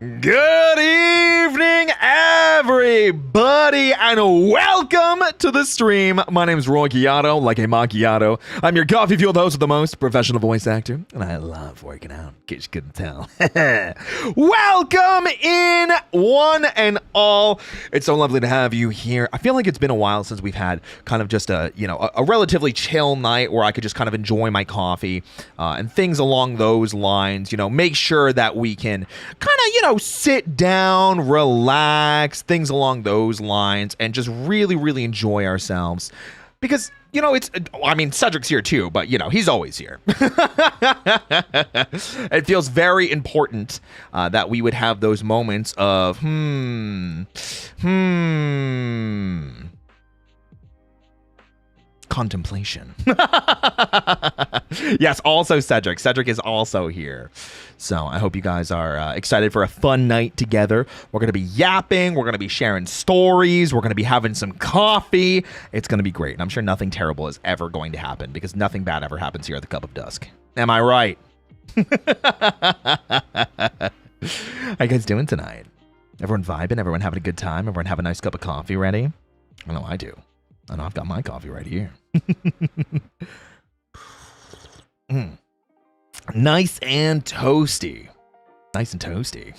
Good evening, everybody, and welcome to the stream. My name is Roy Chiato, like a macchiato. I'm your coffee-fueled host with the most professional voice actor, and I love working out, in case you couldn't tell. Welcome in, one and all. It's so lovely to have you here. I feel like it's been a while since we've had kind of just a relatively chill night where I could just kind of enjoy my coffee and things along those lines. Make sure that we can kind of, sit down, relax, things along those lines, and just really, really enjoy ourselves. Because, Cedric's here too, but, he's always here. It feels very important that we would have those moments of, contemplation. Yes, also Cedric. Cedric is also here. So I hope you guys are excited for a fun night together. We're going to be yapping. We're going to be sharing stories. We're going to be having some coffee. It's going to be great. And I'm sure nothing terrible is ever going to happen because nothing bad ever happens here at the Cup of Dusk. Am I right? How you guys doing tonight? Everyone vibing? Everyone having a good time? Everyone have a nice cup of coffee ready? I know I do. I know I've got my coffee right here. Nice and toasty. Nice and toasty.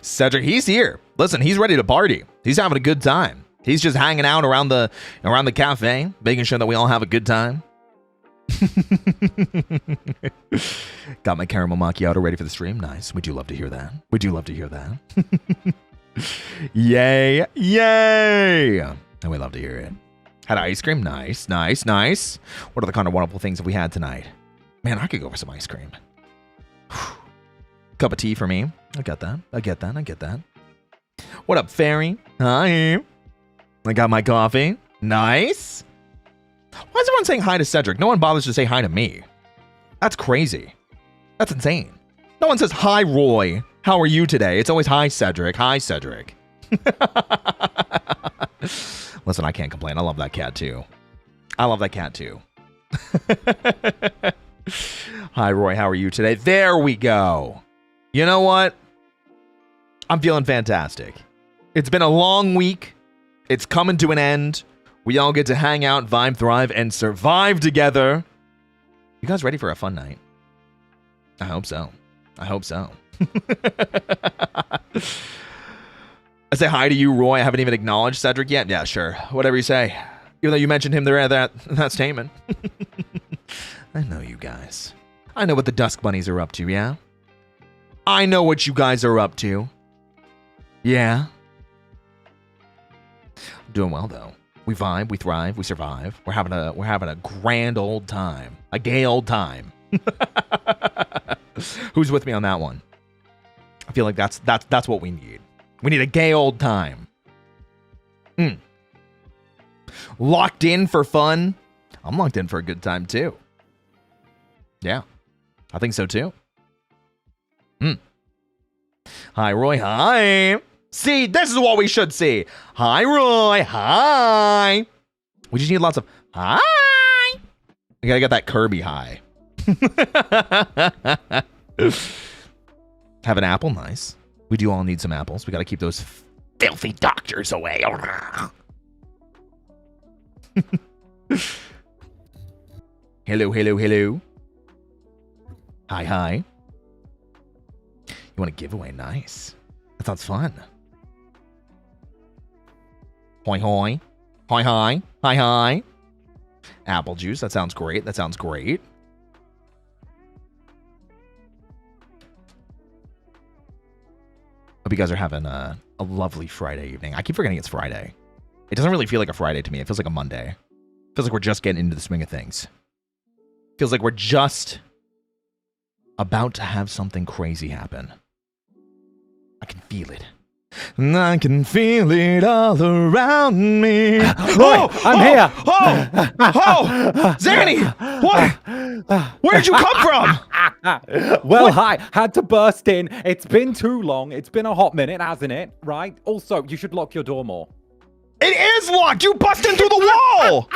Cedric, he's here. Listen, he's ready to party. He's having a good time. He's just hanging out around the cafe, making sure that we all have a good time. Got my caramel macchiato ready for the stream. Nice. We do love to hear that. We do love to hear that. Yay. Yay. And we love to hear it. Had ice cream. Nice, nice, nice. What are the kind of wonderful things have we had tonight? Man, I could go for some ice cream. Cup of tea for me. I got that. I get that. I get that. What up, Fairy? Hi. I got my coffee. Nice. Why is everyone saying hi to Cedric? No one bothers to say hi to me. That's crazy. That's insane. No one says, hi, Roy. How are you today? It's always, hi, Cedric. Hi, Cedric. Listen, I can't complain. I love that cat, too. I love that cat, too. Hi, Roy. How are you today? There we go. You know what? I'm feeling fantastic. It's been a long week. It's coming to an end. We all get to hang out, vibe, thrive, and survive together. You guys ready for a fun night? I hope so. I hope so. I say hi to you, Roy. I haven't even acknowledged Cedric yet. Yeah, sure. Whatever you say. Even though you mentioned him there at that statement. I know you guys. I know what the Dusk Bunnies are up to, yeah? I know what you guys are up to. Yeah? I'm doing well, though. We vibe, we thrive, we survive. We're having a grand old time. A gay old time. Who's with me on that one? I feel like that's what we need. We need a gay old time. Locked in for fun? I'm locked in for a good time, too. Yeah, I think so, too. Hi, Roy. Hi. See, this is what we should see. Hi, Roy. Hi. We just need lots of hi. We gotta get that Kirby high. Have an apple? Nice. We do all need some apples. We gotta keep those filthy doctors away. Hello, hello, hello. Hi, hi. You want a giveaway? Nice. That sounds fun. Hoi, hoi. Hi, hi. Hi, hi. Apple juice. That sounds great. That sounds great. Hope you guys are having a lovely Friday evening. I keep forgetting it's Friday. It doesn't really feel like a Friday to me. It feels like a Monday. It feels like we're just getting into the swing of things. It feels like we're just about to have something crazy happen. I can feel it. I can feel it all around me. Roy, I'm here. Zanny, what? Where did you come from? Well, hi. Had to burst in. It's been too long. It's been a hot minute, hasn't it? Right? Also, you should lock your door more. It is locked. You busted through the wall.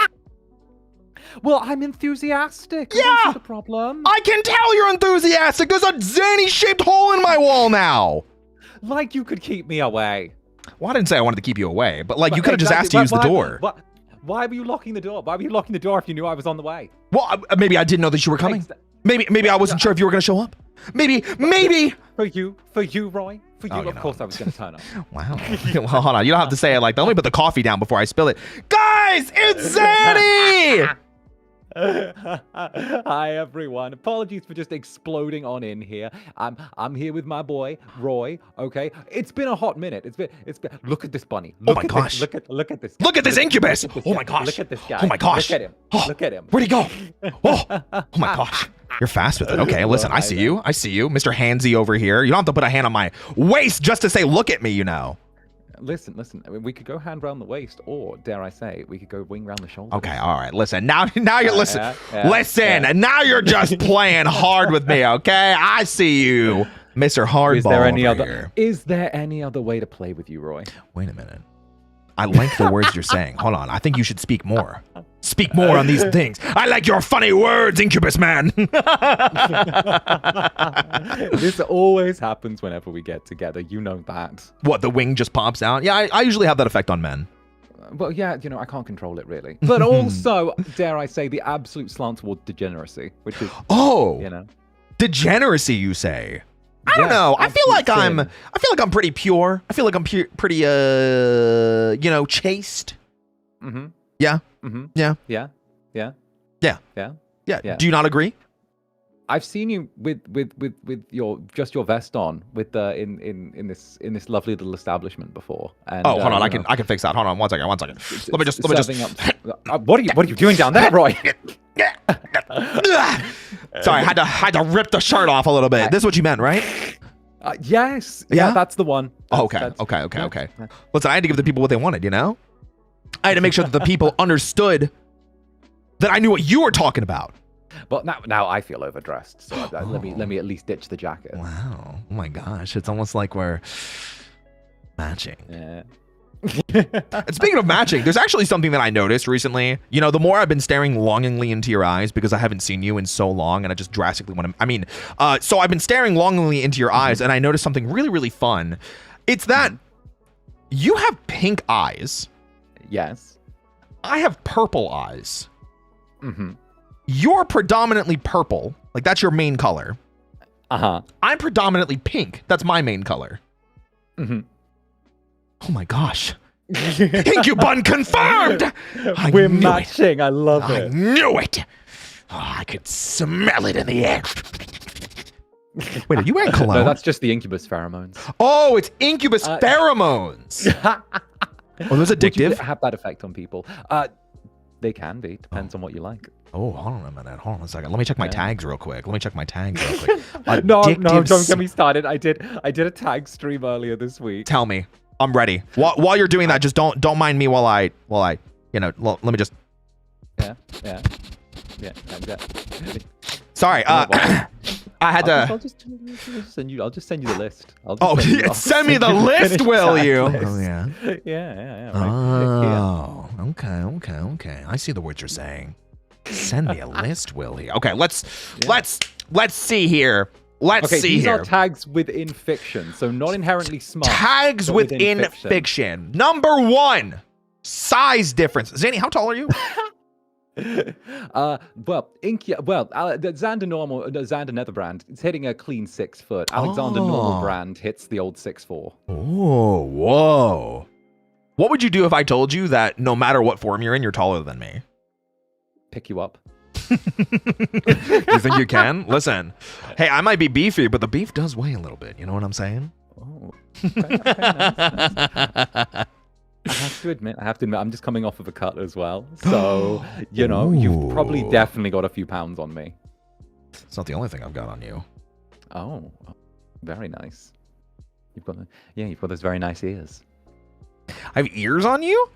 Well, I'm enthusiastic. I Yeah! don't see the problem. I can tell you're enthusiastic. There's a Zanny-shaped hole in my wall now. Like you could keep me away. Well, I didn't say I wanted to keep you away, but like you could have just Exactly. asked to use the door. Why were you locking the door? Why were you locking the door if you knew I was on the way? Well, maybe I didn't know that you were coming. Maybe I wasn't sure if you were going to show up. Maybe. For you, Roy. For you, Oh, you of know. course I was going to turn up. Wow. Well, hold on. You don't have to say it like that. Let me put the coffee down before I spill it. Guys, it's Zanny! Hi everyone. Apologies for just exploding on in here. I'm here with my boy Roy. Okay, it's been a hot minute. It's been. Look at this bunny. Look at gosh. This, look at this. Guy. Look at this incubus. Look at this Oh guy. my gosh. Look at this guy. Oh my gosh. Look at him. Oh, Look at him. Where'd he go? Oh my gosh. You're fast with it. Okay, listen, I see you. I see you. Mr. Handsy over here. You don't have to put a hand on my waist just to say, look at me, you know. Listen. I mean, we could go hand round the waist, or dare I say, we could go wing round the shoulder. Okay, all right. Listen, now you're listening. Yeah. And now you're just playing hard with me, okay? I see you, Mr. Hardball. Is there any other way to play with you, Roy? Wait a minute. I like the words you're saying. Hold on. I think you should speak more. Speak more on these things. I like your funny words, incubus man. This always happens whenever we get together. You know that. What, the wing just pops out? Yeah, I usually have that effect on men. Well, yeah, I can't control it really. But also, dare I say, the absolute slant toward degeneracy, which is, degeneracy, you say? I don't know. I feel like I'm pretty pure. I feel like I'm pretty chaste. Mm-hmm. Yeah. Mm-hmm. Yeah. Yeah. Yeah. Yeah. Yeah. Yeah. Yeah. Do you not agree? I've seen you with your vest on in this lovely little establishment before. And, hold on, I can fix that. Hold on, one second. Let me just. What are you doing down there, Roy? Sorry, I had to rip the shirt off a little bit. This is what you meant, right? Yes. Yeah? That's the one. Okay. Listen, I had to give the people what they wanted. You know, I had to make sure that the people understood that I knew what you were talking about. But now I feel overdressed, so let me at least ditch the jacket. Wow! Oh my gosh! It's almost like we're matching. Yeah. And speaking of matching, there's actually something that I noticed recently. You know, the more I've been staring longingly into your eyes because I haven't seen you in so long, and I just drastically want to. So I've been staring longingly into your eyes, and I noticed something really, really fun. It's that you have pink eyes. Yes. I have purple eyes. Mm-hmm. You're predominantly purple, like that's your main color. Uh-huh. I'm predominantly pink. That's my main color. Mm-hmm. Oh my gosh. Incubun confirmed! We're matching. I love it. I knew it. Oh, I could smell it in the air. Wait, are you wearing cologne? No, that's just the incubus pheromones. Oh, it's incubus pheromones. Oh, those addictive? Would you have that effect on people? They can be. Depends on what you like. Oh, hold on a minute. Hold on a second. Let me check my tags real quick. No, Addictive don't get me started. I did a tag stream earlier this week. Tell me. I'm ready. While you're doing that, just don't mind me while I let me just. Yeah. Sorry. I had to. I'll just send you the list. Send me the list, will you? Oh yeah. Yeah. Oh, okay. I see the words you're saying. Send me a list, will you? Okay, let's see here. These are tags within fiction, so not inherently smart. Tags within fiction. Number 1, size difference. Zanny, how tall are you? Zander Netherbrand, it's hitting a clean 6 foot. Alexander Normal hits the old 6'4". Oh, whoa. What would you do if I told you that no matter what form you're in, you're taller than me? Pick you up. You think you can? Listen, hey, I might be beefy, but the beef does weigh a little bit. You know what I'm saying? Oh, okay, nice. I have to admit, I'm just coming off of a cut as well. So, you've probably definitely got a few pounds on me. It's not the only thing I've got on you. Oh, very nice. You've got those very nice ears. I have ears on you?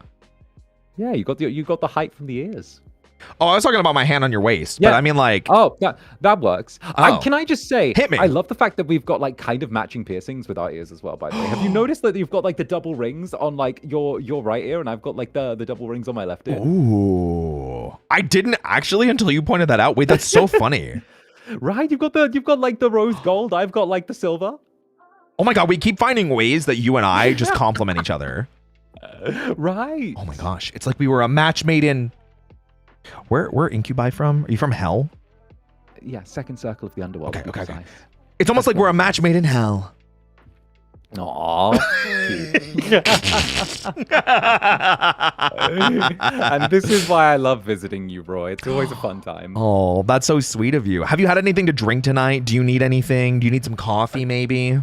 Yeah, you got the height from the ears. Oh, I was talking about my hand on your waist, but I mean like... Oh, that works. Can I just say, hit me. I love the fact that we've got like kind of matching piercings with our ears as well, by the way. Have you noticed that you've got like the double rings on like your right ear, and I've got like the double rings on my left ear? Ooh. Oh, I didn't actually until you pointed that out. Wait, that's so funny. Right? You've got like the rose gold. I've got like the silver. Oh my god, we keep finding ways that you and I just compliment each other. Right. Oh my gosh, it's like we were a match made in. Where incubi from? Are you from hell? Yeah, second circle of the underworld. Okay. It's almost like we're a match made in hell. Aww. And this is why I love visiting you, Roy. It's always a fun time. Oh, that's so sweet of you. Have you had anything to drink tonight? Do you need anything? Do you need some coffee maybe?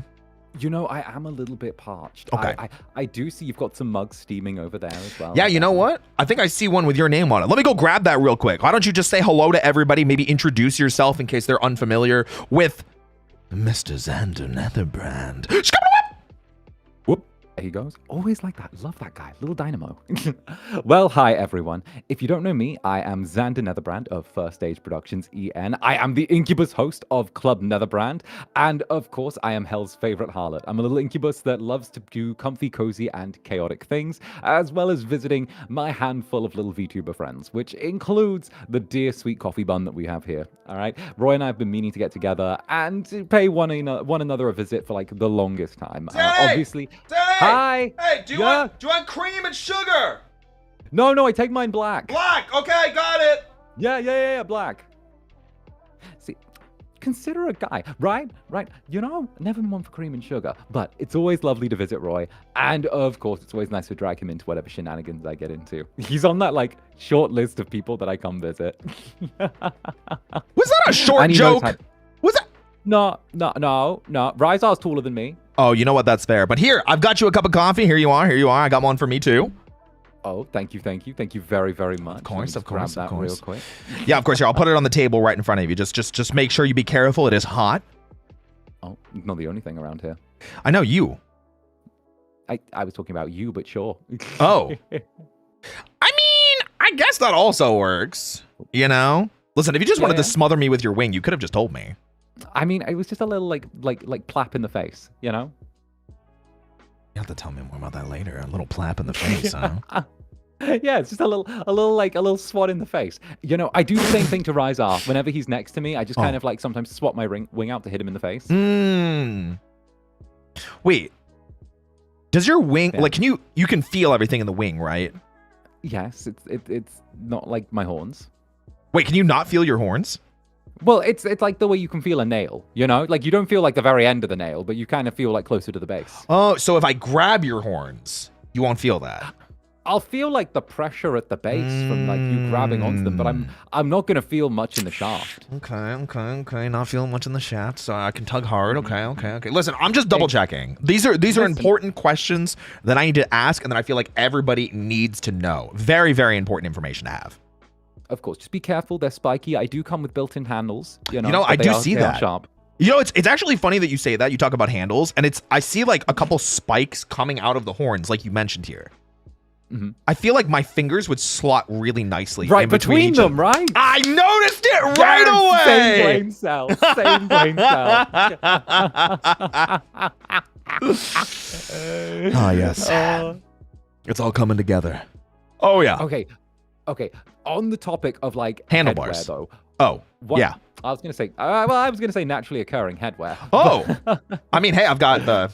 You know, I am a little bit parched. Okay. I do see you've got some mugs steaming over there as well. Yeah, you know what? I think I see one with your name on it. Let me go grab that real quick. Why don't you just say hello to everybody? Maybe introduce yourself in case they're unfamiliar with Mr. Zander Netherbrand. Whoop. There he goes. Always like that. Love that guy. Little dynamo. Well, hi, everyone. If you don't know me, I am Zander Netherbrand of First Stage Productions EN. I am the incubus host of Club Netherbrand. And of course, I am Hell's favorite harlot. I'm a little incubus that loves to do comfy, cozy, and chaotic things, as well as visiting my handful of little VTuber friends, which includes the dear sweet coffee bun that we have here. All right. Roy and I have been meaning to get together and to pay one another a visit for like the longest time. Obviously. Hi. Hey, do you want cream and sugar? No, I take mine black. Black. Okay, got it. Yeah, black. See, consider a guy, right? You know, never been one for cream and sugar, but it's always lovely to visit Roy. And of course, it's always nice to drag him into whatever shenanigans I get into. He's on that like short list of people that I come visit. Was that a short joke? Was that? No. Rizar's taller than me. Oh, you know what? That's fair. But here, I've got you a cup of coffee. Here you are. I got one for me too. Oh, thank you very, very much. Of course. Grab that real quick. Yeah, of course. Here, I'll put it on the table right in front of you. Just make sure you be careful. It is hot. Oh, not the only thing around here. I know you. I was talking about you, but sure. Oh. I mean, I guess that also works. You know? Listen, if you just wanted to smother me with your wing, you could have just told me. I mean, it was just a little like plap in the face, you know? You have to tell me more about that later. A little plap in the face, huh? Yeah, it's just a little swat in the face. You know, I do the same thing to Rizar. Whenever he's next to me, I just kind of like sometimes swat my wing out to hit him in the face. Wait. Does your wing like you can feel everything in the wing, right? Yes, it's not like my horns. Wait, can you not feel your horns? Well, it's like the way you can feel a nail, you know? Like, you don't feel like the very end of the nail, but you kind of feel like closer to the base. Oh, so if I grab your horns, you won't feel that? I'll feel like the pressure at the base from like you grabbing onto them, but I'm not going to feel much in the shaft. Okay. Not feeling much in the shaft, so I can tug hard. Okay. Listen, I'm just double checking. These are important questions that I need to ask and that I feel like everybody needs to know. Very, very important information to have. Of course, just be careful. They're spiky. I do come with built-in handles. You know, I do see that. Sharp. You know, it's actually funny that you say that. You talk about handles, and I see like a couple spikes coming out of the horns, like you mentioned here. Mm-hmm. I feel like my fingers would slot really nicely right in between them, right? I noticed it right away. Same brain cell. Same brain cell. Ah, yes. It's all coming together. Oh yeah. Okay. On the topic of like handlebars, headwear, though. Oh, yeah. I was gonna say naturally occurring headwear. Oh, I mean, hey, I've got the.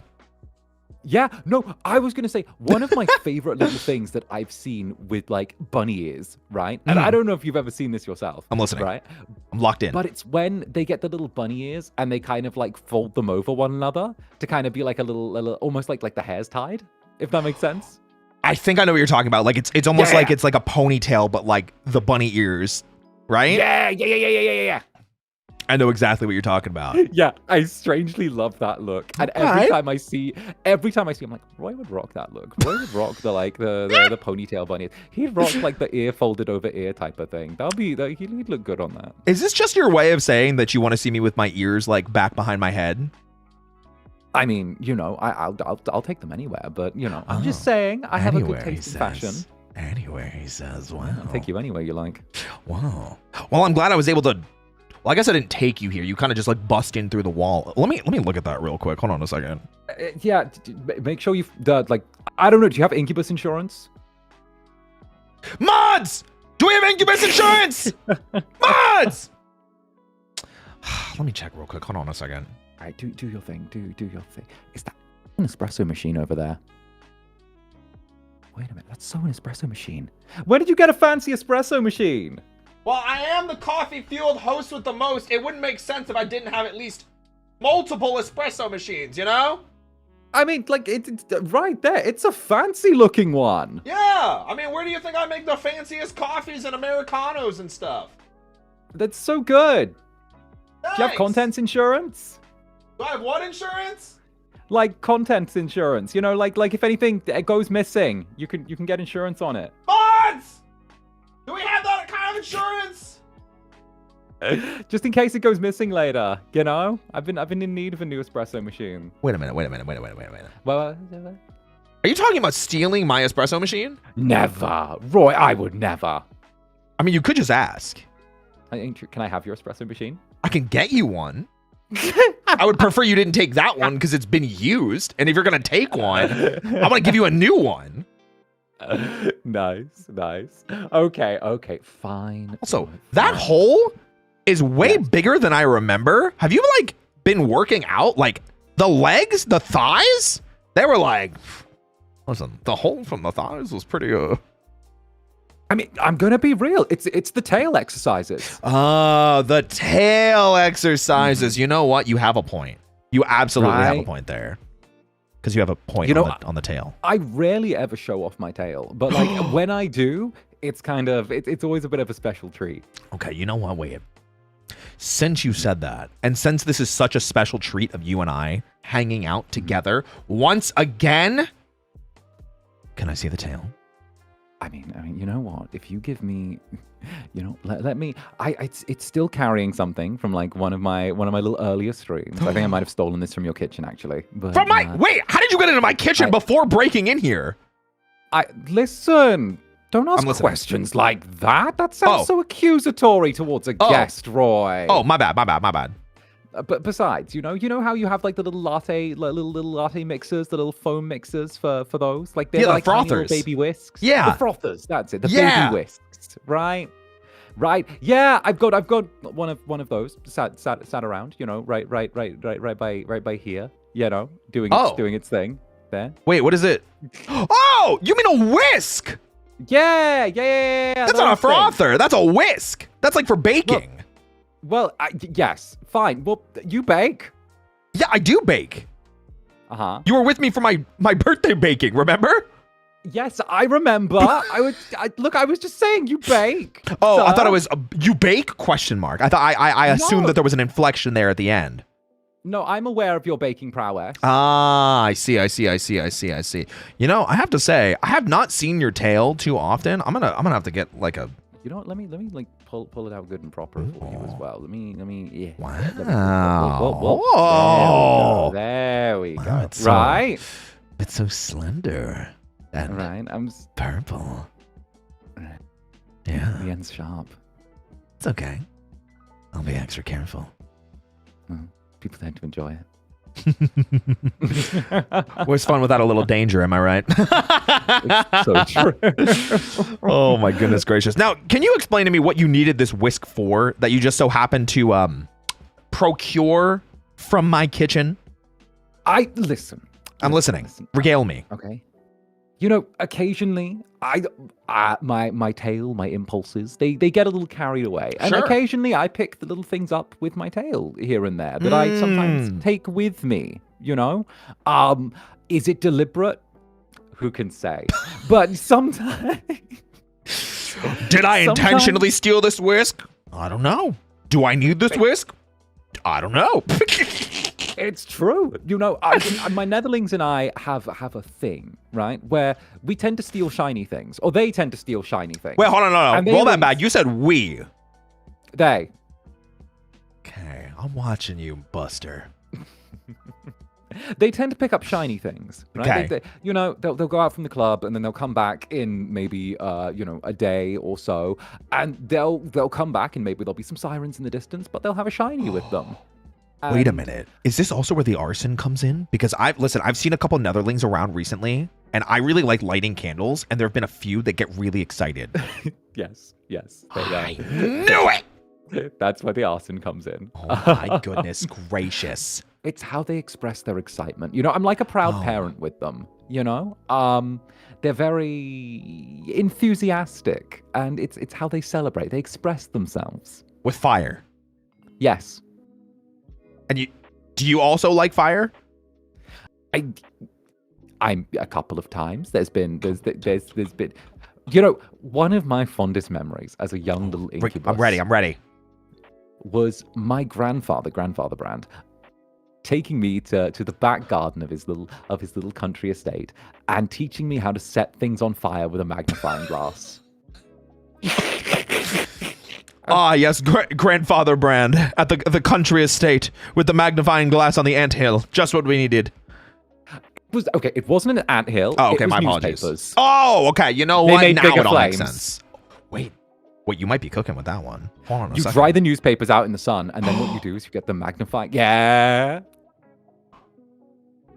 Yeah, no, I was gonna say one of my favorite little things that I've seen with like bunny ears, right? And I don't know if you've ever seen this yourself. I'm listening. Right? I'm locked in. But it's when they get the little bunny ears and they kind of like fold them over one another to kind of be like a little almost like the hair's tied, if that makes sense. I think I know what you're talking about. Like it's almost like it's like a ponytail, but like the bunny ears, right? Yeah. I know exactly what you're talking about. Yeah, I strangely love that look. And every time I see, I'm like, Roy would rock that look. Roy would rock the ponytail bunny. He'd rock like the ear folded over ear type of thing. He'd look good on that. Is this just your way of saying that you want to see me with my ears like back behind my head? I mean, you know, I'll take them ananywhere, but you know, I'm just saying I have a good taste in fashion. Anywhere, he says. Wow. I'll take you anywhere you like. Wow. Well, I'm glad I was able to. Well, I guess I didn't take you here. You kind of just like bust in through the wall. Let me look at that real quick. Hold on a second. Yeah, make sure like I don't know. Do you have incubus insurance? Mods! Do we have incubus insurance? Mods! Let me check real quick. Hold on a second. All right, do your thing. Do your thing. Is that an espresso machine over there? Wait a minute. That's so an espresso machine. Where did you get a fancy espresso machine? Well, I am the coffee-fueled host with the most. It wouldn't make sense if I didn't have at least multiple espresso machines, you know? I mean, like, it's right there. It's a fancy-looking one. Yeah. I mean, where do you think I make the fanciest coffees and Americanos and stuff? That's so good. Thanks. Do you have contents insurance? Do I have what insurance? Like contents insurance, you know, like if anything goes missing, you can get insurance on it. Mods! Do we have that kind of insurance? Just in case it goes missing later, you know? I've been in need of a new espresso machine. Wait a minute. Well, Are you talking about stealing my espresso machine? never. Roy, I would never. I mean, you could just ask. Can I have your espresso machine? I can get you one. I would prefer you didn't take that one because it's been used. And if you're going to take one, I'm going to give you a new one. Nice. Okay, fine. Also, that hole is way bigger than I remember. Have you, like, been working out? Like, the legs, the thighs? They were like, listen, the hole from the thighs was pretty, I mean, I'm gonna be real. It's the tail exercises. the tail exercises. You know what? You have a point. You absolutely have a point there. Because you have a point on the tail. I rarely ever show off my tail, but like when I do, it's kind of it's always a bit of a special treat. Okay, you know what? Wait. Since you said that, and since this is such a special treat of you and I hanging out together once again, can I see the tail? I mean, you know what? If you give me, you know, let me. It's still carrying something from like one of my little earlier streams. I think I might have stolen this from your kitchen actually. But, from my wait, how did you get into my kitchen before breaking in here? Listen. Don't ask questions like that. That sounds so accusatory towards a guest, Roy. Oh, my bad. But besides, you know how you have like the little latte, little latte mixers, the little foam mixers for those, like they're like tiny little baby whisks. Yeah, the frothers. That's it. The baby whisks. Right. Yeah, I've got one of those sat around. You know, right by here. You know, doing its thing there. Wait, what is it? Oh, you mean a whisk? Yeah. That's not a frother. That's a whisk. That's like for baking. Well, yes, fine. Well, you bake. Yeah, I do bake. You were with me for my birthday baking, remember? Yes, I remember. I was just saying you bake. Oh, I thought it was you bake ? I thought I assumed that there was an inflection there at the end. No, I'm aware of your baking prowess. Ah, I see. You know, I have to say, I have not seen your tail too often. I'm gonna have to get like a. You know what? Let me like pull it out good and proper for you as well. Let me yeah. Wow. There we go. Wow, right. It's so slender. And right. I'm purple. Right. Yeah. The end's sharp. It's okay. I'll be extra careful. People tend to enjoy it. Where's fun without a little danger, am I right? It's so true. Oh my goodness gracious. Now, can you explain to me what you needed this whisk for that you just so happened to procure from my kitchen? I'm listening. Regale me. Okay. You know, occasionally my tail, my impulses, they get a little carried away. And occasionally I pick the little things up with my tail here and there that I sometimes take with me, you know? Is it deliberate? Who can say? But sometimes Did I intentionally steal this whisk? I don't know. Do I need this whisk? I don't know. It's true. You know, my Netherlings and I have a thing, right? Where we tend to steal shiny things. Or they tend to steal shiny things. Wait, hold on, no. Roll that back. You said we. They. Okay, I'm watching you, Buster. They tend to pick up shiny things, right? Okay. They'll go out from the club and then they'll come back in maybe a day or so, and they'll come back and maybe there'll be some sirens in the distance, but they'll have a shiny with them. Wait a minute. Is this also where the arson comes in? Because I've seen a couple Netherlings around recently, and I really like lighting candles, and there have been a few that get really excited. Yes. I knew it! That's where the arson comes in. Oh my goodness gracious. It's how they express their excitement. You know, I'm like a proud parent with them, you know? They're very enthusiastic, and it's how they celebrate. They express themselves. With fire. Yes. And do you also like fire? I'm a couple of times. There's been, you know, one of my fondest memories as a young little incubus. I'm ready. Was my grandfather Brand, taking me to the back garden of his little country estate and teaching me how to set things on fire with a magnifying glass. Yes, grandfather Brand at the country estate with the magnifying glass on the anthill. Just what we needed. It wasn't an anthill. Oh, okay, it was my newspapers. apologies. Oh, okay. You know They what? made Now bigger it all makes flames. sense. Wait, you might be cooking with that one. Hold on a You second. dry the newspapers out in the sun, and then what you do is you get the magnifying. Yeah.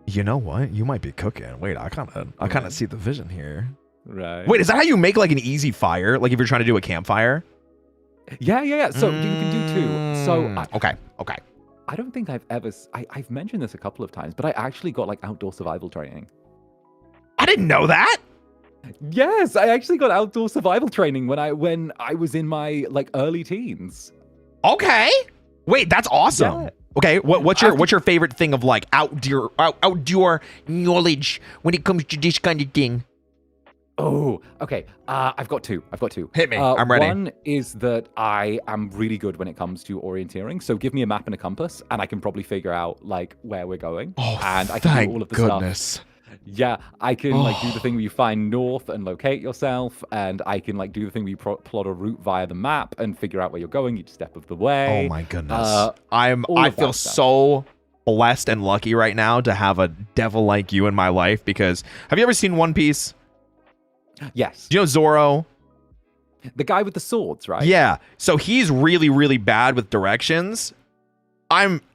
You know what? You might be cooking. Wait, I kind of see the vision here. Right. Wait, is that how you make like an easy fire? Like if you're trying to do a campfire? Yeah. So you can do two. So Okay. I don't think I've mentioned this a couple of times, but I actually got like outdoor survival training. I didn't know that. Yes, I actually got outdoor survival training when I was in my like early teens. Okay. Wait, that's awesome. Yeah. Okay, what's your favorite thing of like outdoor knowledge when it comes to this kind of thing? Oh, okay. I've got two. Hit me. I'm ready. One is that I am really good when it comes to orienteering. So give me a map and a compass, and I can probably figure out like where we're going. Oh, and I can do all of the goodness. stuff. Yeah, I can like do the thing where you find north and locate yourself, and I can like do the thing where you plot a route via the map and figure out where you're going each step of the way. Oh my goodness. I feel stuff. so blessed and lucky right now to have a devil like you in my life because have you ever seen One Piece? Yes. Do you know Zoro? The guy with the swords, right? Yeah. So he's really, really bad with directions.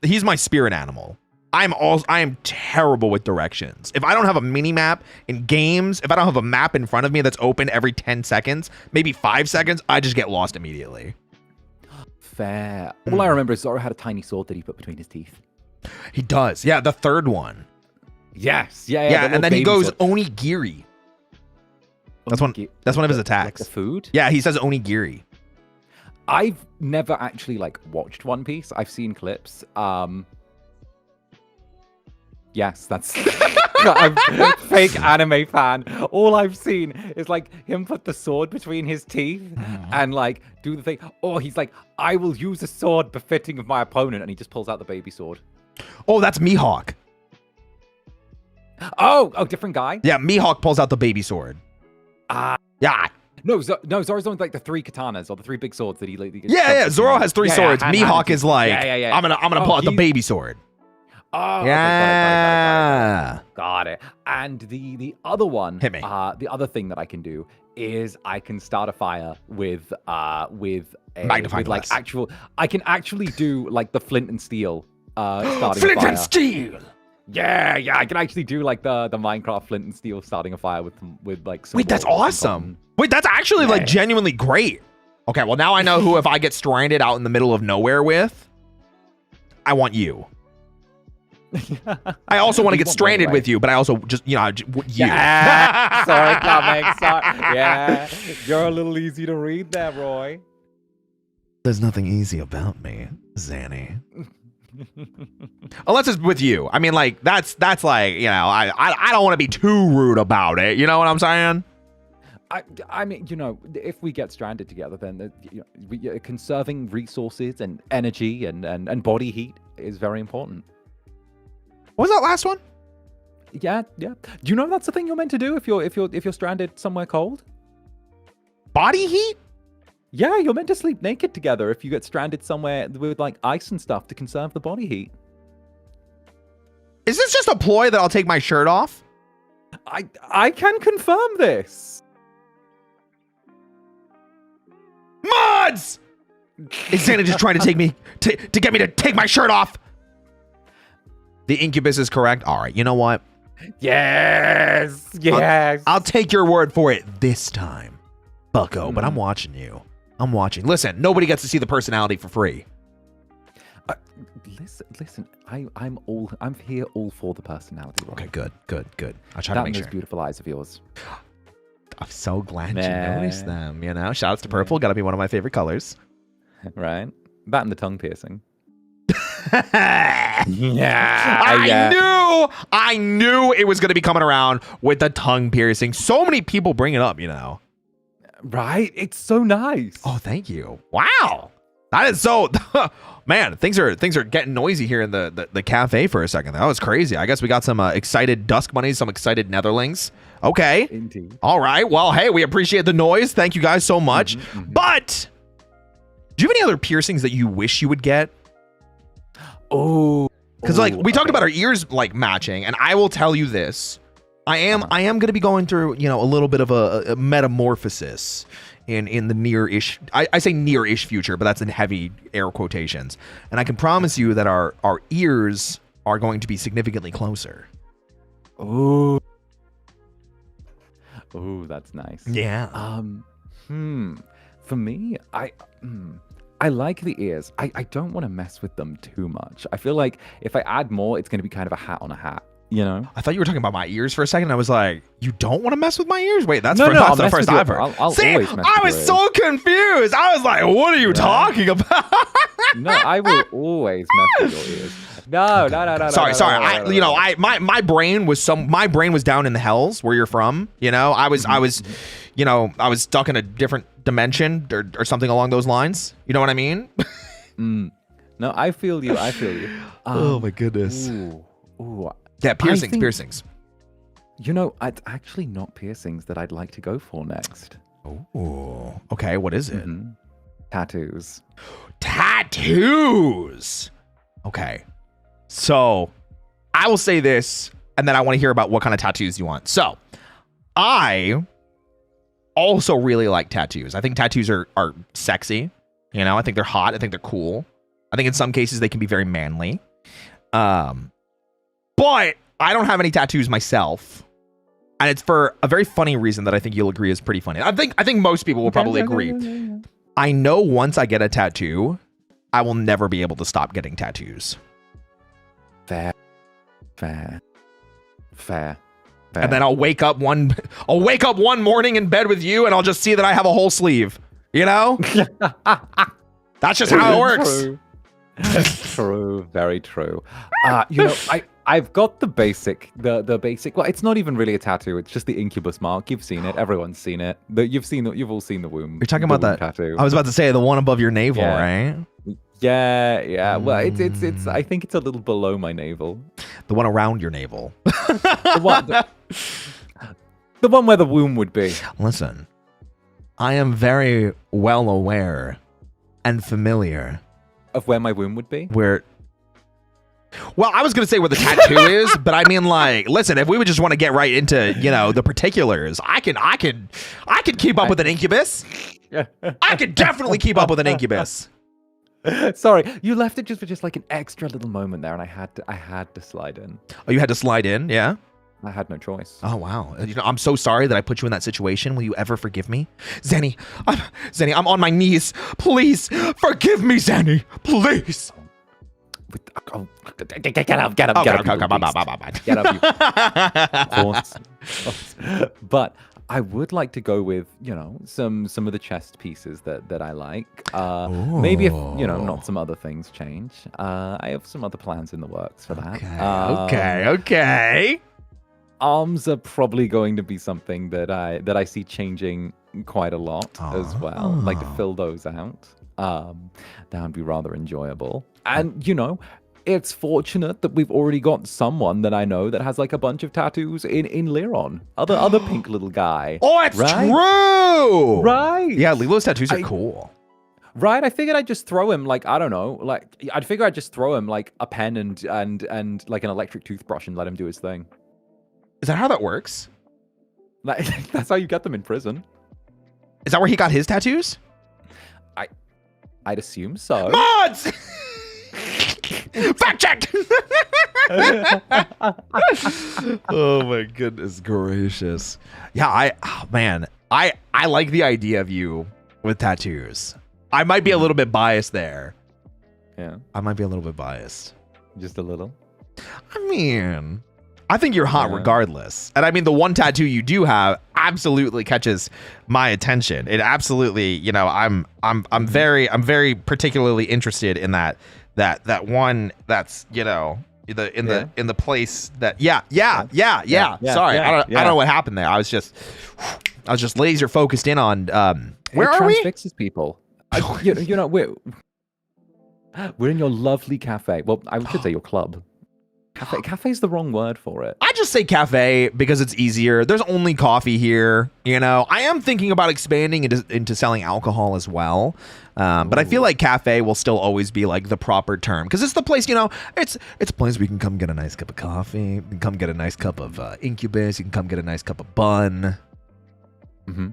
He's my spirit animal. I am terrible with directions. If I don't have a mini map in games, if I don't have a map in front of me that's open every 10 seconds, maybe 5 seconds, I just get lost immediately. Fair. All I remember is Zoro had a tiny sword that he put between his teeth. He does. Yeah, the third one. Yes. Yeah, the and then he baby goes sword. onigiri. That's one of his attacks. Like the food? Yeah, he says onigiri. I've never actually like watched One Piece. I've seen clips. Yes, that's I'm a fake anime fan. All I've seen is like him put the sword between his teeth and like do the thing. Or he's like, I will use a sword befitting of my opponent, and he just pulls out the baby sword. Oh, that's Mihawk. Oh, different guy. Yeah, Mihawk pulls out the baby sword. Yeah. No, Zoro's on like the 3 katanas or the 3 big swords that he like. Yeah. Zoro has 3 swords. Mihawk is like, yeah. I'm gonna pull out the baby sword. Oh, yeah. Okay, got it. And the other one, hit me. The other thing that I can do is I can start a fire with magnifying glass. I can actually do like the flint and steel starting Flint a fire. and steel. Yeah, I can actually do like the Minecraft flint and steel starting a fire with like some Wait, that's awesome. Wait, that's actually like genuinely great. Okay, well now I know who if I get stranded out in the middle of nowhere with, I want you. I also want to get stranded with you, but I also just, you. Yeah. Sorry, comic. Sorry. Yeah, you're a little easy to read there, Roy. There's nothing easy about me, Zanny. Unless it's with you. I mean, like, that's like, you know, I don't want to be too rude about it. You know what I'm saying? I mean, you know, if we get stranded together, then conserving resources and energy and body heat is very important. What was that last one? Yeah. Do you know that's the thing you're meant to do if you're stranded somewhere cold? Body heat? Yeah, you're meant to sleep naked together if you get stranded somewhere with like ice and stuff to conserve the body heat. Is this just a ploy that I'll take my shirt off? I can confirm this. Mods! Is Santa just trying to take me to get me to take my shirt off? The incubus is correct. All right, you know what? Yes. Yes. I'll take your word for it this time, Bucko. But I'm Mm. watching you. I'm watching. Listen, nobody gets to see the personality for free. Listen. I'm here all for the personality. Okay, good. I'll try That to make and those sure. beautiful eyes of yours. I'm so glad Nah. you noticed them. You know, shouts to purple. Got to be one of my favorite colors. Right? That and the tongue piercing. I knew it was going to be coming around with the tongue piercing. So many people bring it up, you know. Right? It's so nice. Oh, thank you. Wow. That is so man, things are getting noisy here in the cafe for a second. That was crazy. I guess we got some excited dusk bunnies, some excited netherlings. Okay. Indeed. All right. Well, hey, we appreciate the noise. Thank you guys so much. But do you have any other piercings that you wish you would get? Oh. Because like we talked about our ears like matching, and I will tell you this. I am going to be going through, you know, a little bit of a metamorphosis in the near-ish, I say near-ish future, but that's in heavy air quotations. And I can promise you that our ears are going to be significantly closer. Oh. Oh, that's nice. Yeah. For me, I like the ears. I don't want to mess with them too much. I feel like if I add more, it's going to be kind of a hat on a hat. You know? I thought you were talking about my ears for a second. I was like, you don't want to mess with my ears? Wait, that's No, that's the I'll first mess with I've you. heard. I'll See, always mess I with was your so confused. I was like, what are you talking about? No, I will always mess with your ears. No. Sorry. My brain was down in the hells where you're from. You know, I was stuck in a different dimension or something along those lines. You know what I mean? No, I feel you. Oh my goodness. Ooh. Yeah, piercings. You know, it's actually not piercings that I'd like to go for next. Oh, okay. What is it? Tattoos. Tattoos. Okay. So I will say this, and then I want to hear about what kind of tattoos you want. So I also really like tattoos. I think tattoos are sexy. You know, I think they're hot. I think they're cool. I think in some cases they can be very manly. But I don't have any tattoos myself. And it's for a very funny reason that I think you'll agree is pretty funny. I think most people will probably agree. I know once I get a tattoo, I will never be able to stop getting tattoos. Fair. And then I'll wake up one morning in bed with you and I'll just see that I have a whole sleeve. You know? That's just how it works. True, very true. You know, I've got the basic. Well, it's not even really a tattoo. It's just the incubus mark. You've seen it. Everyone's seen it. You've all seen the womb. You're talking about that tattoo. I was about to say the one above your navel, right? Yeah. Well, it's. I think it's a little below my navel. The one around your navel. The one where the womb would be. Listen, I am very well aware and familiar of where my womb would be. Well, I was going to say where the tattoo is, but I mean, like, listen, if we would just want to get right into, you know, the particulars, I can keep up with an incubus. I could definitely keep up with an incubus. Sorry, you left it just for like an extra little moment there, and I had to slide in. Oh, you had to slide in, yeah? I had no choice. Oh wow! You know, I'm so sorry that I put you in that situation. Will you ever forgive me, Zenny? I'm on my knees. Please forgive me, Zenny. Please. Get up, you of course. But I would like to go with, you know, some of the chest pieces that I like. Maybe if, you know, not some other things change. I have some other plans in the works for that. Okay. Arms are probably going to be something that I see changing quite a lot as well. I'd like to fill those out. That would be rather enjoyable. And, you know, it's fortunate that we've already got someone that I know that has like a bunch of tattoos in Liron. Other pink little guy. Oh, it's true! Right. Yeah, Lilo's tattoos are cool. Right, I figured I'd just throw him like, I don't know, like I'd figure I'd just throw him like a pen and like an electric toothbrush and let him do his thing. Is that how that works? Like, that's how you get them in prison. Is that where he got his tattoos? I'd assume so. Mods! Fact checked. Oh my goodness gracious. Yeah, man, I like the idea of you with tattoos. I might be a little bit biased there. Yeah, I might be a little bit biased. just a little. I mean, I think you're hot Yeah. regardless. And I mean, the one tattoo you do have absolutely catches my attention. It absolutely, you know, I'm very particularly interested in that one that's, you know, in the place that yeah. Sorry, I don't know what happened there. I was just laser focused in on where it are we? transfixes people. You know, we're in your lovely cafe. Well, I should say your club. Cafe's the wrong word for it. I just say cafe because it's easier. There's only coffee here. You know, I am thinking about expanding into selling alcohol as well. But I feel like cafe will still always be like the proper term because it's the place, you know, it's a place where you can come get a nice cup of coffee. You can come get a nice cup of incubus. You can come get a nice cup of bun. Mm-hmm.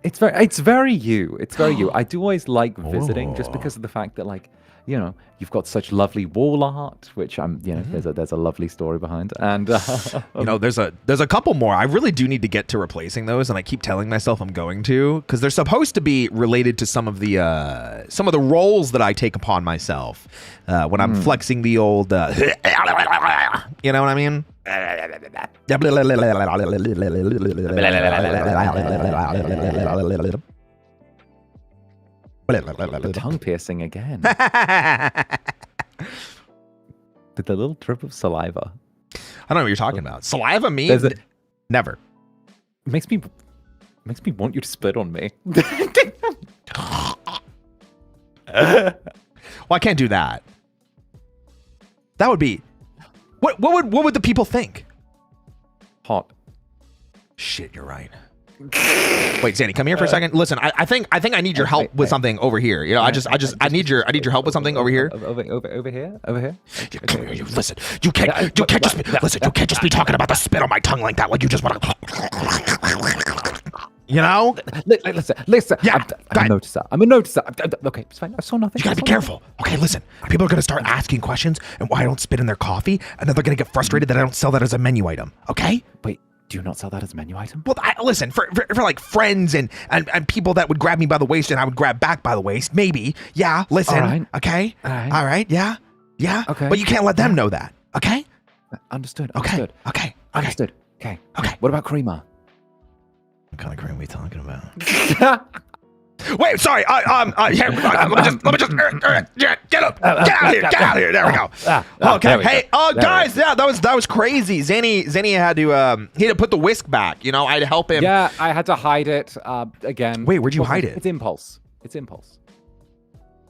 It's very you. It's very you. I do always like visiting just because of the fact that, like, you know, you've got such lovely wall art, which there's a lovely story behind, and you know, there's a couple more. I really do need to get to replacing those, and I keep telling myself I'm going to because they're supposed to be related to some of the roles that I take upon myself when I'm flexing the old. You know what I mean? Tongue piercing again. With the little drip of saliva. I don't know what you're talking about. Saliva me? Never. Makes me want you to spit on me. Well, I can't do that. That would be what would the people think? Hot. Shit, you're right. Wait, Zanny, come here for a second. Listen, I think I need your help with something over here. You know, I need your help with something over here. Over here. Come here, you listen. You can't just be talking about the spit on my tongue like that. Like you just want to. You know? Listen. Yeah, I'm a noticer. Okay, it's fine. I saw nothing. You gotta be careful. Okay, listen. People are gonna start asking questions and why I don't spit in their coffee, and then they're gonna get frustrated that I don't sell that as a menu item. Okay? Wait. Do you not sell that as a menu item? Well, listen, for like friends and people that would grab me by the waist and I would grab back by the waist, maybe. Yeah, listen. All right. Okay? All right. Yeah. Okay. But you can't let them know that. Okay? Understood. Okay. Understood. Okay. Okay. What about creamer? What kind of cream are we talking about? Wait, sorry. Here, let me just get up. Get out of here. There we go. Okay. Hey, guys, yeah, that was crazy. Zenny had to put the whisk back. You know, I had to help him. Yeah, I had to hide it again. Wait, where'd you hide it? It's impulse.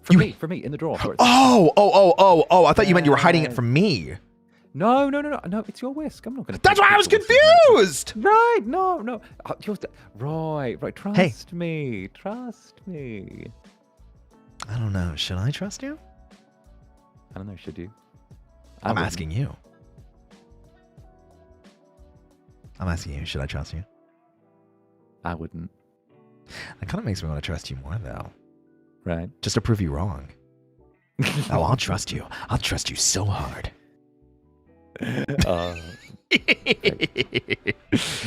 For me, in the drawer. Oh, I thought you meant you were hiding it from me. No, it's your whisk. I'm not going to. That's why I was confused. Right, no. Right. Trust me. I don't know. Should I trust you? I don't know. Should you? I'm asking you. Should I trust you? I wouldn't. That kind of makes me want to trust you more, though. Right. Just to prove you wrong. Oh, I'll trust you. I'll trust you so hard. You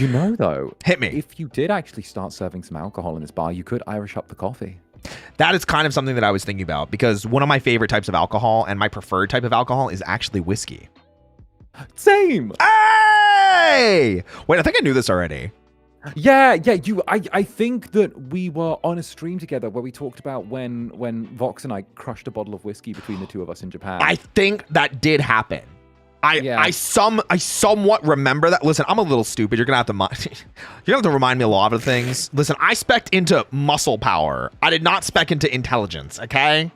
know, though, hit me. If you did actually start serving some alcohol in this bar, you could Irish up the coffee. That is kind of something that I was thinking about because one of my favorite types of alcohol and my preferred type of alcohol is actually whiskey. Same. Hey! Wait, I think I knew this already. Yeah. I think that we were on a stream together where we talked about when Vox and I crushed a bottle of whiskey between the two of us in Japan. I think that did happen. I somewhat remember that. Listen, I'm a little stupid. You're gonna have to remind me a lot of things. Listen, I spec'd into muscle power. I did not spec into intelligence. Okay.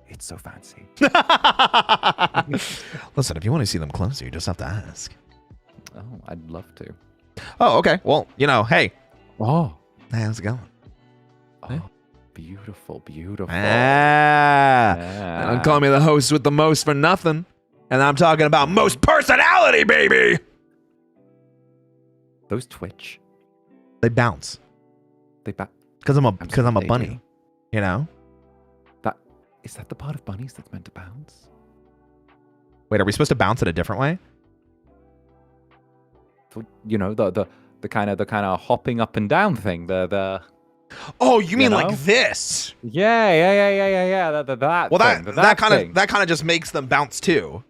It's so fancy. Listen, if you want to see them closer, you just have to ask. Oh, I'd love to. Oh, okay. Well, you know, hey. Oh, hey, how's it going? Oh, hey? Beautiful. Yeah. Don't call me the host with the most for nothing. And I'm talking about most personality, baby. Those twitch. They bounce. Because I'm a bunny. Do. You know? Is that the part of bunnies that's meant to bounce? Wait, are we supposed to bounce it a different way? So, you know, the kind of hopping up and down thing. Oh, you mean know? like this? Yeah. That Well, thing, that kind of just makes them bounce too.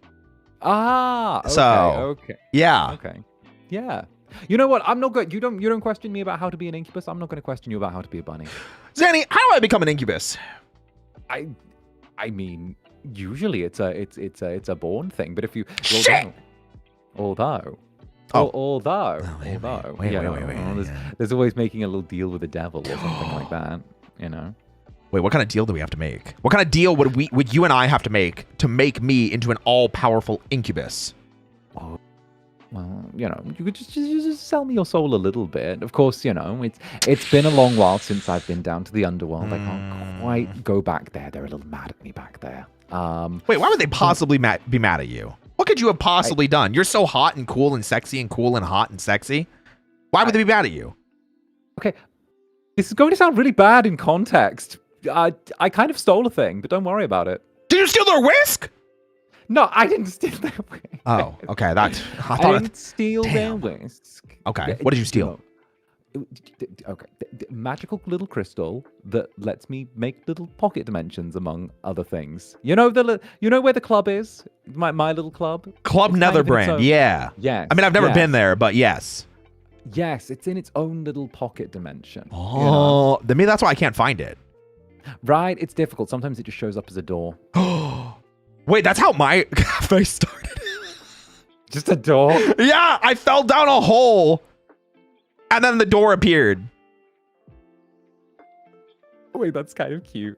Ah. Okay, So, okay. Yeah. Okay. Yeah. You know what? I'm not good. You don't question me about how to be an incubus. I'm not going to question you about how to be a bunny. Zanny, how do I become an incubus? I mean, usually it's a born thing, but if you Shit! although Wait. there's always making a little deal with the devil or something like that, you know. Wait, what kind of deal do we have to make? What kind of deal would you and I have to make me into an all-powerful incubus? Oh, well, you know, you could just sell me your soul a little bit. Of course, you know, it's been a long while since I've been down to the underworld. I can't quite go back there. They're a little mad at me back there. Wait, why would they possibly be mad at you? What could you have possibly done? You're so hot and cool and sexy and cool and hot and sexy. Why would they be mad at you? Okay, this is going to sound really bad in context. I kind of stole a thing, but don't worry about it. Did you steal their whisk? No, I didn't steal their whisk. Oh, okay. I didn't steal their whisk. Okay, what did you steal? Okay, magical little crystal that lets me make little pocket dimensions, among other things. You know where the club is? My little club. Club Netherbrand. Yeah. Yes. I mean, I've never been there, but yes. Yes, it's in its own little pocket dimension. Oh, you know? maybe that's why I can't find it. Right, it's difficult. Sometimes it just shows up as a door. Wait, that's how my cafe started. Just a door? Yeah, I fell down a hole, and then the door appeared. Wait, that's kind of cute.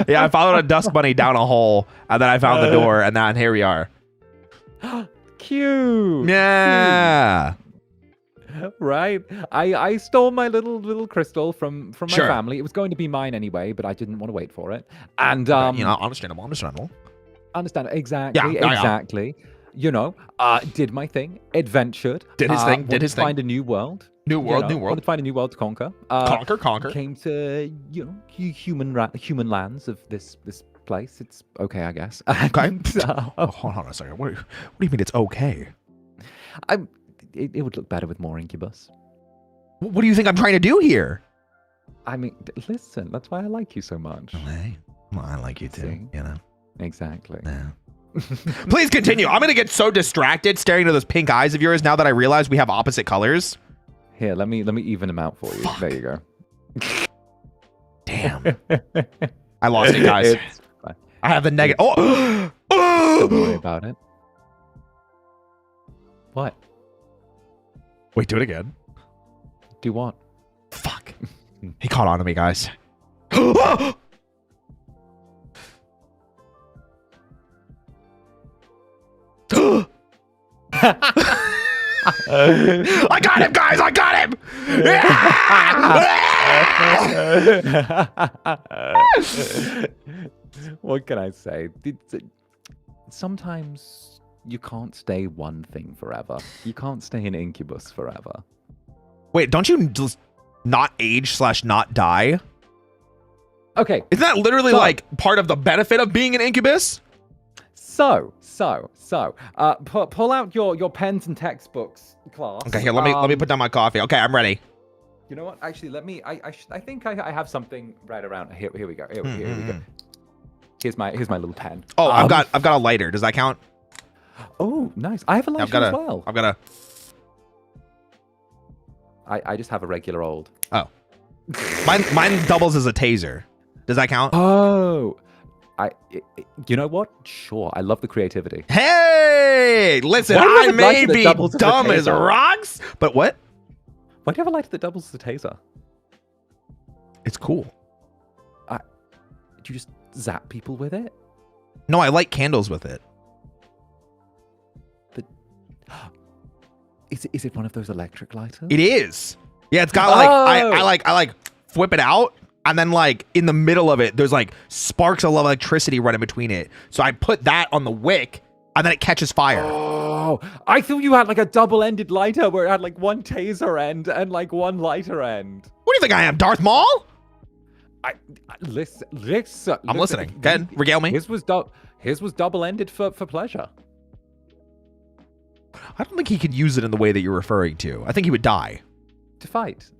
Yeah, I followed a dust bunny down a hole, and then I found the door, and then here we are. Cute. Yeah. Cute. Right. I stole my little crystal from my family. It was going to be mine anyway, but I didn't want to wait for it. And understandable. Understand exactly. Yeah. Exactly. You know, did my thing, adventured. Did his thing. Find a new world. New world. Wanted to find a new world to conquer. Conquer. Came to human lands of this place. It's okay, I guess. Okay. Hold on a second. What do you mean it's okay? It would look better with more incubus. What do you think I'm trying to do here? I mean, listen, that's why I like you so much. Okay. Well, I like you too, See? you know? Exactly. Yeah. Please continue. I'm going to get so distracted staring into those pink eyes of yours now that I realize we have opposite colors. Here, let me even them out for you. Fuck. There you go. Damn. I lost it, guys. I have the negative. Oh! Don't worry about it. What? Wait, do it again. Do what? Fuck. He caught on to me, guys. I got him, guys! I got him! What can I say? Sometimes you can't stay one thing forever. You can't stay an incubus forever. Wait, don't you just not age / not die? Okay. Isn't that literally like part of the benefit of being an incubus? So, pull out your pens and textbooks, class. Okay, here, let me put down my coffee. Okay, I'm ready. You know what? Actually, let me. I think I have something right around here. Here we go. Here we go. Here's my little pen. Oh, I've got a lighter. Does that count? Oh, nice. I have a lighter as well. I've got a. I just have a regular old. Oh, mine doubles as a taser. Does that count? Oh. You know what? Sure, I love the creativity. Hey, listen, I may be dumb as rocks, but what? Why do you have a lighter that doubles as a taser? It's cool. Do you just zap people with it? No, I light candles with it. Is it one of those electric lighters? It is. Yeah, it's got like I like whip it out. And then, like, in the middle of it, there's, like, sparks of electricity running between it. So I put that on the wick, and then it catches fire. Oh, I thought you had, like, a double-ended lighter where it had, like, one taser end and, like, one lighter end. What do you think I am, Darth Maul? Listen. I'm listening. Go ahead, regale me. His was double-ended for pleasure. I don't think he could use it in the way that you're referring to. I think he would die. To fight.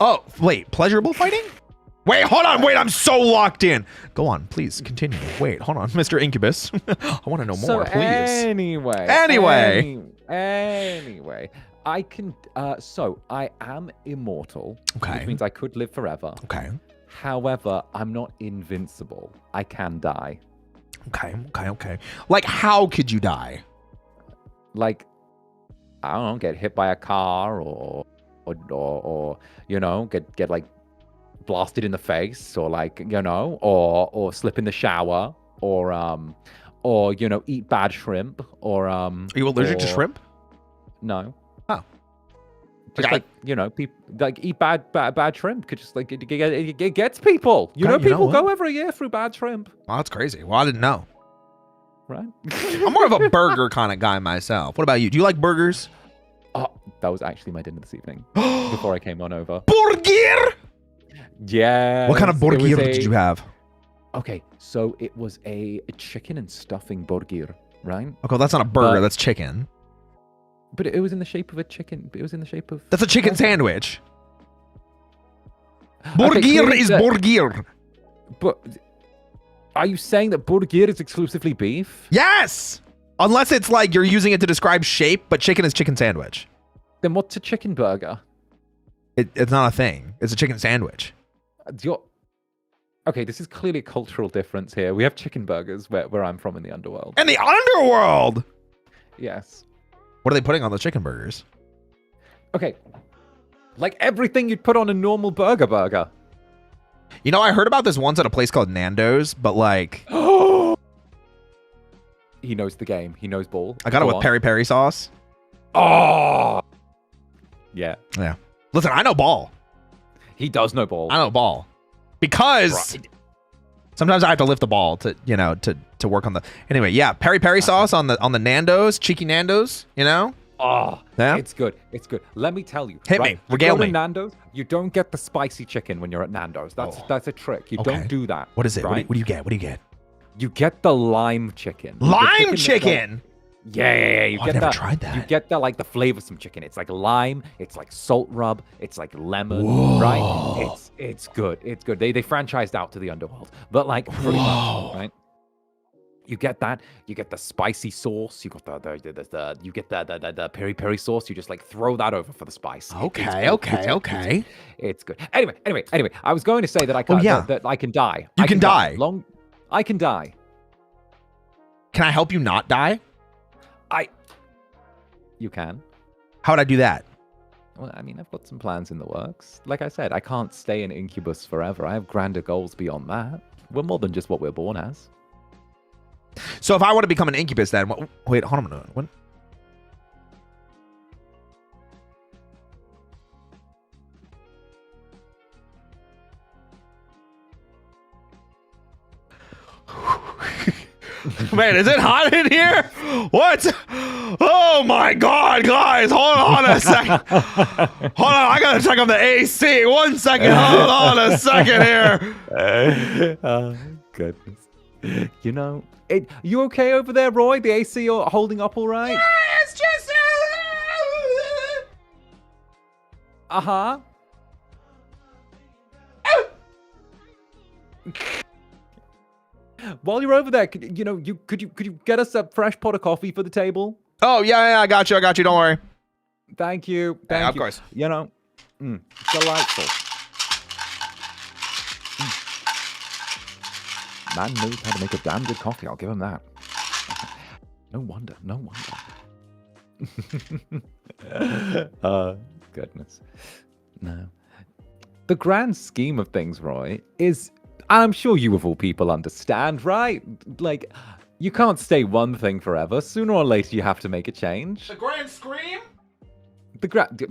Oh, wait, pleasurable fighting? Wait, hold on, wait, I'm so locked in. Go on, please, continue. Wait, hold on, Mr. Incubus. I want to know more, please. Anyway, I can, so I am immortal, Okay. which means I could live forever. Okay. However, I'm not invincible. I can die. Okay. Like, how could you die? Like, I don't know, get hit by a car or you know, get like blasted in the face, or like, you know, or slip in the shower, or you know, eat bad shrimp, or Are you allergic to shrimp? No. Oh. Just like, you know, people like eat bad shrimp could just like it gets people. You know, people go every year through bad shrimp. Oh, that's crazy. Well, I didn't know. Right? I'm more of a burger kind of guy myself. What about you? Do you like burgers? Oh, that was actually my dinner this evening before I came on over. Burger? Yeah. What kind of burger did you have? Okay, so it was a chicken and stuffing burger, right? Okay, that's not a burger. That's chicken. But it was in the shape of a chicken. It was in the shape of... That's a chicken sandwich. Burger is burger. But are you saying that burger is exclusively beef? Yes! Unless it's like you're using it to describe shape, but chicken is chicken sandwich. Then what's a chicken burger? It's not a thing. It's a chicken sandwich. Okay, this is clearly a cultural difference here. We have chicken burgers where I'm from in the underworld. In the underworld? Yes. What are they putting on the chicken burgers? Okay. Like everything you'd put on a normal burger. You know, I heard about this once at a place called Nando's, but like... He knows the game. He knows ball. I got it with peri-peri sauce. Oh! Yeah. Yeah. Listen, I know ball. He does know ball. I know ball. Because sometimes I have to lift the ball to, you know, to work on the... Anyway, yeah, peri-peri sauce on the Nando's, cheeky Nando's, you know? Oh, yeah? It's good. It's good. Let me tell you. Hit me. Regale me. Nando's, you don't get the spicy chicken when you're at Nando's. That's a trick. You don't do that. What is it? Right? What do you get? What do you get? You get the lime chicken. Lime chicken? Yeah. You I've never tried that. You get the like the flavorsome chicken. It's like lime. It's like salt rub. It's like lemon. Whoa. Right? It's good. It's good. They franchised out to the underworld, but like pretty much, right? You get that. You get the spicy sauce. You got you get the peri-peri sauce. You just like throw that over for the spice. Okay. It's good. Anyway. I was going to say that I can that I can die. You can die. I can die. Can I help you not die? You can. How would I do that? Well, I mean, I've got some plans in the works. Like I said, I can't stay in incubus forever. I have grander goals beyond that. We're more than just what we're born as. So if I want to become an incubus, then wait, hold on a minute. What? Man, is it hot in here? What? Oh my God, guys, hold on a second. Hold on, I gotta check on the AC. 1 second. Hold on a second here. Oh, goodness. You know, you okay over there, Roy? The AC holding up all right? Yeah, it's just... Uh-huh. While you're over there, could you get us a fresh pot of coffee for the table? Oh, yeah, I got you. Don't worry. Thank you. Of course. You know, delightful. Man knows how to make a damn good coffee. I'll give him that. No wonder. Goodness. No. The grand scheme of things, Roy, is... I'm sure you of all people understand, right? Like, you can't stay one thing forever. Sooner or later, you have to make a change. The grand scream?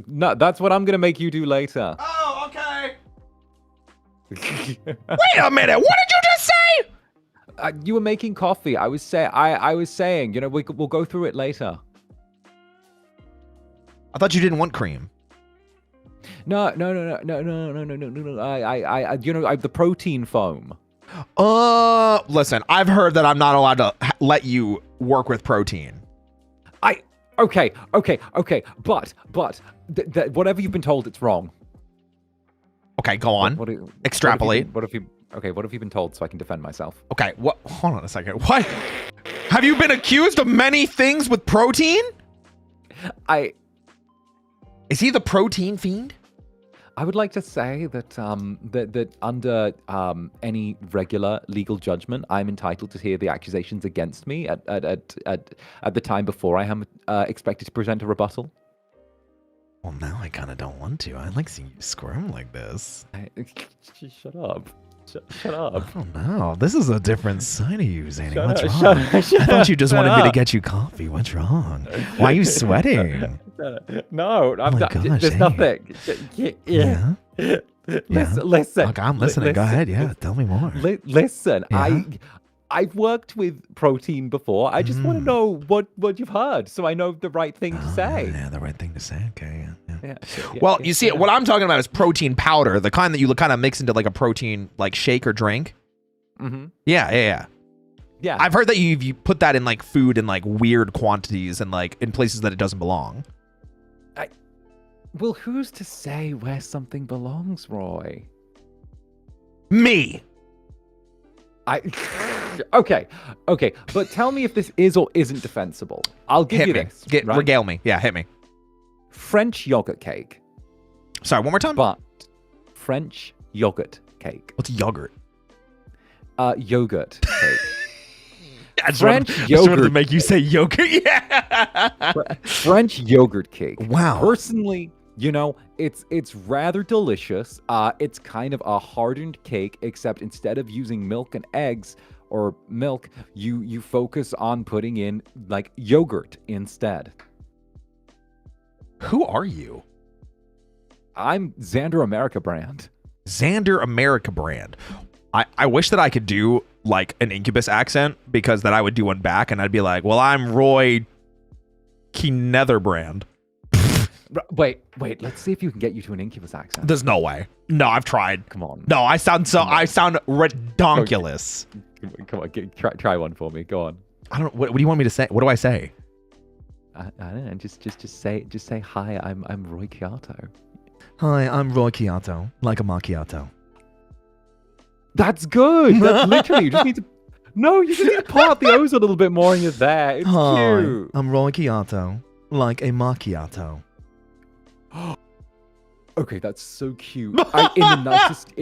No, that's what I'm going to make you do later. Oh, okay. Wait a minute. What did you just say? You were making coffee. I was saying, you know, we'll go through it later. I thought you didn't want cream. No, no, no, no, no, no, no, no, no, no, no. The protein foam. Listen, I've heard that I'm not allowed to let you work with protein. Okay, but whatever you've been told, it's wrong. Okay, go on. Extrapolate. What have you been told so I can defend myself? Okay, what? Hold on a second. What? Have you been accused of many things with protein? Is he the protein fiend? I would like to say that that under any regular legal judgment, I'm entitled to hear the accusations against me at the time before I am expected to present a rebuttal. Well, now I kind of don't want to. I like seeing you squirm like this. Shut up. Shut up. I don't know. This is a different side of you, Zanny. What's wrong? Shut I thought you just wanted me to get you coffee. What's wrong? Why are you sweating? No, Oh my gosh, there's hey. nothing. Yeah? Listen. Okay, I'm listening. Go ahead. Yeah, tell me more. Listen, Yeah? I've worked with protein before. I just want to know what you've heard, so I know the right thing to say. Yeah, the right thing to say. Okay. Yeah. Yeah, Well, you see, what I'm talking about is protein powder, the kind that you kind of mix into like a protein like shake or drink. Mm-hmm. Yeah. I've heard that you put that in like food in like weird quantities and like in places that it doesn't belong. Well, who's to say where something belongs, Roy? Me. Okay, but tell me if this is or isn't defensible. I'll give you this. Right? Regale me. Yeah, hit me. French yogurt cake. Sorry, one more time. But French yogurt cake. What's yogurt? Yogurt cake. French yogurt. I just wanted to make you say yogurt. Yeah. French yogurt cake. Wow. Personally, it's rather delicious. It's kind of a hardened cake, except instead of using milk and eggs or milk, you focus on putting in like yogurt instead. Who are you? I'm Zander Netherbrand. Zander Netherbrand. I wish that I could do like an incubus accent, because then I would do one back and I'd be like, well, I'm Roy Netherbrand. Wait, let's see if you can get you to an incubus accent. There's no way. No, I've tried. Come on. No, I sound redonkulous. Come on, try one for me. Go on. I don't. What do you want me to say? What do I say? I don't know. Just say hi. I'm Roy Chiato. Hi, I'm Roy Chiato, like a macchiato. That's good. That's literally. You just need to. No, you just need to part the O's a little bit more, and you're there. It's Hi, cute. I'm Roy Chiato, like a macchiato. Okay, that's so cute. In the nicest,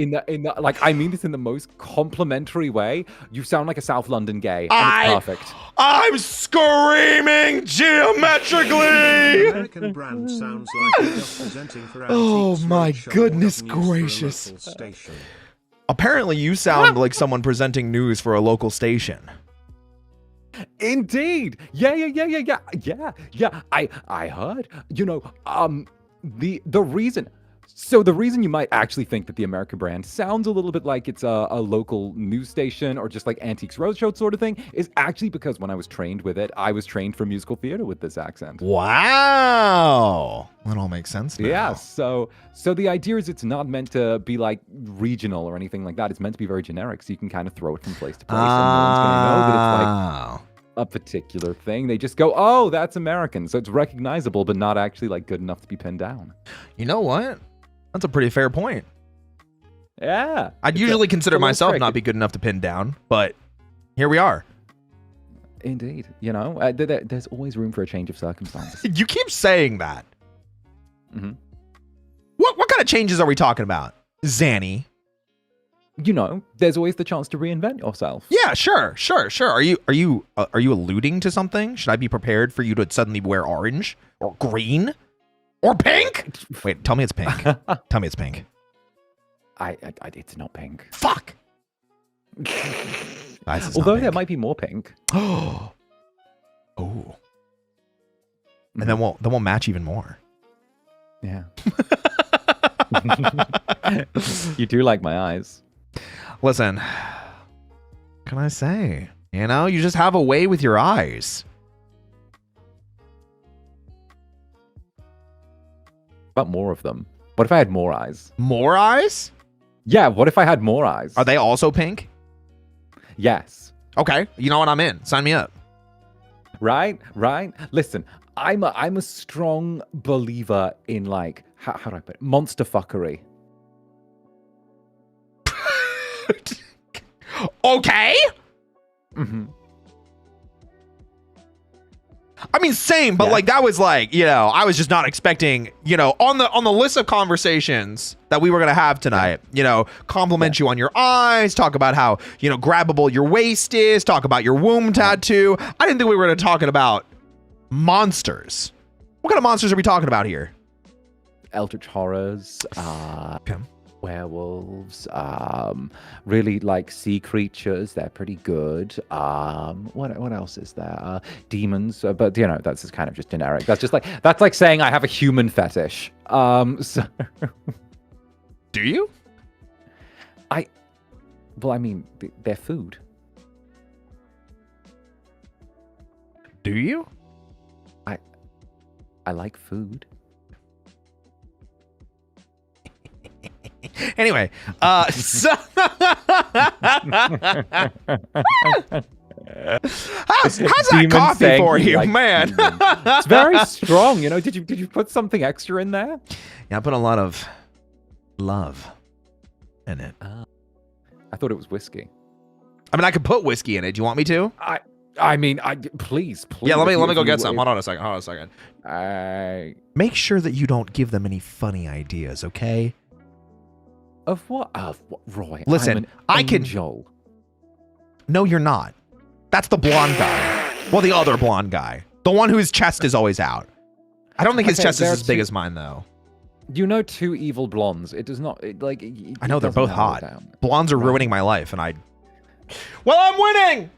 like, I mean this in the most complimentary way. You sound like a South London gay, and it's perfect. I'm screaming geometrically. American brand sounds like you're just presenting for Oh antiques my roadshow or goodness news for a gracious. local station. Apparently, you sound like someone presenting news for a local station. Indeed. Yeah. I heard. The reason. So the reason you might actually think that the American brand sounds a little bit like it's a local news station or just like Antiques Roadshow sort of thing is actually because when I was trained with it, I was trained for musical theater with this accent. Wow. That all makes sense now. Yeah, so the idea is it's not meant to be like regional or anything like that. It's meant to be very generic, so you can kind of throw it from place to place and no one's going to know that it's like a particular thing. They just go, oh, that's American. So it's recognizable, but not actually like good enough to be pinned down. You know what? That's a pretty fair point. Yeah. I'd usually consider myself not be good enough to pin down, but here we are. Indeed. There's always room for a change of circumstances. You keep saying that. Mm-hmm. What kind of changes are we talking about, Zanny? There's always the chance to reinvent yourself. Yeah, sure. Are you alluding to something? Should I be prepared for you to suddenly wear orange or green or pink? Wait, tell me it's pink. Tell me it's pink. It's not pink. Fuck. Although there might be more pink. Oh. And then we'll match even more. Yeah. You do like my eyes. Listen, what can I say? You just have a way with your eyes. About more of them. What if I had more eyes? More eyes? Yeah, what if I had more eyes? Are they also pink? Yes. Okay. You know what? I'm in. Sign me up. Right? Listen, I'm a strong believer in, like, how do I put it? Monster fuckery. Okay. Mm-hmm. I mean, same, but Yeah. like that was like, I was just not expecting, on the list of conversations that we were gonna have tonight, compliment you on your eyes, talk about how, grabbable your waist is, talk about your womb tattoo. I didn't think we were gonna talking about monsters. What kind of monsters are we talking about here? Eldritch horrors, Okay. werewolves, really like sea creatures. They're pretty good. What else is there? Demons, but that's just kind of just generic. That's like saying I have a human fetish. So Do you? well, I mean, they're food. Do you? I like food. Anyway, so how's that Demon coffee saying for he you, likes man? demons. It's very strong. Did you put something extra in there? Yeah, I put a lot of love in it. I thought it was whiskey. I mean, I could put whiskey in it. Do you want me to? I mean, please. Yeah, let me if go you- get some. Hold on a second. Make sure that you don't give them any funny ideas, okay? Of what, Roy? Listen, I'm an I can- angel. No, you're not. That's the blonde guy. Well, the other blonde guy. The one whose chest is always out. I don't think his Okay, chest is there are as big two- as mine, though. Two evil blondes. It does not I know they're both hot. Down. Blondes are Right. ruining my life, and Well, I'm winning!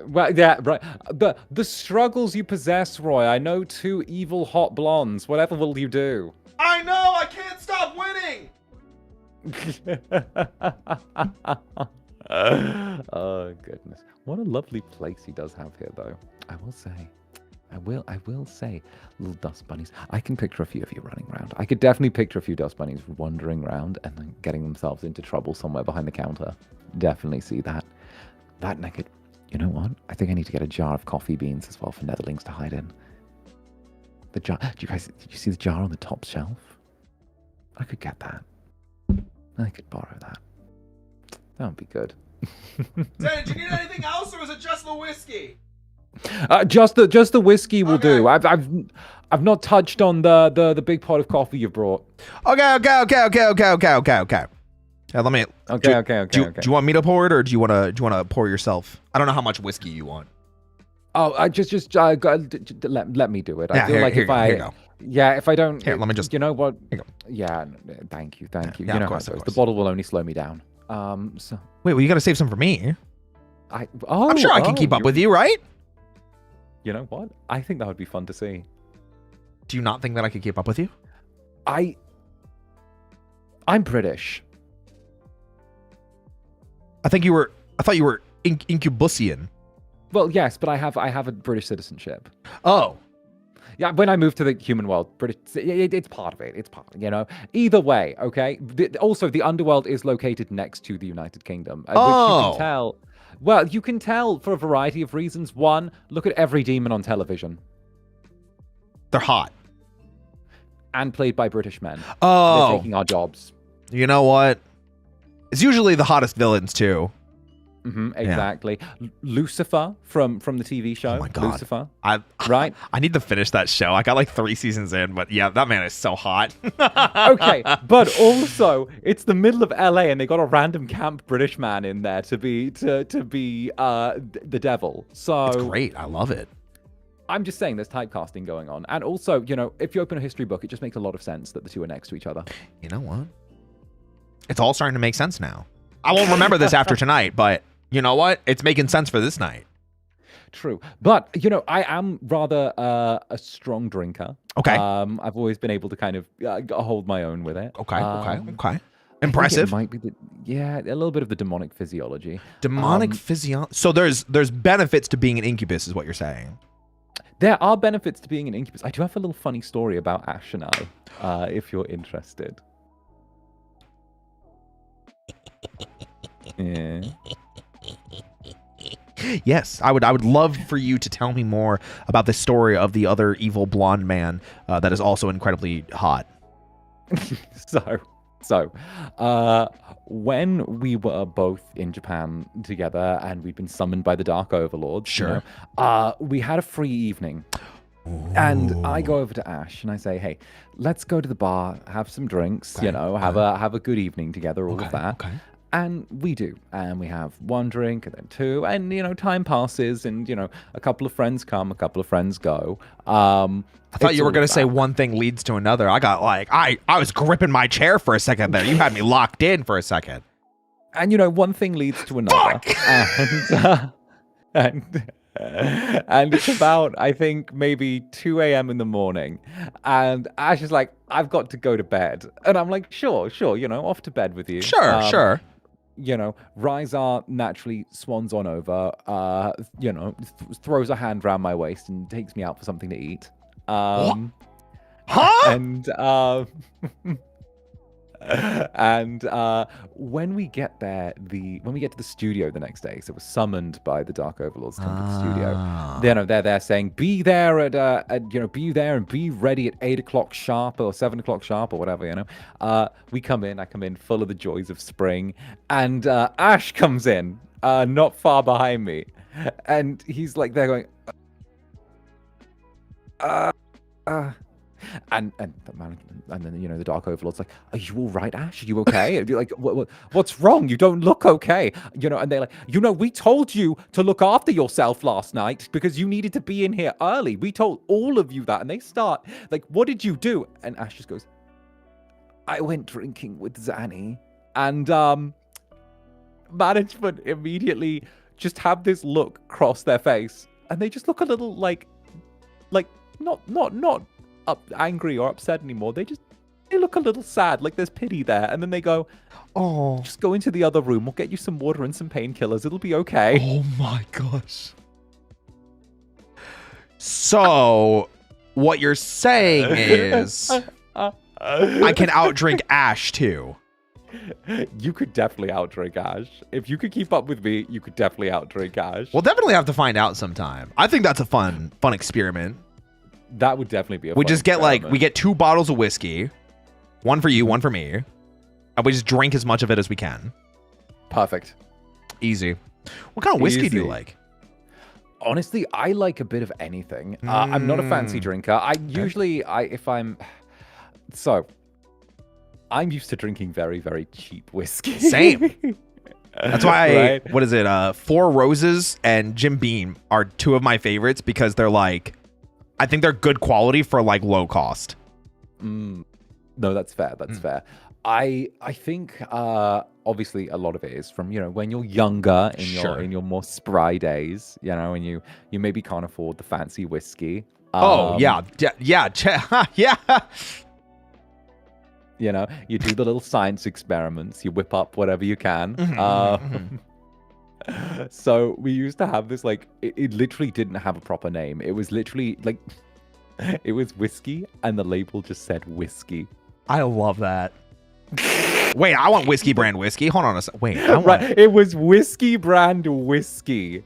Well, yeah, right. The struggles you possess, Roy. I know two evil hot blondes. Whatever will you do? I know! I can't stop winning! Oh goodness, what a lovely place he does have here, though. I will say, little dust bunnies. I can picture a few of you running around. I could definitely picture a few dust bunnies wandering around and then getting themselves into trouble somewhere behind the counter. Definitely see that. That naked. You know what? I think I need to get a jar of coffee beans as well for netherlings to hide in. The jar. Did you see the jar on the top shelf? I could get that. I could borrow that. That would be good. Did you need anything else, or was it just the whiskey? Just the whiskey will Okay. do. I've not touched on the big pot of coffee you brought. Okay. Let me. Okay. Do you want me to pour it, or do you want to pour yourself? I don't know how much whiskey you want. Oh, let me do it. Yeah, I feel like here if you go. Yeah, if I don't. Here, let me just- You know what? Here you go. Yeah, thank you. Yeah, You of know course, how of it goes. course. The bottle will only slow me down. So Wait, well, you got to save some for me. I'm sure I can keep up you're- with you, right? You know what? I think that would be fun to see. Do you not think that I could keep up with you? I'm British. I thought you were incubusian. Well, yes, but I have a British citizenship. Oh, Yeah, when I moved to the human world, it's part of it. It's part, Either way, okay? Also, the underworld is located next to the United Kingdom, which you Oh. can tell. Well, you can tell for a variety of reasons. One, look at every demon on television they're hot. and played by British men. They're Oh, taking our jobs. you know what? It's usually the hottest villains too. Exactly. Lucifer from the TV show. Oh my God. Lucifer, I right? I need to finish that show. I got like 3 seasons in, but yeah, that man is so hot. Okay, but also it's the middle of LA and they got a random camp British man in there to be the devil. So It's great. I love it. I'm just saying there's typecasting going on. And also, if you open a history book, it just makes a lot of sense that the two are next to each other. You know what? It's all starting to make sense now. I won't remember this after tonight, but you know what? It's making sense for this night. True. But, I am rather a strong drinker. Okay. I've always been able to kind of hold my own with it. Okay. I think Impressive. it might be a little bit of the demonic physiology. Demonic physiology. So there's benefits to being an incubus, is what you're saying. There are benefits to being an incubus. I do have a little funny story about Ash and I, if you're interested. Yeah. Yes, I would love for you to tell me more about the story of the other evil blonde man that is also incredibly hot. So, when we were both in Japan together and we'd been summoned by the Dark Overlords, Sure. we had a free evening. And I go over to Ash and I say, "Hey, let's go to the bar, have some drinks, Okay, have a good evening together, all of that." Okay. And we do, and we have one drink and then two, and time passes, and a couple of friends come, a couple of friends go. I thought you were going to say one thing leads to another. I got like, I was gripping my chair for a second there. You had me locked in for a second. And one thing leads to another. And it's about, I think, maybe 2 a.m. in the morning. And Ash is like, "I've got to go to bed." And I'm like, sure, off to bed with you. Sure. Ryzar naturally swans on over, throws a hand around my waist and takes me out for something to eat. Huh? And when we get there, when we get to the studio the next day, so we're summoned by the Dark Overlords to come to the studio. They're there saying, "Be there be there and be ready at 8 o'clock sharp or 7 o'clock sharp or whatever." I come in full of the joys of spring, and Ash comes in, not far behind me, and he's like, they're going, and the management, and then the Dark Overlord's like, "Are you all right, Ash? Are you okay?" And you're like, what's wrong? You don't look okay." And they're like, "We told you to look after yourself last night because you needed to be in here early. We told all of you that." And they start like, "What did you do?" And Ash just goes, "I went drinking with Zanny." And management immediately just have this look cross their face, and they just look a little like not angry or upset anymore. They look a little sad, like there's pity there, and then they go, Oh. "Just go into the other room. We'll get you some water and some painkillers. It'll be okay." Oh my gosh. So, what you're saying is, I can outdrink Ash too. You could definitely outdrink Ash. If you could keep up with me, you could definitely outdrink Ash. We'll definitely have to find out sometime. I think that's a fun experiment. That would definitely be a We fun just get experiment. we get 2 bottles of whiskey, one for you, one for me, and we just drink as much of it as we can. Perfect. Easy. What kind of whiskey do you Easy. like? Honestly, I like a bit of anything. I'm not a fancy drinker. I'm used to drinking very, very cheap whiskey. Same. That's why Right? what is it? 4 Roses and Jim Beam are 2 of my favorites because they're I think they're good quality for low cost. No, that's fair. That's fair. I think obviously a lot of it is from when you're younger in your more spry days, and you maybe can't afford the fancy whiskey. Yeah. You do the little science experiments. You whip up whatever you can. So we used to have this it literally didn't have a proper name. It was literally it was whiskey, and the label just said whiskey. I love that. Wait, I want whiskey brand whiskey. Hold on a second. Wait, Right, it was whiskey brand whiskey.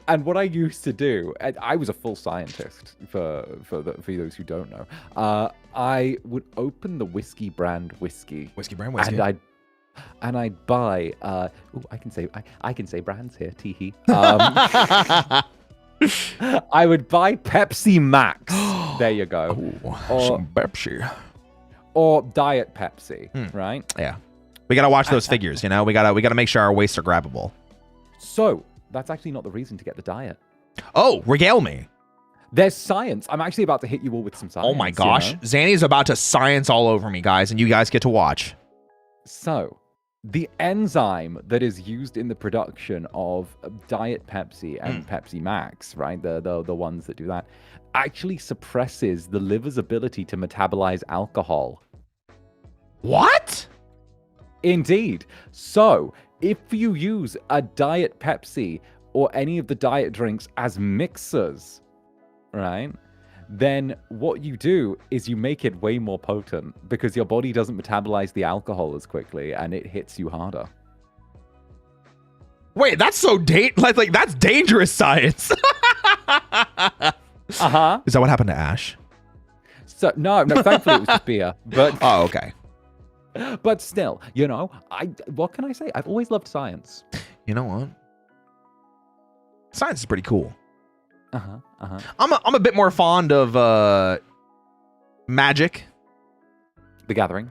And what I used to do, and I was a full scientist for those who don't know. I would open the whiskey brand whiskey. Whiskey brand whiskey. And I'd buy. I can say brands here. Teehee. I would buy Pepsi Max. There you go. Some Pepsi. Or Diet Pepsi, right? Yeah. We gotta watch those figures. We gotta make sure our waists are grabbable. So that's actually not the reason to get the diet. Oh, regale me. There's science. I'm actually about to hit you all with some science. Oh my gosh. Zanny's about to science all over me, guys, and you guys get to watch. So, the enzyme that is used in the production of Diet Pepsi and Pepsi Max, right? The ones that do that, actually suppresses the liver's ability to metabolize alcohol. What? Indeed. So, if you use a Diet Pepsi or any of the diet drinks as mixers, right? Then what you do is you make it way more potent because your body doesn't metabolize the alcohol as quickly and it hits you harder. Wait, that's so like that's dangerous science. Uh-huh. Is that what happened to Ash? So no, thankfully it was just beer. But Oh, okay. but still, what can I say? I've always loved science. You know what? Science is pretty cool. Uh-huh. Uh-huh. I'm a bit more fond of magic. The Gathering.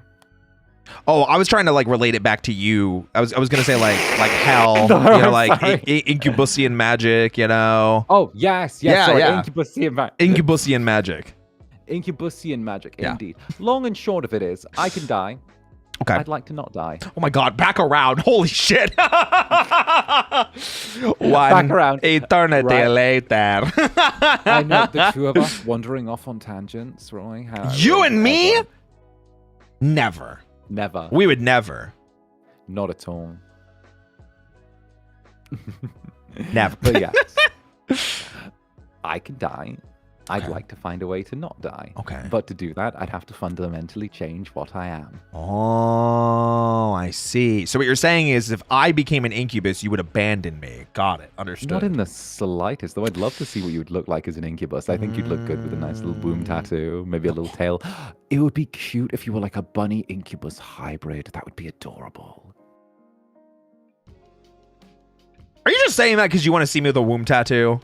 Oh, I was trying to like relate it back to you. I was gonna say like hell, No, you know, I'm like sorry. incubusian magic, you know. Oh, yes. Yeah, Sorry, yeah. Incubusian magic. Incubusian magic. Incubusian magic, Yeah. indeed. Long and short of it is, I can die. Okay. I'd like to not die. Oh my God, back around. Holy shit. One Back around. eternity Right. later. I know the two of us wandering off on tangents, Roy. You and me? Never. Never. We would never. Not at all. Never. But yes. I can die. I'd Okay. like to find a way to not die. Okay. But to do that, I'd have to fundamentally change what I am. Oh, I see. So what you're saying is if I became an incubus, you would abandon me. Got it. Understood. Not in the slightest, though. I'd love to see what you would look like as an incubus. I think you'd look good with a nice little womb tattoo, maybe a little tail. It would be cute if you were like a bunny incubus hybrid. That would be adorable. Are you just saying that because you want to see me with a womb tattoo?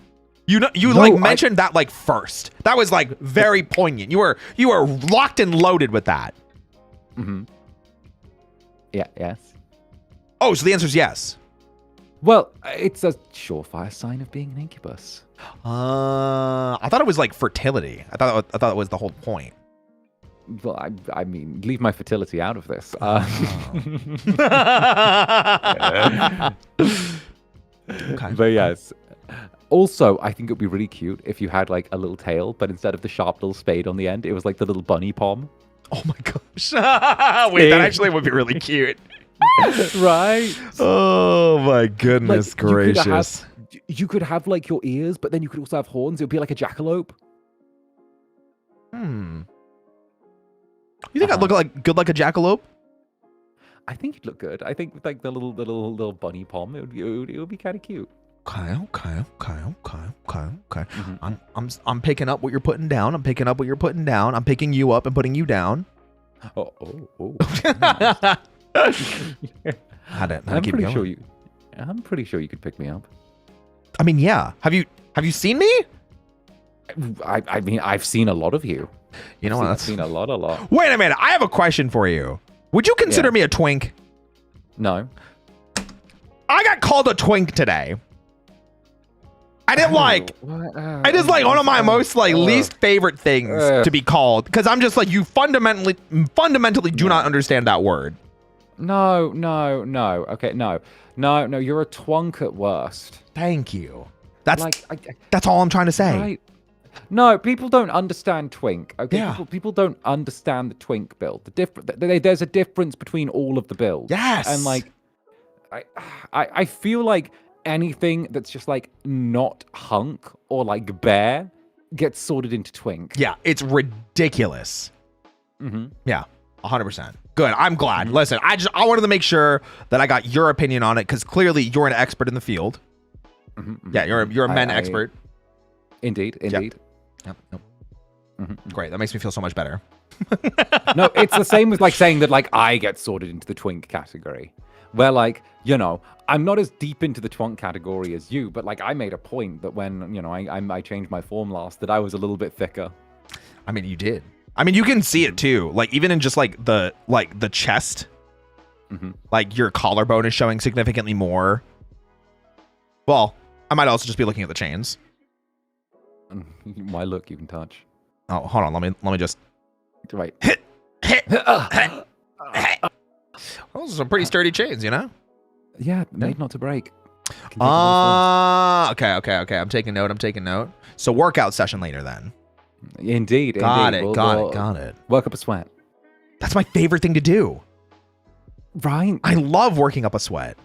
You know, you No, like mentioned that like first. That was like very poignant. You were locked and loaded with that. Mm-hmm. Yeah, yes. Oh, so the answer is yes. Well, it's a surefire sign of being an incubus. I thought it was like fertility. I thought it was the whole point. Well, I mean, leave my fertility out of this. Okay. But yes. Also, I think it would be really cute if you had like a little tail, but instead of the sharp little spade on the end, it was like the little bunny palm. Oh my gosh. Wait, that actually would be really cute. Right? Oh my goodness gracious. You could have like your ears, but then you could also have horns. It would be like a jackalope. You think I'd look good like a jackalope? I think you'd look good. I think with like the little bunny palm, it would be kind of cute. Okay. I'm picking up what you're putting down. I'm picking you up and putting you down. Oh. How to I'm keep pretty going? sure I'm pretty sure you could pick me up. I mean, yeah. Have you seen me? I mean, I've seen a lot of you. You know what? I've seen a lot. Wait a minute. I have a question for you. Would you consider me a twink? No. I got called a twink today. I didn't like. I just like one of my most like least favorite things to be called because I'm just like you fundamentally do not understand that word. No. Okay, no. You're a twunk at worst. Thank you. That's Like, that's all I'm trying to say. right? No, people don't understand twink. Okay, Yeah. people don't understand the twink build. There's a difference between all of the builds. Yes. And like, I feel like anything that's just like not hunk or like bear gets sorted into twink. Yeah, it's ridiculous. Mm-hmm. Yeah, 100%. Good. I'm glad. Listen, I wanted to make sure that I got your opinion on it because clearly you're an expert in the field. Mm-hmm. Yeah, you're a men expert. Indeed. Yep. Mm-hmm. Great. That makes me feel so much better. No, it's the same with like saying that like I get sorted into the twink category. Where like, I'm not as deep into the twunk category as you, but like I made a point that when, I changed my form last that I was a little bit thicker. I mean, you did. I mean, you can see it too. Like even in just like the chest, like your collarbone is showing significantly more. Well, I might also just be looking at the chains. My look you can touch. Oh, hold on. Let me just. Right. Those are some pretty sturdy chains, you know? Yeah, made not to break. Can take all Okay. I'm taking note. So workout session later then. forms. Indeed. Got We'll it. Work up a sweat. That's my favorite thing to do. Right. I love working up a sweat.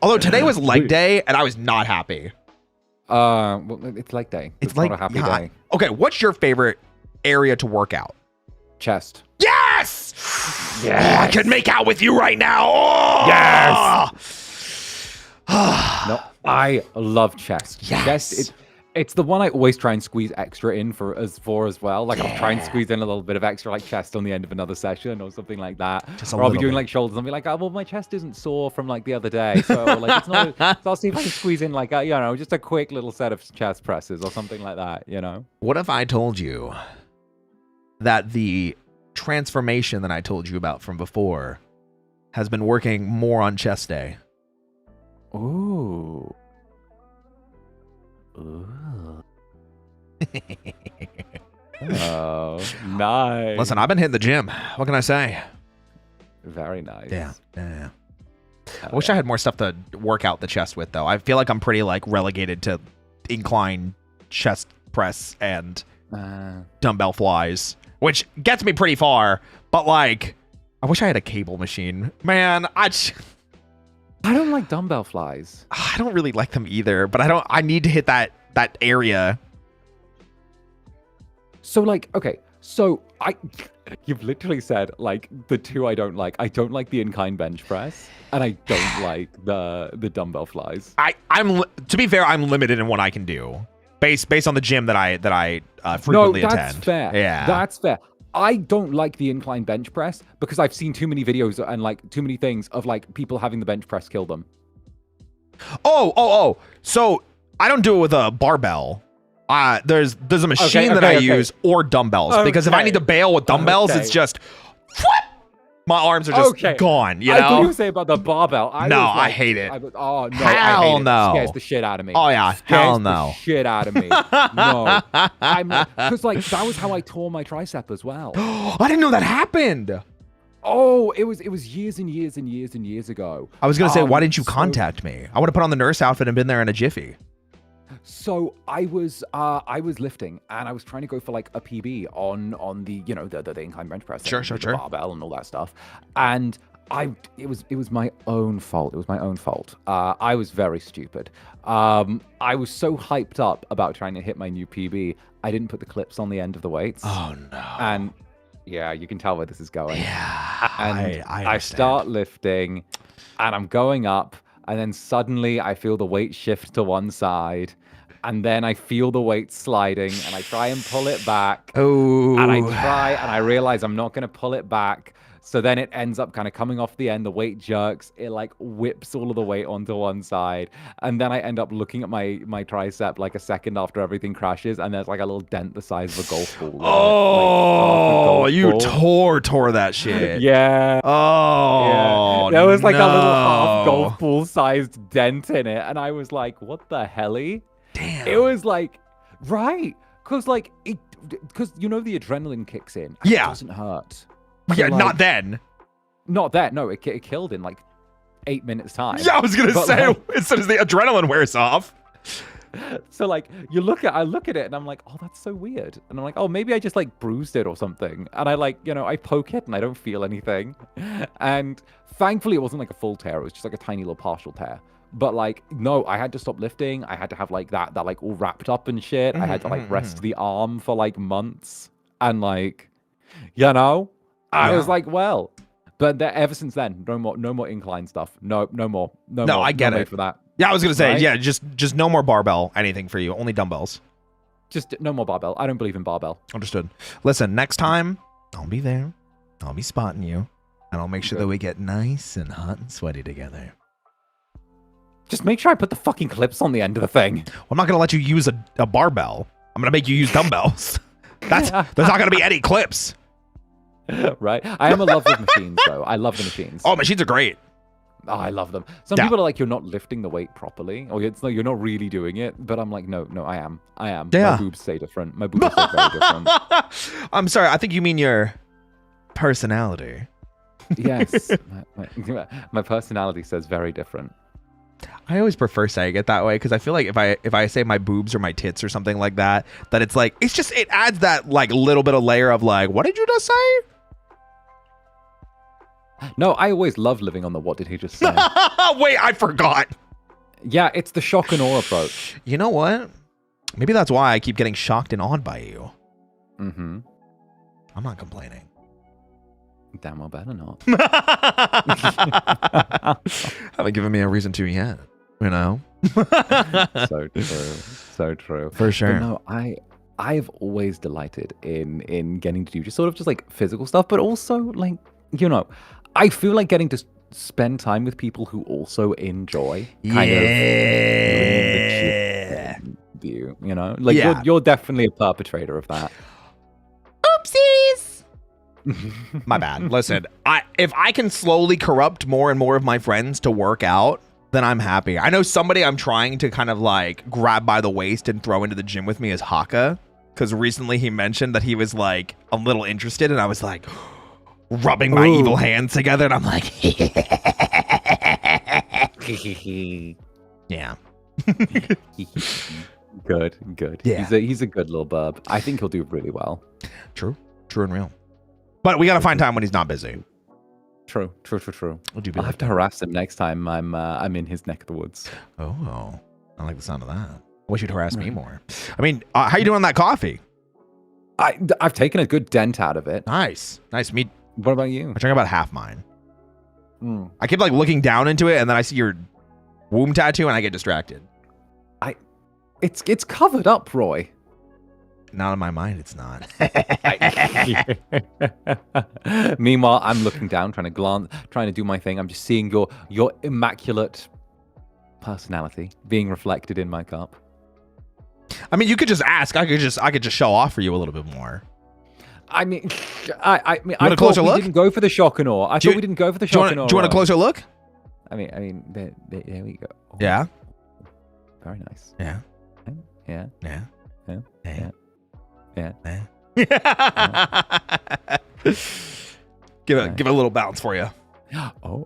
Although today was leg day and I was not happy. Well, it's leg day. It's not like a happy yeah. day. Okay, what's your favorite area to work out? Chest. Yes! Oh, I could make out with you right now. Oh! Yes! No, I love chest. Yes. Chest, it's the one I always try and squeeze extra in for as well. Like I'll try and squeeze in a little bit of extra, like chest on the end of another session or something like that. Just a or I'll be little doing bit. like shoulders. I'll be like, oh, well, my chest isn't sore from like the other day, so like it's not. So I'll see if I can squeeze in like just a quick little set of chest presses or something like that. What if I told you that the transformation that I told you about from before has been working more on chest day? Ooh. Oh, nice. Listen, I've been hitting the gym. What can I say? Very nice. Yeah. I wish I had more stuff to work out the chest with, though. I feel like I'm pretty like relegated to incline chest press and dumbbell flies, which gets me pretty far. But like, I wish I had a cable machine. Man, I don't like dumbbell flies. I don't really like them either. But I need to hit that area. So like, okay, so you've literally said like the two I don't like. I don't like the in-kind bench press, and I don't like the dumbbell flies. I'm to be fair, I'm limited in what I can do based on the gym that I frequently attend. That's fair. Yeah, that's fair. I don't like the incline bench press because I've seen too many videos and like too many things of like people having the bench press kill them. Oh. So I don't do it with a barbell. There's a machine that I use or dumbbells because if I need to bail with dumbbells, it's just whoop, my arms are just gone. You know. I thought you were saying about the barbell. I hate it. Oh no! Hell no! It scares the shit out of me. Oh yeah, hell no! The shit out of me. No, because like that was how I tore my tricep as well. I didn't know that happened. Oh, it was years and years and years and years ago. I was gonna say, why didn't you contact me? I would have put on the nurse outfit and been there in a jiffy. So I was lifting and I was trying to go for like a PB on the the incline bench press, sure, the barbell and all that stuff, and it was my own fault. It was my own fault. I was very stupid. I was so hyped up about trying to hit my new PB, I didn't put the clips on the end of the weights. Oh no! And yeah, you can tell where this is going. Yeah, and I start lifting, and I'm going up, and then suddenly I feel the weight shift to one side. And then I feel the weight sliding, and I try and pull it back. Oh. And I try, and I realize I'm not going to pull it back. So then it ends up kind of coming off the end. The weight jerks. It like whips all of the weight onto one side. And then I end up looking at my tricep like a second after everything crashes, and there's like a little dent the size of a golf ball. Oh, you tore that shit. Yeah. Oh, yeah. There was like a little half golf ball sized dent in it. And I was like, what the helly? Damn. It was like, right. Because like, because the adrenaline kicks in. And Yeah. It doesn't hurt. Yeah, like, not then. Not that. No, it killed in like 8 minutes time. Yeah, I was going to say, like, as soon as the adrenaline wears off. So like, I look at it and I'm like, oh, that's so weird. And I'm like, oh, maybe I just like bruised it or something. And I like, I poke it and I don't feel anything. And thankfully it wasn't like a full tear. It was just like a tiny little partial tear. But like, no, I had to stop lifting. I had to have like that like all wrapped up and shit. I had to like rest the arm for like months. And like, I was like, well, but ever since then, no more incline stuff. No more. No, I get it for that. Yeah, I was gonna say, right? yeah, just no more barbell anything for you. Only dumbbells. Just no more barbell. I don't believe in barbell. Understood. Listen, next time I'll be there. I'll be spotting you, and I'll make sure that we get nice and hot and sweaty together. Just make sure I put the fucking clips on the end of the thing. Well, I'm not gonna let you use a barbell. I'm gonna make you use dumbbells. There's not gonna be any clips. Right? I am a lover of machines, though. I love the machines. Oh, machines are great. Oh, I love them. Some people are like, you're not lifting the weight properly, or it's like you're not really doing it. But I'm like, no, I am. Yeah. My boobs say different. My boobs say very different. I'm sorry. I think you mean your personality. Yes, my personality says very different. I always prefer saying it that way because I feel like if I say my boobs or my tits or something like that, that it's like it adds that like little bit of layer of like, what did you just say? No, I always love living on the what did he just say? Wait, I forgot. Yeah, it's the shock and awe approach. You know what? Maybe that's why I keep getting shocked and awed by you. Mm-hmm. I'm not complaining. Damn well better not. Haven't given me a reason to yet. you know? So true. So true. For sure. But no, I've always delighted in getting to do just like physical stuff, but also like, I feel like getting to spend time with people who also enjoy kind of doing the shit with you, Like you're definitely a perpetrator of that. Oopsies! My bad. Listen, if I can slowly corrupt more and more of my friends to work out, then I'm happy. I know somebody I'm trying to kind of like grab by the waist and throw into the gym with me is Haka, because recently he mentioned that he was like a little interested, and I was like rubbing my evil hands together, and I'm like, yeah. Good. Yeah. He's a good little bub. I think he'll do really well. True and real. But we gotta find time when he's not busy. True. I'll have to harass him next time I'm in his neck of the woods. Oh, I like the sound of that. I wish you'd harass me more. I mean, how you doing on that coffee? I've taken a good dent out of it. Nice. Me. What about you? I drank about half mine. I keep like looking down into it, and then I see your womb tattoo, and I get distracted. It's covered up, Roy. Not in my mind, it's not. Meanwhile, I'm looking down, trying to do my thing. I'm just seeing your immaculate personality being reflected in my cup. I mean, you could just ask. I could just show off for you a little bit more. I mean, I thought we didn't go for the shock and awe. Do you want a closer look? I mean, there we go. Oh, yeah. Very nice. Yeah. Yeah. Yeah. Yeah. Yeah. Yeah. Give it a little bounce for you. Oh.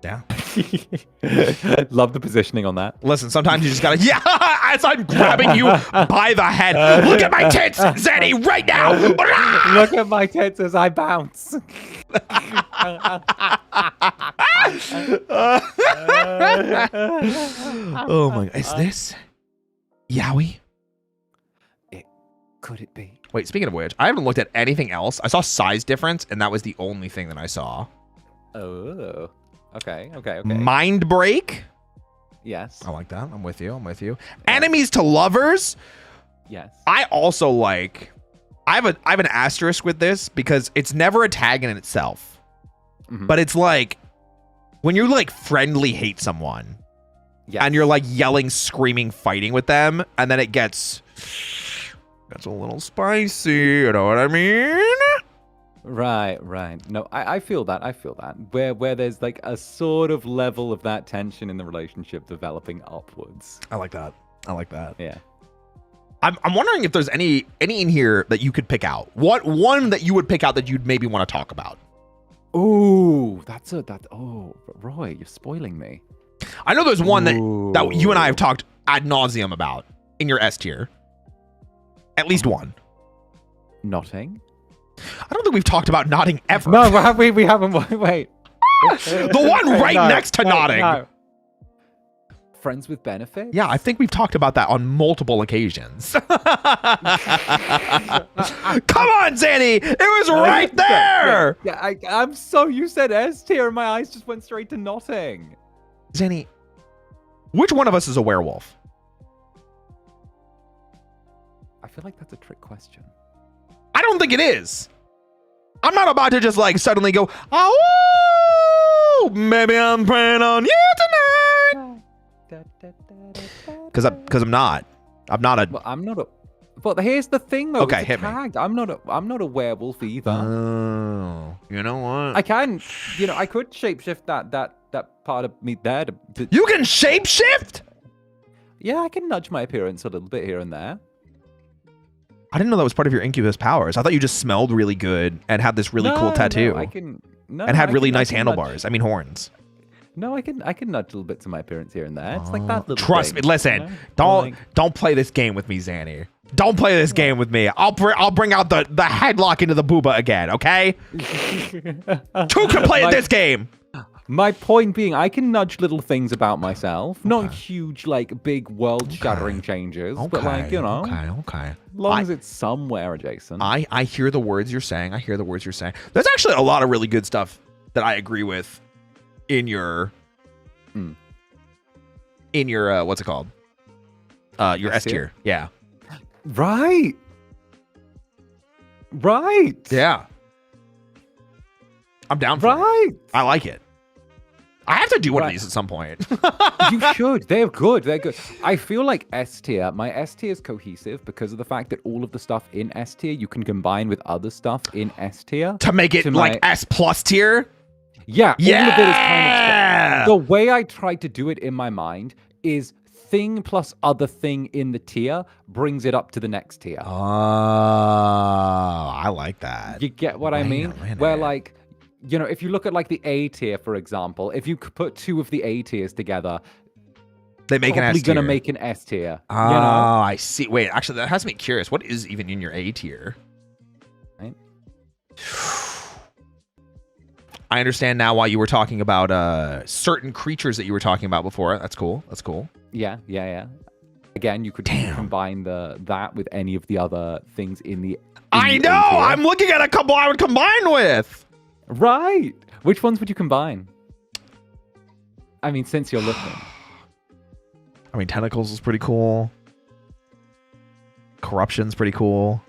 Yeah. Love the positioning on that. Listen, sometimes you just gotta, as I'm grabbing you by the head. Look at my tits, Zenny, right now. Look at my tits as I bounce. Oh my God. Is this Yowie? Could it be? Wait, speaking of which, I haven't looked at anything else. I saw size difference, and that was the only thing that I saw. Oh. Okay. Mind break? Yes. I like that. I'm with you. Yeah. Enemies to lovers? Yes. I also like... I have an asterisk with this because it's never a tag in itself. Mm-hmm. But it's like... when you're like friendly hate someone... yes. And you're like yelling, screaming, fighting with them, and then it gets a little spicy, you know what I mean? Right. No, I feel that. Where there's like a sort of level of that tension in the relationship developing upwards. I like that. Yeah. I'm wondering if there's any in here that you could pick out. What one that you would pick out that you'd maybe want to talk about? Ooh, Roy, you're spoiling me. I know there's one that you and I have talked ad nauseum about in your S tier. At least one. Notting? I don't think we've talked about nodding ever. No, we haven't. Wait. The one next to nodding. No. Friends with benefits? Yeah, I think we've talked about that on multiple occasions. Come on, Zanny! It was right there! Yeah, I'm so... You said S tier and my eyes just went straight to Notting. Zanny, which one of us is a werewolf? I feel like that's a trick question. I don't think it is. I'm not about to just like suddenly go, oh, maybe I'm praying on you tonight. Because I'm not. Well, I'm not a. But here's the thing, though. Okay, it's hit tagged. me. I'm not a werewolf either. Oh, you know what? I can. I could shapeshift that part of me there. To... You can shapeshift? Yeah, I can nudge my appearance a little bit here and there. I didn't know that was part of your incubus powers. I thought you just smelled really good and had this really cool tattoo. No, I can. No, and had really nice handlebars. I mean horns. No, I can nudge little bits of my appearance here and there. It's like that little Trust thing, me. Listen, don't play this game with me, Zanny. Don't play this game with me. I'll bring out the headlock into the booba again, okay? Who can play this game? My point being, I can nudge little things about myself. Not huge, like, big world-shattering changes. But, like, Okay. As long as it's somewhere adjacent. I hear the words you're saying. There's actually a lot of really good stuff that I agree with in your in your what's it called? Your S tier. Yeah. Right. Yeah. I'm down for Right. it. I like it. I have to do one of these at some point. You should. They're good. They're good. I feel like S tier, my S tier is cohesive because of the fact that all of the stuff in S tier you can combine with other stuff in S tier. To make it like S plus tier? Yeah. Yeah. All of it is kind of... The way I tried to do it in my mind is thing plus other thing in the tier brings it up to the next tier. Oh, I like that. You get what I mean? Where like, you know, if you look at like the A tier, for example, if you could put two of the A tiers together, they make an S tier. Probably gonna make an S tier. Oh, you know? I see. Wait, actually, that has me curious. What is even in your A tier? Right. I understand now why you were talking about certain creatures that you were talking about before. That's cool. That's cool. Yeah. Again, you could combine that with any of the other things in the. I know. I'm looking at a couple I would combine with. Right. Which ones would you combine? I mean, since you're looking. I mean, tentacles is pretty cool. Corruption's pretty cool.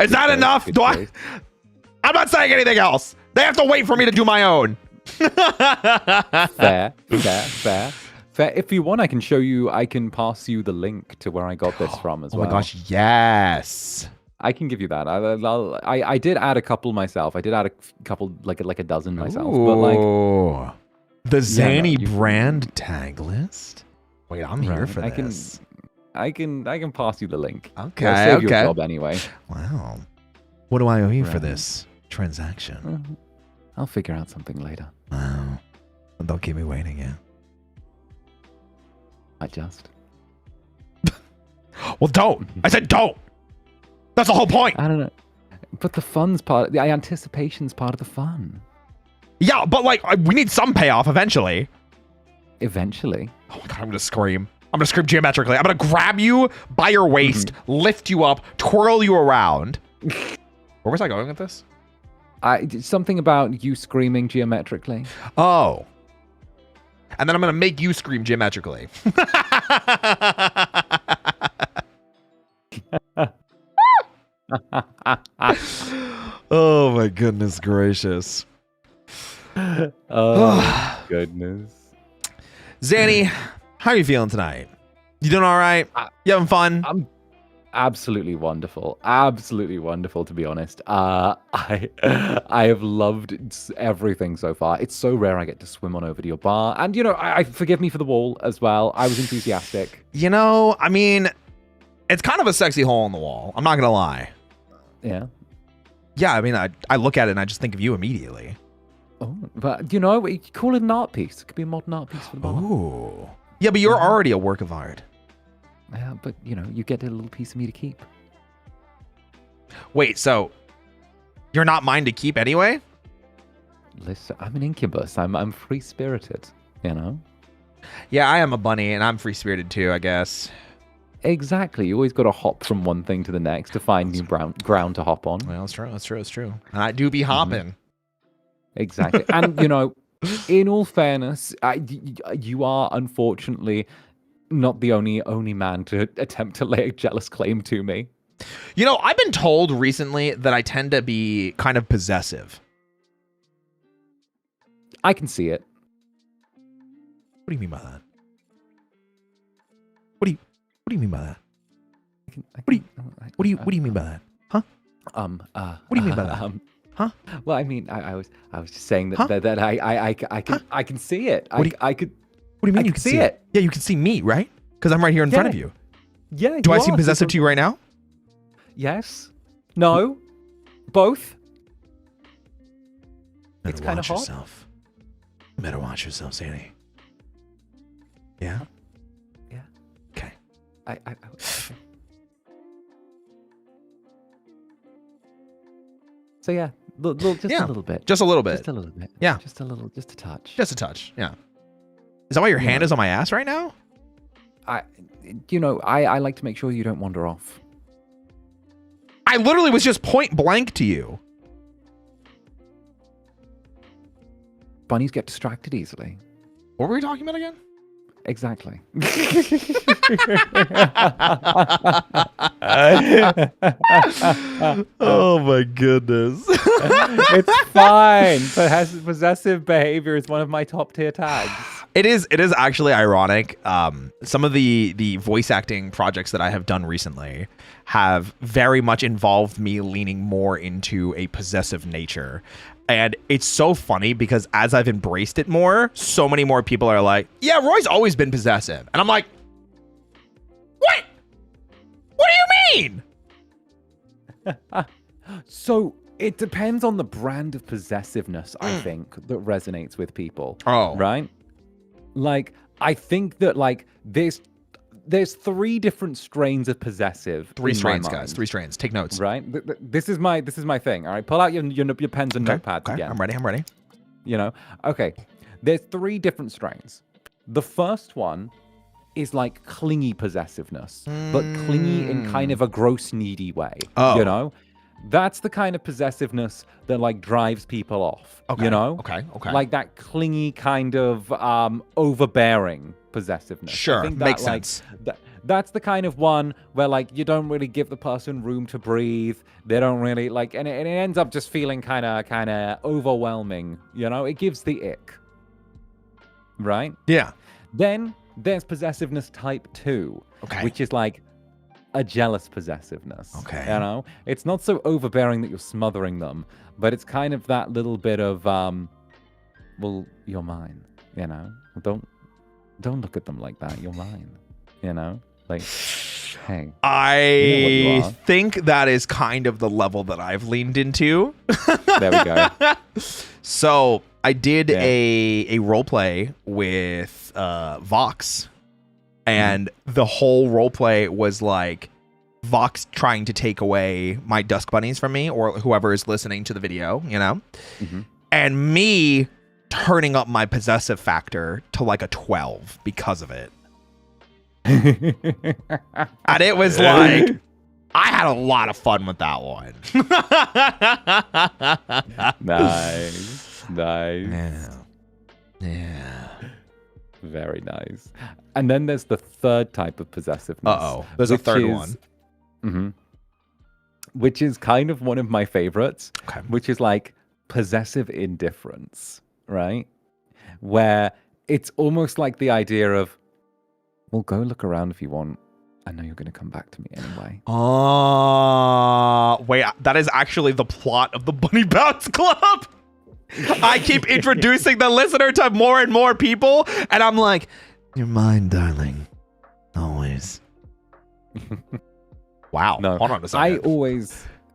Is that enough? I'm not saying anything else. They have to wait for me to do my own. Fair. If you want, I can show you. I can pass you the link to where I got this from as well. Oh my gosh, yes. I can give you that. I did add a couple myself. I did add a couple, like a dozen myself. Ooh. But like the Zanny brand tag list. Wait, I'm here for this. I can pass you the link. Okay. Save your job anyway. Wow. What do I owe you for this transaction? I'll figure out something later. Wow. Don't keep me waiting, yeah. I just. Well, don't. I said don't. That's the whole point. I don't know. But the fun's part, the anticipation's part of the fun. Yeah, but like, we need some payoff eventually. Eventually. Oh my God, I'm going to scream. I'm going to scream geometrically. I'm going to grab you by your waist, lift you up, twirl you around. Where was I going with this? Something about you screaming geometrically. Oh. And then I'm going to make you scream geometrically. Oh my goodness gracious. Oh goodness. Zanny, how are you feeling tonight? You doing all right? You having fun? I'm absolutely wonderful. Absolutely wonderful, to be honest. I have loved everything so far. It's so rare I get to swim on over to your bar. And, you know, I forgive me for the wall as well. I was enthusiastic. You know, I mean, it's kind of a sexy hole in the wall. I'm not going to lie. Yeah. Yeah, I mean, I look at it and I just think of you immediately. Oh, but, you know, you call it an art piece. It could be a modern art piece for the bar. Ooh. Yeah, but you're already a work of art. Yeah, but, you know, you get a little piece of me to keep. Wait, so you're not mine to keep anyway? Listen, I'm an incubus. I'm free-spirited, you know? Yeah, I am a bunny, and I'm free-spirited too, I guess. Exactly. You always got to hop from one thing to the next to find new ground to hop on. Well, it's true. And I do be hopping. Exactly. And, you know, in all fairness, you are unfortunately not the only man to attempt to lay a jealous claim to me. You know, I've been told recently that I tend to be kind of possessive. I can see it. What do you mean by that? What do you mean by that? What do you mean by that? Huh? What do you mean by that? Huh? Well, I mean, I was just saying that I can see it. What do you mean you can see it? Yeah, you can see me, right? Because I'm right here in front of you. Yeah. Do I seem possessive to you right now? Yes. No. Both. It's kind of hot. Yourself. You better watch yourself, Zanny. Yeah? Yeah. Okay. Okay. So yeah, a little bit. Just a little bit. Just a little bit. Yeah. Just a touch. Just a touch. Yeah. Is that why your hand is on my ass right now? I like to make sure you don't wander off. I literally was just point blank to you. bunnies get distracted easily. What were we talking about again? Exactly. Oh my goodness. It's fine. Possessive behavior is one of my top tier tags. It is actually ironic. Some of the voice acting projects that I have done recently have very much involved me leaning more into a possessive nature. And it's so funny because as I've embraced it more, so many more people are like, yeah, Roy's always been possessive. And I'm like, what? What do you mean? So it depends on the brand of possessiveness, I think, that resonates with people. Oh. Right? Like, I think that, like, there's 3 different strains of possessive. 3 in my strains, mind, guys. 3 strains. Take notes. Right? This is my thing. All right, pull out your pens and notepads Okay. again. I'm ready. You know? Okay. There's 3 different strains. The first one is like clingy possessiveness, but clingy in kind of a gross, needy way. Oh. You know? That's the kind of possessiveness that like drives people off. Okay. You know? Okay. Like that clingy kind of overbearing possessiveness. Sure. I think that, Makes like, sense. That's the kind of one where like you don't really give the person room to breathe. They don't really like, and it ends up just feeling kind of overwhelming. You know, it gives the ick. Right? Yeah. Then there's possessiveness type 2, Okay. which is like a jealous possessiveness. Okay. You know, it's not so overbearing that you're smothering them, but it's kind of that little bit of, well, you're mine. You know, don't look at them like that. You're mine. You know, like, hey. I think that is kind of the level that I've leaned into. There we go. So I did a role play with Vox, and the whole role play was like Vox trying to take away my dusk bunnies from me, or whoever is listening to the video, you know, and me turning up my possessive factor to like a 12 because of it. And it was like, I had a lot of fun with that one. Nice. Yeah. Very nice. And then there's the third type of possessiveness. There's a third one. Which is kind of one of my favorites, Okay. which is like possessive indifference, right? Where it's almost like the idea of, well, go look around if you want. I know you're going to come back to me anyway. Oh, wait, that is actually the plot of the Bunny Bounce Club. I keep introducing the listener to more and more people, and I'm like, you're mine, darling. Always. Wow. No, Hold on a second.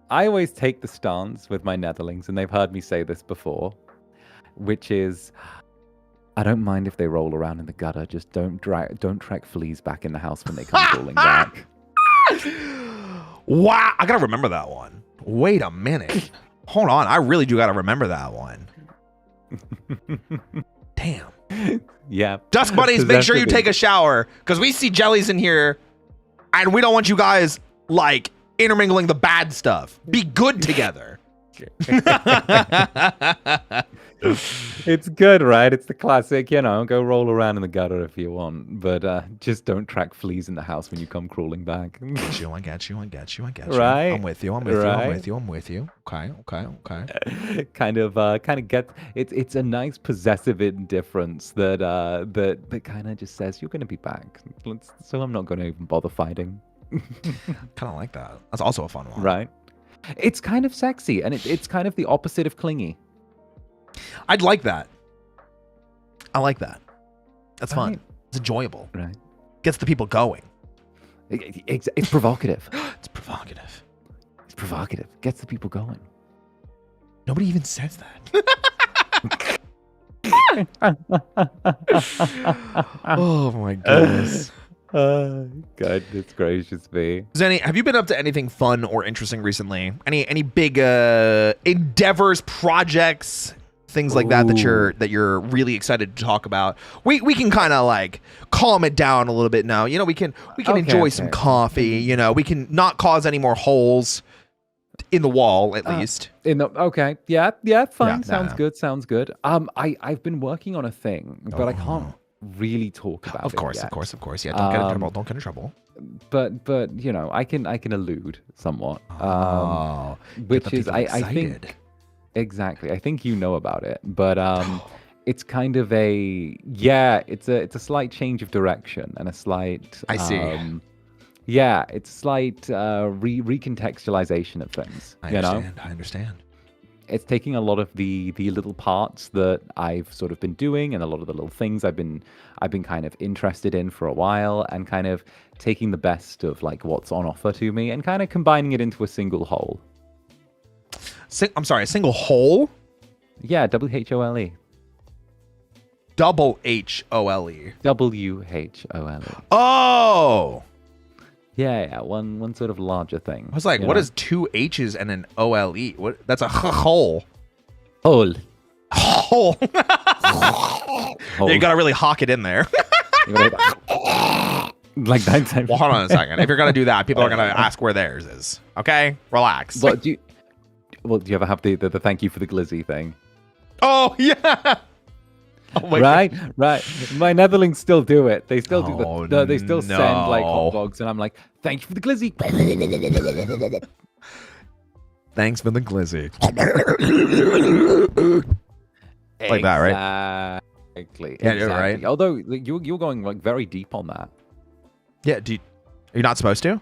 I always take the stance with my netherlings, and they've heard me say this before, which is, I don't mind if they roll around in the gutter. Just don't track fleas back in the house when they come crawling back. Wow. I got to remember that one. Wait a minute. Hold on. I really do got to remember that one. Damn. Yeah. Dusk bunnies, make sure you take a shower, because we see jellies in here, and we don't want you guys, like, intermingling the bad stuff. Be good together. It's good, right? It's the classic, you know, go roll around in the gutter if you want, but just don't track fleas in the house when you come crawling back. I get you. Right? I'm with you. Right? Okay. kind of get it's a nice possessive indifference that kind of just says you're going to be back, so I'm not going to even bother fighting. Kind of like that. That's also a fun one. Right? It's kind of sexy, and it's kind of the opposite of clingy. I'd like that. I like that. That's fun. Right. It's enjoyable. Right? Gets the people going. It's provocative. It's provocative. It's provocative. Gets the people going. Nobody even says that. Oh my goodness. Goodness gracious me. Zenny, have you been up to anything fun or interesting recently? Any big endeavors, projects, things like that you're really excited to talk about? We can kind of like calm it down a little bit now. You know, we can enjoy some coffee. You know, we can not cause any more holes. in the wall at least. Okay, yeah, fine. Yeah, Sounds good. I've been working on a thing, but I can't really talk about Of it course, yet. of course, of course. Yeah, don't get in trouble. Don't get in trouble. But you know, I can allude somewhat. Oh, Which get the is people I excited. think exactly. I think you know about it, but it's kind of it's a slight change of direction and a slight I see. Yeah, it's a slight recontextualization of things. I You know, understand. I understand. it's taking a lot of the little parts that I've sort of been doing and a lot of the little things I've been kind of interested in for a while and kind of taking the best of like what's on offer to me and kind of combining it into a single whole. I'm sorry, a single hole? Yeah, WHOLE. Double HOLE. WHOLE. Oh! Yeah, one sort of larger thing. I was like, you what know? is two H's and an OLE? What? That's a hole. Hole. Hole. Hole. You gotta really hawk it in there. Like 9 times. Well, hold on a second. If you're gonna do that, people are gonna ask where theirs is. Okay? Relax. What do you ever have the thank you for the glizzy thing? Oh, yeah! Oh my Right. My Netherlings still do it. They still Oh, do they still send like no. hot dogs, and I'm like, thank you for the glizzy. Thanks for the glizzy. Like that, right? Exactly. Yeah, you're right. Although you're going like very deep on that. Yeah, are you not supposed to?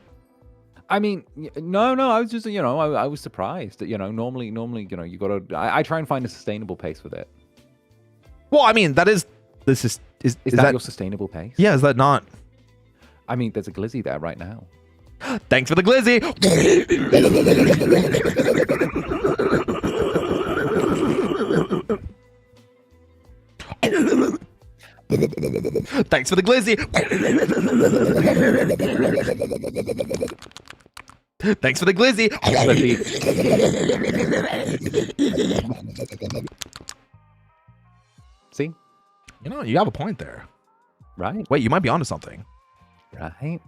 I mean, no. I was just, I was surprised that, normally, you gotta. I try and find a sustainable pace with it. Well, I mean, is Is that your sustainable pace? Yeah, is that not? I mean, there's a glizzy there right now. Thanks for the glizzy. Thanks for the glizzy. Thanks for the glizzy. See? You know, you have a point there. Right. Wait, you might be onto something. Right.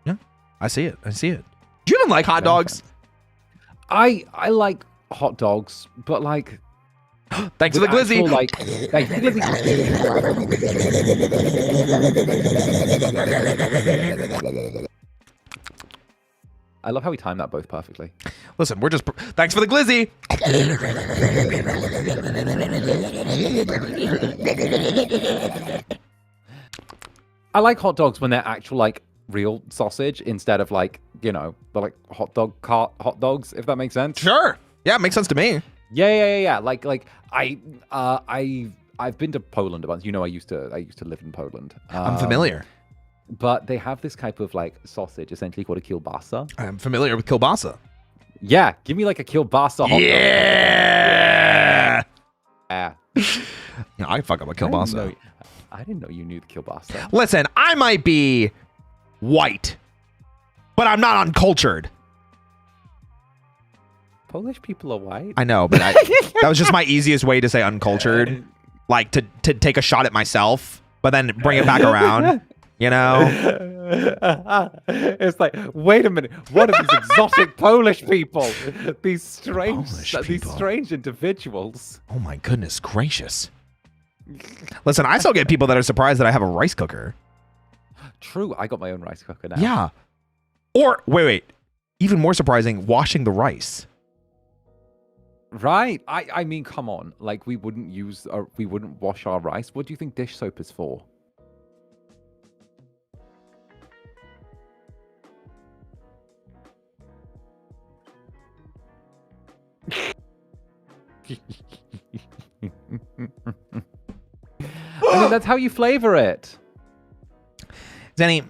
Yeah, I see it. Do you even like hot dogs? I like hot dogs, but like. Thanks for the glizzy. Thanks for the glizzy. I love how we timed that both perfectly. Listen, we're just. Thanks for the glizzy. I like hot dogs when they're actual like real sausage instead of like the like hot dog cart hot dogs, if that makes sense. Sure. Yeah, it makes sense to me. Yeah. Like I've been to Poland a bunch. I used to live in Poland. I'm familiar. But they have this type of like sausage, essentially called a kielbasa. I'm familiar with kielbasa. Yeah, give me like a kielbasa hot dog. Yeah. Yeah. I fuck up with kielbasa. I didn't know you knew the kielbasa. Listen, I might be white, but I'm not uncultured. Polish people are white. I know, but that was just my easiest way to say uncultured. Like to take a shot at myself, but then bring it back around. It's like, wait a minute, what are these exotic Polish people? These strange individuals. Oh my goodness gracious. Listen, I still get people that are surprised that I have a rice cooker. True, I got my own rice cooker now. Yeah. Or wait. Even more surprising, washing the rice. Right. I mean, come on. Like we wouldn't wash our rice. What do you think dish soap is for? I mean, that's how you flavor it. Zenny,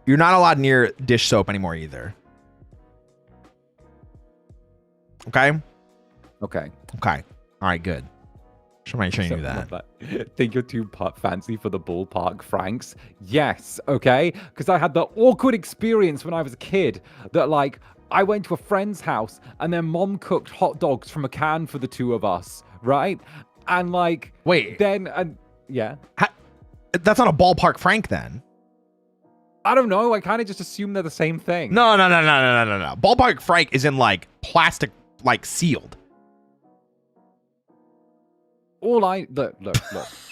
you're not allowed near dish soap anymore either. Okay? Okay. All right, good. Should you that? Think you're too fancy for the ballpark, Franks? Yes, okay? Because I had the awkward experience when I was a kid that, like, I went to a friend's house and their mom cooked hot dogs from a can for the two of us, right? And, like... Wait. Then, yeah. That's not a ballpark Frank, then. I don't know. I kind of just assume they're the same thing. No. Ballpark Frank is in like plastic, like sealed. All I look.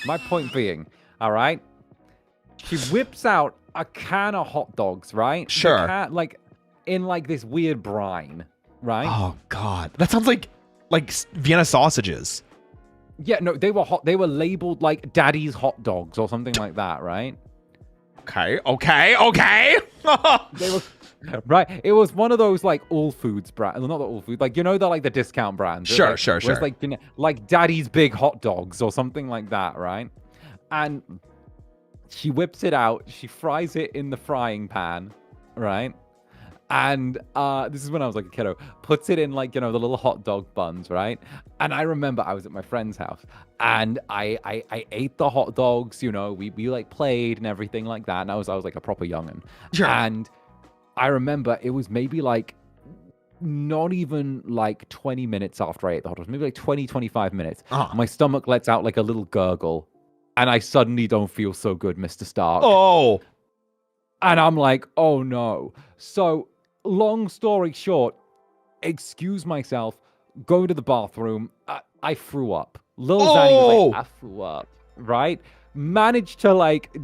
My point being, all right. She whips out a can of hot dogs, right? Sure. The can, like in like this weird brine, right? Oh God, that sounds like Vienna sausages. Yeah, no, they were hot. They were labeled like Daddy's hot dogs or something like that, right? Okay. They were right. It was one of those like all foods brand, not the all food, like they're like the discount brands. Sure. Where it's like like Daddy's big hot dogs or something like that, right? And she whips it out. She fries it in the frying pan, right? And this is when I was like a kiddo. Puts it in like the little hot dog buns, right? And I remember I was at my friend's house, and I ate the hot dogs. We like played and everything like that. And I was like a proper youngin'. Sure. And I remember it was maybe like not even like 20 minutes after I ate the hot dogs, maybe like 25 minutes. My stomach lets out like a little gurgle, and I suddenly don't feel so good, Mr. Stark. Oh. And I'm like, oh no. So long story short, excuse myself, go to the bathroom. I threw up. Lil Zanny was like, I threw up, right? Managed to like,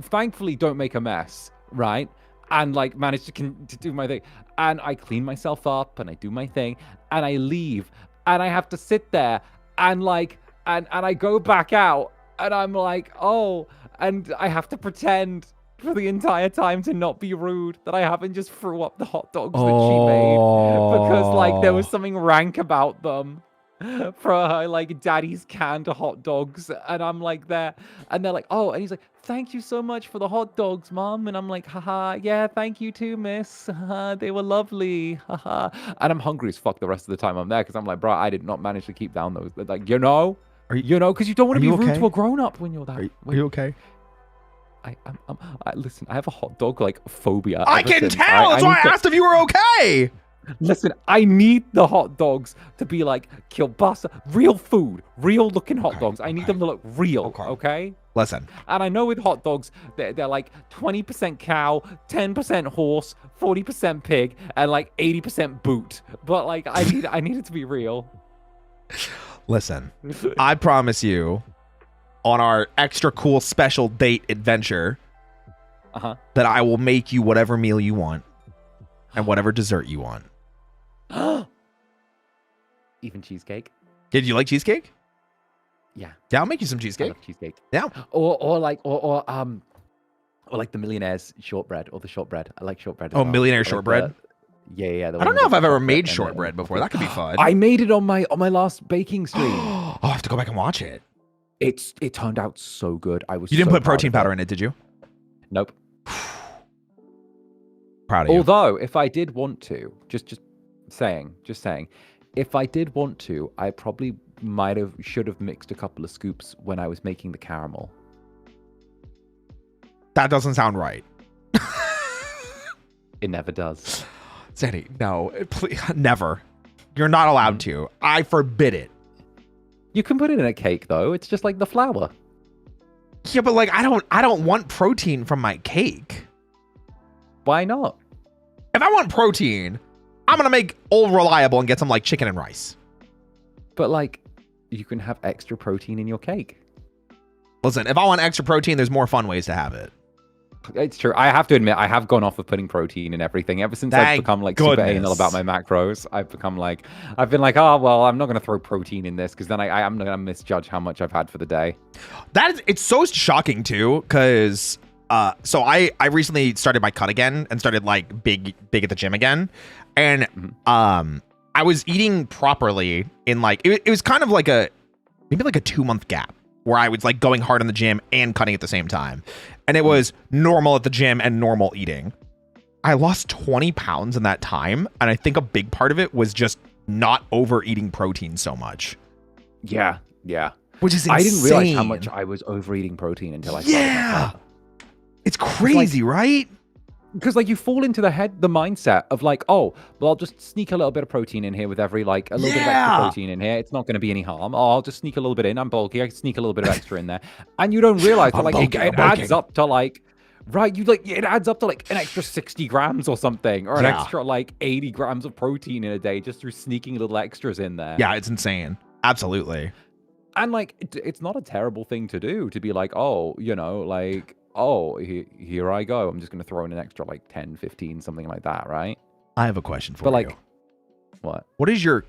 thankfully don't make a mess, right? And like managed to do my thing. And I clean myself up and I do my thing and I leave and I have to sit there and like, and I go back out and I'm like, oh, and I have to pretend for the entire time to not be rude that I haven't just threw up the hot dogs that she made because like there was something rank about them for her like Daddy's canned hot dogs. And I'm like there and they're like, oh, and he's like, thank you so much for the hot dogs, Mom. And I'm like, haha, yeah, thank you too, miss. They were lovely. Haha. And I'm hungry as fuck the rest of the time I'm there because I'm like, bro, I did not manage to keep down those, like, because you don't want to be rude to a grown-up when you're that. Are you okay? Listen, I have a hot dog like phobia. I can tell. That's why I asked if you were okay. Listen, I need the hot dogs to be like kielbasa, real food, real looking hot dogs. I need them to look real, okay? Listen. And I know with hot dogs, they're like 20% cow, 10% horse, 40% pig, and like 80% boot. But like, I need it to be real. Listen, I promise you, on our extra cool special date adventure, that I will make you whatever meal you want and whatever dessert you want. Even cheesecake? Did you like cheesecake? Yeah. Yeah, I'll make you some cheesecake. I love cheesecake. Yeah. Or like the millionaire's shortbread or the shortbread. I like shortbread. Oh, millionaire shortbread. Yeah. I don't know if I've ever made shortbread before. That could be fun. I made it on my last baking stream. I'll have to go back and watch it. It turned out so good. You didn't put protein powder in it, did you? Nope. Proud of you. Although, if I did want to, just saying, if I did want to, I probably should have mixed a couple of scoops when I was making the caramel. That doesn't sound right. It never does. Zanny, no, please, never. You're not allowed to. I forbid it. You can put it in a cake though. It's just like the flour. Yeah, but like I don't want protein from my cake. Why not? If I want protein, I'm gonna make Old Reliable and get some like chicken and rice. But like, you can have extra protein in your cake. Listen, if I want extra protein, there's more fun ways to have it. It's true. I have to admit, I have gone off of putting protein in everything. Ever since I've become like super anal about my macros, I've been like, oh, well, I'm not going to throw protein in this because then I'm going to misjudge how much I've had for the day. It's so shocking too, because so I recently started my cut again and started like big at the gym again. And I was eating properly in like, it was kind of like maybe like a 2-month gap where I was like going hard on the gym and cutting at the same time. And it was normal at the gym and normal eating. I lost 20 pounds in that time. And I think a big part of it was just not overeating protein so much. Yeah. Which is insane. I didn't realize how much I was overeating protein until I started. It's crazy, right? Because like you fall into the mindset of like, oh, well, I'll just sneak a little bit of protein in here with every like a little bit of extra protein in here. It's not going to be any harm. Oh, I'll just sneak a little bit in. I'm bulky. I can sneak a little bit of extra in there. And you don't realize that like it adds up to like, Right, you like it adds up to like an extra 60 grams or something, or an Yeah. extra like 80 grams of protein in a day just through sneaking little extras in there. Yeah, it's insane. Absolutely. And like it's not a terrible thing to do to be like, oh, like, oh, here I go. I'm just gonna throw in an extra like 10, 15, something like that, right? I have a question for But you. like, what? What is your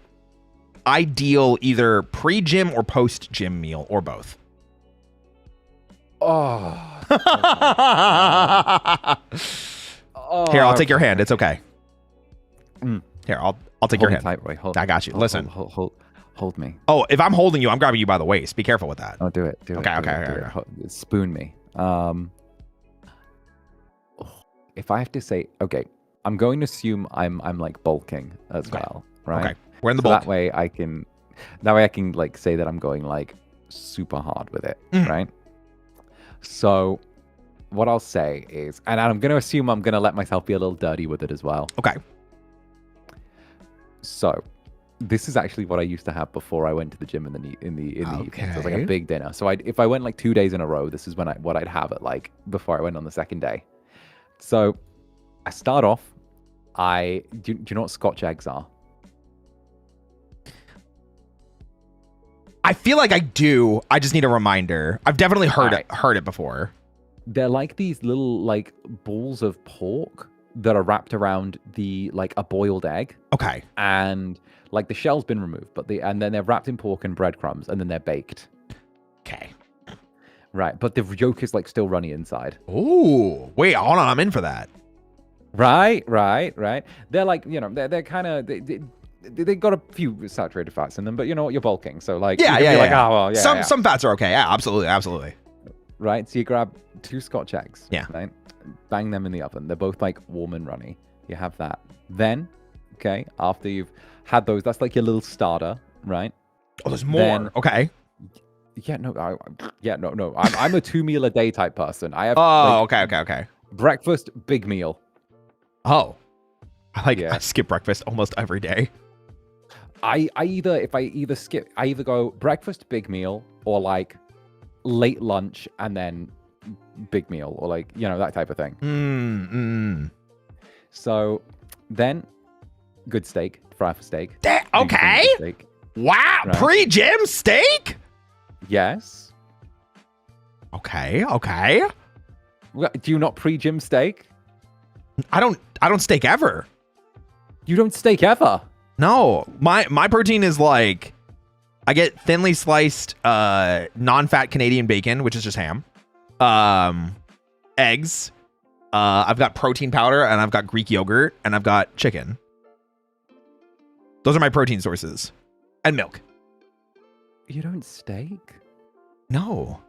ideal either pre-gym or post-gym meal or both? Oh. Here, I'll take your hand. It's okay. Mm. Here, I'll take Hold your me hand. tight, Roy. I got you. Listen. Hold me. Oh, if I'm holding you, I'm grabbing you by the waist. Be careful with that. Oh, do it. Okay. Spoon me. If I have to say, okay, I'm going to assume I'm like bulking as well, right? Okay. We're in the So bulk. that way I can like say that I'm going like super hard with it, right? So what I'll say is, and I'm going to assume I'm going to let myself be a little dirty with it as well. Okay. So this is actually what I used to have before I went to the gym in the evening. So it was like a big dinner. So if I went like 2 days in a row, this is what I'd have it like before I went on the second day. So I start off. Do you know what Scotch eggs are? I feel like I do. I just need a reminder. I've definitely heard it before. They're like these little like balls of pork that are wrapped around a boiled egg. Okay. And like the shell's been removed, and then they're wrapped in pork and breadcrumbs, and then they're baked. Okay. Right, but the yolk is like still runny inside. Ooh, wait, hold on, I'm in for that. Right. They're like, they're kind of they got a few saturated fats in them, but you know what, you're bulking, so like Yeah. Like, oh, well, yeah. Some fats are okay. Yeah, absolutely. Right, so you grab 2 Scotch eggs. Yeah. Right, bang them in the oven. They're both like warm and runny. You have that. Then, okay, after you've had those, that's like your little starter, right? Oh, there's more. Then, okay. Yeah, no. I'm a 2 meal a day type person. I have. Okay. Breakfast, big meal. Oh, I skip breakfast almost every day. I either go breakfast, big meal, or like late lunch and then big meal, or like that type of thing. So then, good steak, fry for steak. Okay. Steak. Wow, Right. pre-gym steak. Yes. Okay. Do you not pre-gym steak? I don't steak ever. You don't steak ever? No, my protein is like, I get thinly sliced non-fat Canadian bacon, which is just ham, eggs. I've got protein powder, and I've got Greek yogurt, and I've got chicken. Those are my protein sources, and milk. You don't steak? No.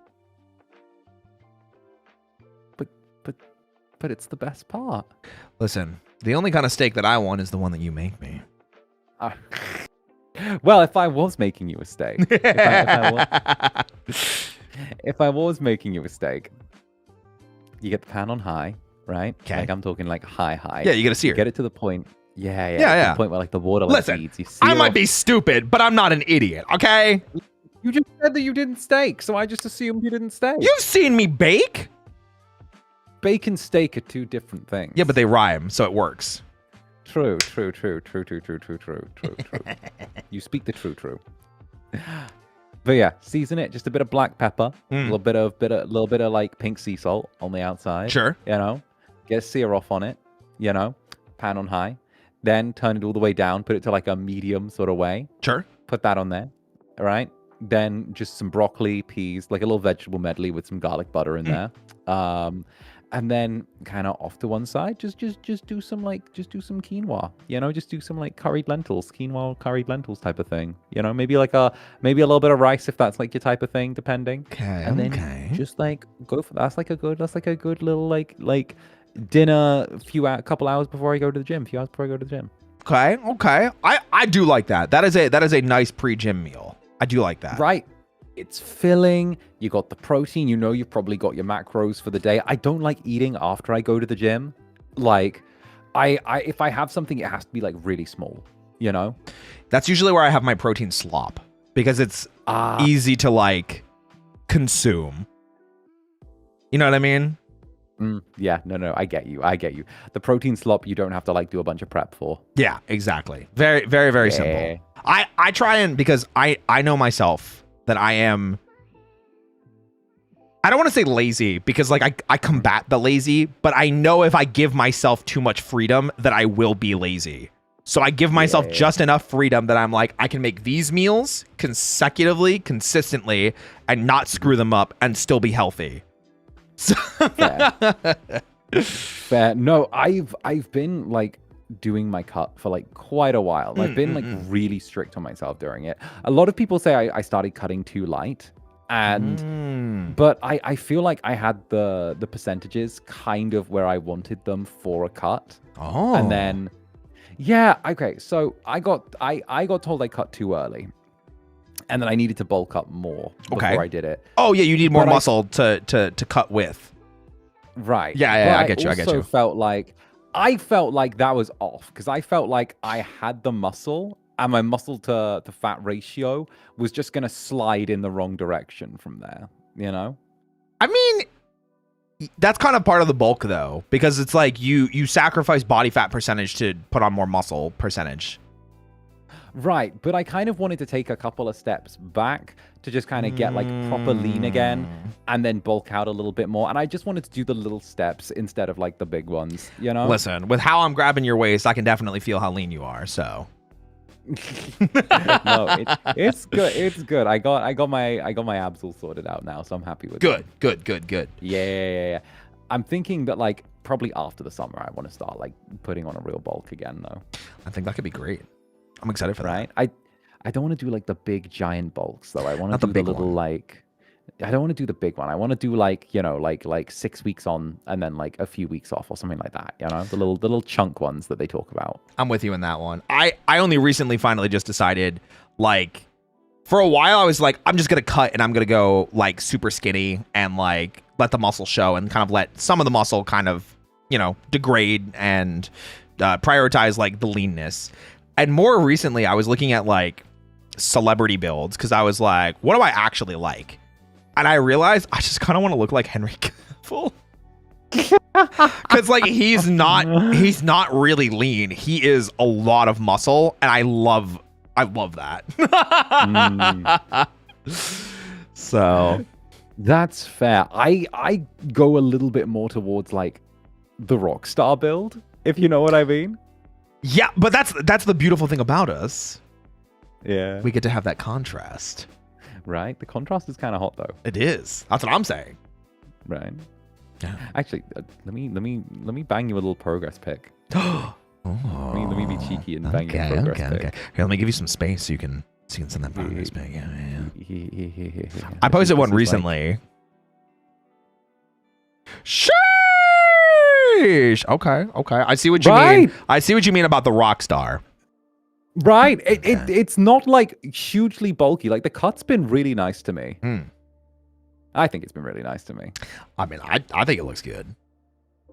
But it's the best part. Listen, the only kind of steak that I want is the one that you make me. Well, if I was making you a steak, if I was making you a steak, you get the pan on high, right? Okay. Like I'm talking like high. Yeah, you get a sear. Get it to the point. Yeah. Yeah. To the point where like the water Listen, feeds. You I might be stupid, but I'm not an idiot, okay? You just said that you didn't steak, so I just assumed you didn't steak. You've seen me bake. Bake and steak are 2 different things. Yeah, but they rhyme, so it works. True. You speak the true. But yeah, season it. Just a bit of black pepper, a little bit of like pink sea salt on the outside. Sure. Get a sear off on it. Pan on high. Then turn it all the way down. Put it to like a medium sort of way. Sure. Put that on there. All right. Then just some broccoli, peas, like a little vegetable medley with some garlic butter in there. And then kind of off to one side, just do some quinoa, just do some like curried lentils, quinoa curried lentils type of thing, maybe a little bit of rice if that's like your type of thing, depending. Okay. And then just like go for that's like a good little like dinner a couple hours before I go to the gym, Okay. I do like that. That is a nice pre-gym meal. I do like that. Right. It's filling. You got the protein. You've probably got your macros for the day. I don't like eating after I go to the gym. Like, if I have something, it has to be like really small. That's usually where I have my protein slop because it's easy to like consume. You know what I mean? Yeah, no, I get you. The protein slop you don't have to like do a bunch of prep for. Yeah, exactly. Very, very, very simple. I try and, because I know myself that I am, I don't want to say lazy, because like I combat the lazy, but I know if I give myself too much freedom that I will be lazy. So I give myself just enough freedom that I'm like, I can make these meals consecutively, consistently, and not screw them up and still be healthy. So Fair. No, I've been like doing my cut for like quite a while. I've been like really strict on myself during it. A lot of people say I started cutting too light. And but I feel like I had the percentages kind of where I wanted them for a cut. Oh. And then yeah, okay. So I got told I cut too early. And then I needed to bulk up more before I did it. Oh yeah, you need more muscle to cut with. Right. Yeah, I get you. I felt like that was off because I felt like I had the muscle and my muscle to fat ratio was just going to slide in the wrong direction from there, you know? I mean, that's kind of part of the bulk though, because it's like you sacrifice body fat percentage to put on more muscle percentage. Right, but I kind of wanted to take a couple of steps back to just kind of get like proper lean again and then bulk out a little bit more. And I just wanted to do the little steps instead of like the big ones, you know? Listen, with how I'm grabbing your waist, I can definitely feel how lean you are, so. No, it's good. It's good. I got my abs all sorted out now, so I'm happy with it. Good. Yeah. I'm thinking that like probably after the summer I want to start like putting on a real bulk again though. I think that could be great. I'm excited for that. I don't want to do like the big giant bulks though. I want to do the little one. Like I don't want to do the big one. I want to do like, you know, like 6 weeks on and then like a few weeks off or something like that. You know, the little chunk ones that they talk about. I'm with you in that one. I only recently finally just decided, like, for a while I was like, I'm just gonna cut and I'm gonna go like super skinny and like let the muscle show and kind of let some of the muscle kind of, you know, degrade and prioritize like the leanness. And more recently, I was looking at like celebrity builds because I was like, what do I actually like? And I realized I just kind of want to look like Henry Cavill. Because like he's not really lean. He is a lot of muscle, and I love that. So that's fair. I go a little bit more towards like the rock star build, if you know what I mean. Yeah, but that's the beautiful thing about us. Yeah. We get to have that contrast. Right? The contrast is kind of hot though. It is. That's what I'm saying. Right. Yeah. Actually, let me bang you a little progress pic. Oh. Let me be cheeky and bang you a progress pic. Okay. Here, let me give you some space so you can send that progress pic. Yeah. Yeah. I posted one recently. Sheesh. Okay. I see what you mean. I see what you mean about the rock star. Right. It's not like hugely bulky. Like the cut's been really nice to me. I think it's been really nice to me. I mean, I think it looks good.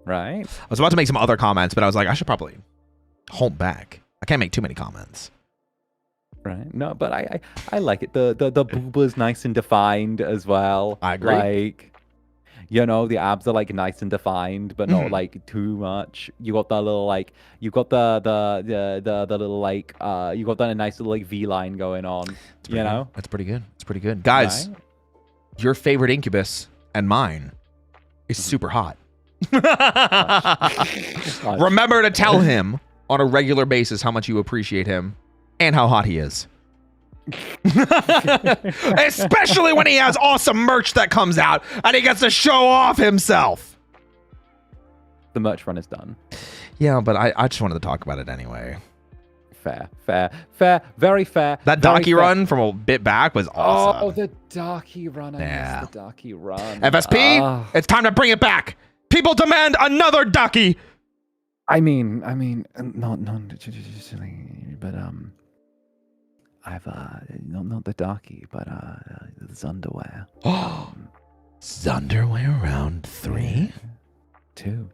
Right. I was about to make some other comments, but I was like, I should probably hold back. I can't make too many comments. Right. No, but I like it. The booba's nice and defined as well. I agree. Like, you know, the abs are like nice and defined, but not like too much. You got the little like, you got the little like, you got that nice little like V line going on. You know, that's pretty good. Guys, right? Your favorite incubus and mine is super hot. Remember to tell him on a regular basis how much you appreciate him and how hot he is. Especially when he has awesome merch that comes out and he gets to show off himself. The merch run is done. Yeah, but I just wanted to talk about it anyway. Fair, very fair. That Docky run from a bit back was awesome. Oh, the Docky run. I missed the Docky run. FSP, it's time to bring it back. People demand another Docky. I mean, not traditionally, but I've not the Docky, but the Zunderwear. Zunderwear round 3? Two.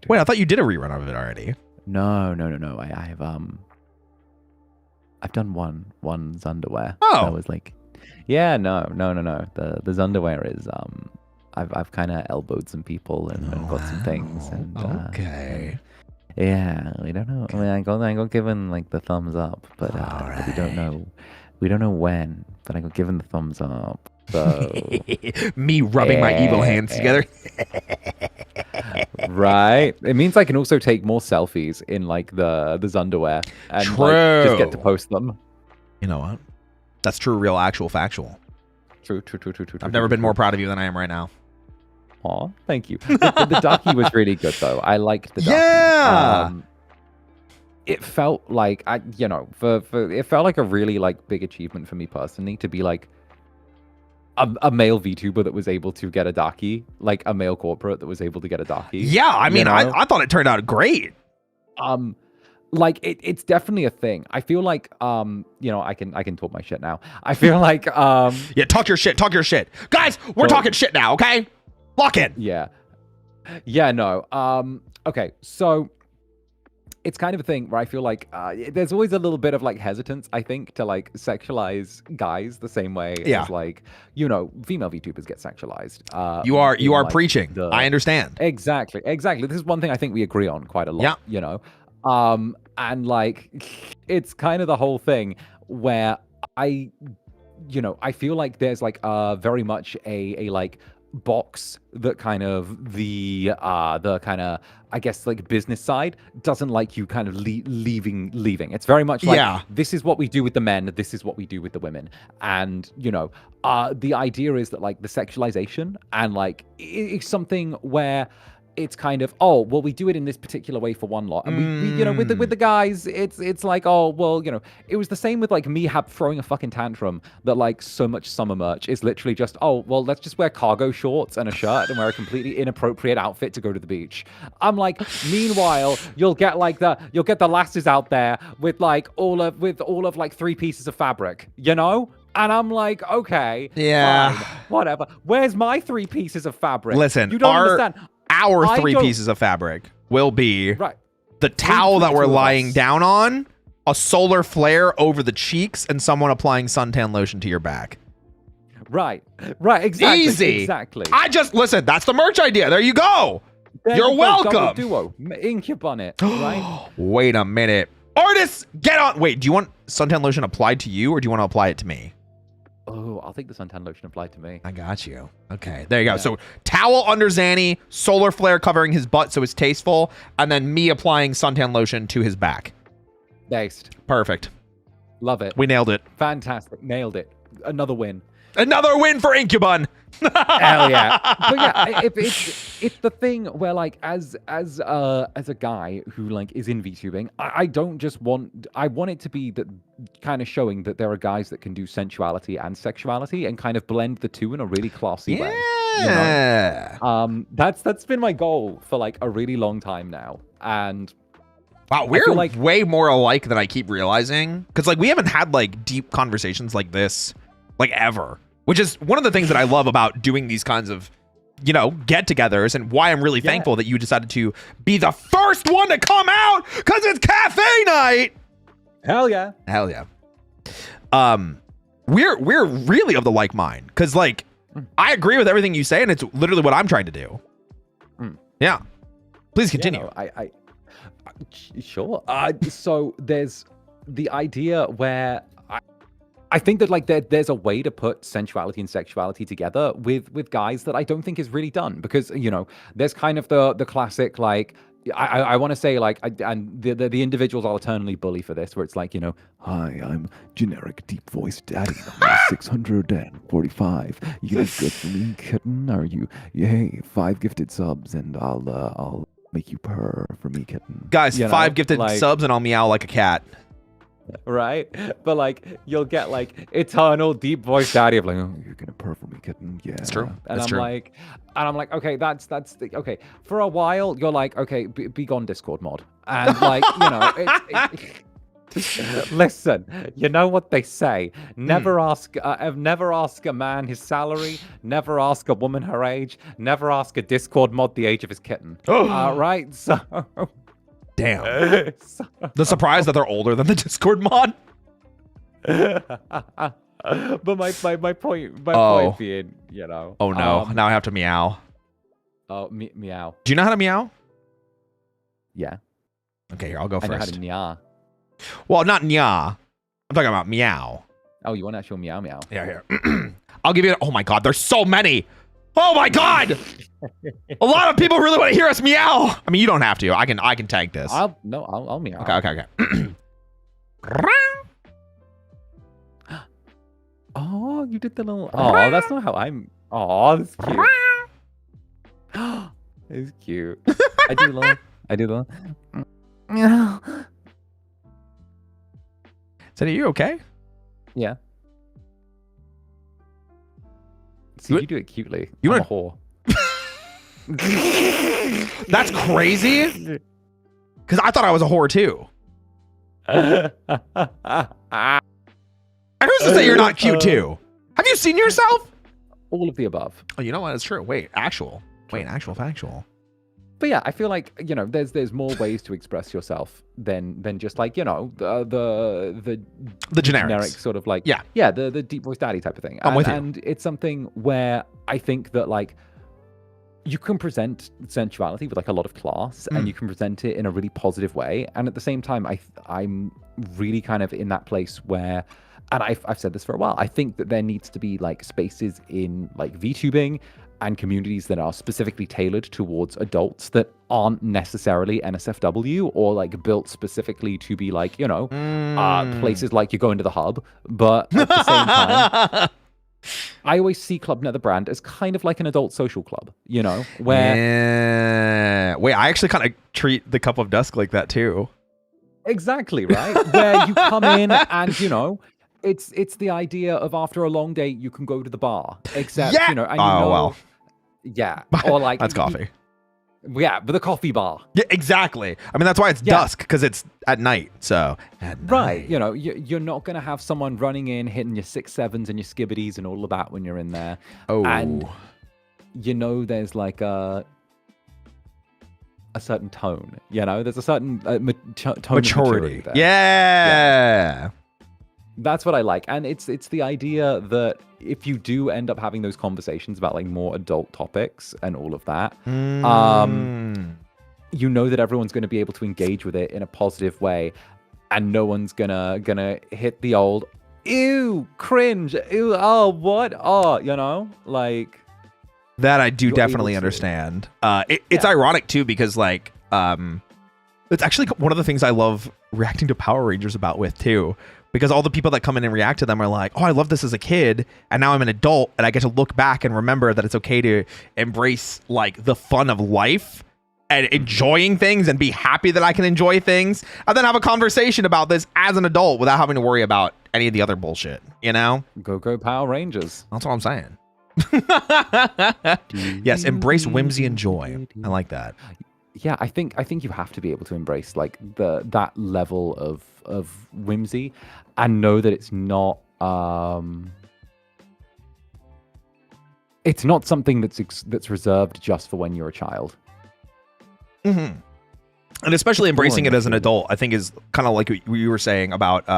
Wait, I thought you did a rerun of it already. No. I've done one Zunderwear. Oh. That was like, yeah, no. The Zunderwear is I've kind of elbowed some people and got some things. And Okay. yeah, we don't know. I mean, I got given like the thumbs up, but we don't know. We don't know when, but I got given the thumbs up. So Me rubbing my evil hands together. right. It means I can also take more selfies in like the underwear and like, just get to True. post them. You know what? That's true, real, actual, factual. True. I've never been more proud of you than I am right now. Aw, thank you. The ducky was really good though. I liked the ducky. Yeah. It felt like it felt like a really like big achievement for me personally to be like a male VTuber that was able to get a Daki, like a male corporate that was able to get a Daki. Yeah, I mean, I thought it turned out great. Like it's definitely a thing. I feel like I can talk my shit now. I feel like Yeah, talk your shit. Guys, we're talking shit now, okay? Lock in. Yeah. Yeah, no. Okay, so it's kind of a thing where I feel like there's always a little bit of like hesitance, I think, to like sexualize guys the same way as like, female VTubers get sexualized. You are like, preaching. I understand. Exactly. This is one thing I think we agree on quite a lot, and like it's kind of the whole thing where I feel like there's like very much a like box that kind of the kind of I guess like business side doesn't like you kind of leaving. It's very much like this is what we do with the men, this is what we do with the women, and the idea is that like the sexualization and like it's something where it's kind of, oh, well, we do it in this particular way for one lot. And we with the guys, it's like, oh, well, it was the same with like me throwing a fucking tantrum that like so much summer merch is literally just, oh, well, let's just wear cargo shorts and a shirt and wear a completely inappropriate outfit to go to the beach. I'm like, meanwhile, you'll get the lasses out there with all of like 3 pieces of fabric, And I'm like, okay, fine, whatever. Where's my 3 pieces of fabric? Listen, you don't understand. Our 3 pieces of fabric will be the towel that we're lying down on, a solar flare over the cheeks, and someone applying suntan lotion to your back. Right, exactly. Easy. Exactly. Listen, that's the merch idea. There you go. You're welcome. Double duo. Incub on it, right? Wait a minute. Artists, get on. Wait, do you want suntan lotion applied to you or do you want to apply it to me? Oh, I'll take the suntan lotion applied to me. I got you. Okay, there you go. Yeah. So towel under Zanny, solar flare covering his butt so it's tasteful, and then me applying suntan lotion to his back. Based. Perfect. Love it. We nailed it. Fantastic. Nailed it. Another win. Another win for Incubun. Hell yeah. But yeah, it's the thing where like as a guy who like is in VTubing, I don't just want it to be that kind of showing that there are guys that can do sensuality and sexuality and kind of blend the two in a really classy way. That's been my goal for like a really long time now. And wow, we're like way more alike than I keep realizing. Because like we haven't had like deep conversations like this like ever. Which is one of the things that I love about doing these kinds of, get-togethers and why I'm really thankful that you decided to be the first one to come out because it's Cafe Night. Hell yeah. Hell yeah. We're really of the like mind because like I agree with everything you say and it's literally what I'm trying to do. Yeah. Please continue. Yeah, no, sure. So there's the idea where I think that like there's a way to put sensuality and sexuality together with guys that I don't think is really done because there's kind of the classic like I want to say like and the individuals I'll eternally bully for this where it's like hi, I'm generic deep voice daddy number 645. You gonna good for me, kitten? Are you? Hey, 5 gifted subs and I'll make you purr for me, kitten. Guys, 5 gifted subs and I'll meow like a cat. Right, but like you'll get like eternal deep voice daddy of like, oh, you're gonna purr for me, kitten. Yeah, it's true. And I'm like, okay, that's okay. For a while, you're like, okay, be gone Discord mod, and like listen, you know what they say: never ask a man his salary, never ask a woman her age, never ask a Discord mod the age of his kitten. Right, so. Damn. The surprise that they're older than the Discord mod. But my point Oh. being, you know. Oh no! Now I have to meow. Oh, meow. Do you know how to meow? Yeah. Okay, here I'll go I know how first. to meow. Well, not nya. I'm talking about meow. Oh, you want actual meow meow? Yeah, here. I'll give you. Oh my God, there's so many. Oh my God! A lot of people really want to hear us meow. I mean, you don't have to. I can tag this. I'll meow. Okay. Oh, you did the little. Oh, that's not how I'm. Oh, that's cute. It's cute. I do the little. Said, are you okay? Yeah. See, you do it cutely. You I'm wanna- a whore. That's crazy. Because I thought I was a whore too. And who's to say you're not cute too? Have you seen yourself? All of the above. Oh, you know what? It's true. Wait, actual factual. But yeah, I feel like, you know, there's more ways to express yourself than just like, you know, the generic sort of like the deep voice daddy type of thing. I'm with you. And it's something where I think that like you can present sensuality with like a lot of class and you can present it in a really positive way. And at the same time, I'm really kind of in that place where, and I've said this for a while, I think that there needs to be like spaces in like VTubing and communities that are specifically tailored towards adults that aren't necessarily NSFW or like built specifically to be like, you know, places like you go into the hub. But at the same time, I always see Club Netherbrand as kind of like an adult social club, you know, where... Yeah. Wait, I actually kind of treat the Cup of Dusk like that too. Exactly, right? Where you come in and, you know, it's the idea of after a long day, you can go to the bar. Except, you know, and you know... Well. Yeah. Or like... That's coffee. Yeah, but the coffee bar. Yeah, exactly. I mean, that's why it's dusk, because it's at night. So, right. You know, you're not going to have someone running in, hitting your 6-7s and your skibbities and all of that when you're in there. Oh. And, you know, there's like a certain tone, you know? There's a certain tone of maturity there. Yeah. That's what I like. And it's the idea that if you do end up having those conversations about like more adult topics and all of that, you know that everyone's going to be able to engage with it in a positive way, and no one's gonna hit the old ew, cringe, ew, oh, what, oh, you know, like that. I do definitely understand. It's ironic too, because like it's actually one of the things I love reacting to Power Rangers about with too. Because all the people that come in and react to them are like, oh, I love this as a kid, and now I'm an adult, and I get to look back and remember that it's okay to embrace like the fun of life and enjoying things and be happy that I can enjoy things, and then have a conversation about this as an adult without having to worry about any of the other bullshit, you know? Go Power Rangers. That's what I'm saying. Yes, embrace whimsy and joy. I like that. Yeah, I think you have to be able to embrace like that level of whimsy and know that it's not something that's reserved just for when you're a child. And especially embracing it as an adult, I think is kind of like what you were saying about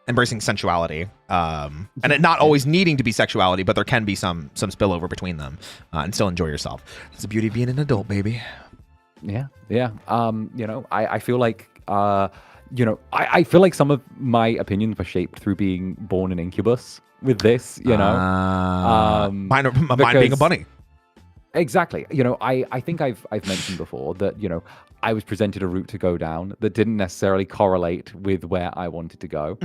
embracing sensuality, and it not always needing to be sexuality, but there can be some spillover between them, and still enjoy yourself. It's the beauty of being an adult, baby. Yeah. You know, I feel like you know, I feel like some of my opinions were shaped through being born an incubus with this, you know. Mine being a bunny. Exactly. You know, I think I've mentioned before that, you know, I was presented a route to go down that didn't necessarily correlate with where I wanted to go.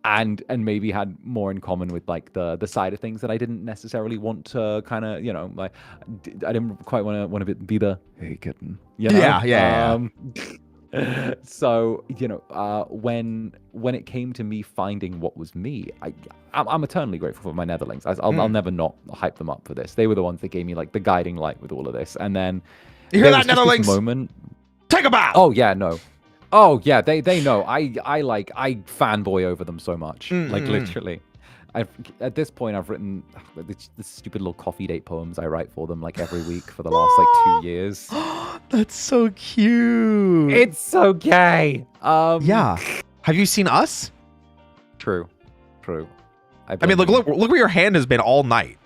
And maybe had more in common with like the side of things that I didn't necessarily want to kind of, you know, like I didn't quite want to be the hey kitten, you know? Yeah. So, you know, when it came to me finding what was me, I'm eternally grateful for my Netherlings. I'll never not hype them up for this. They were the ones that gave me like the guiding light with all of this. And then you hear that, Netherlings? Moment. Take a bow. Oh yeah, no. Oh yeah, they know. I fanboy over them so much. Like literally. At this point, I've written this stupid little coffee date poems I write for them like every week for the last like 2 years. That's so cute. It's so gay. Yeah. Have you seen us? True. I mean, look where your hand has been all night.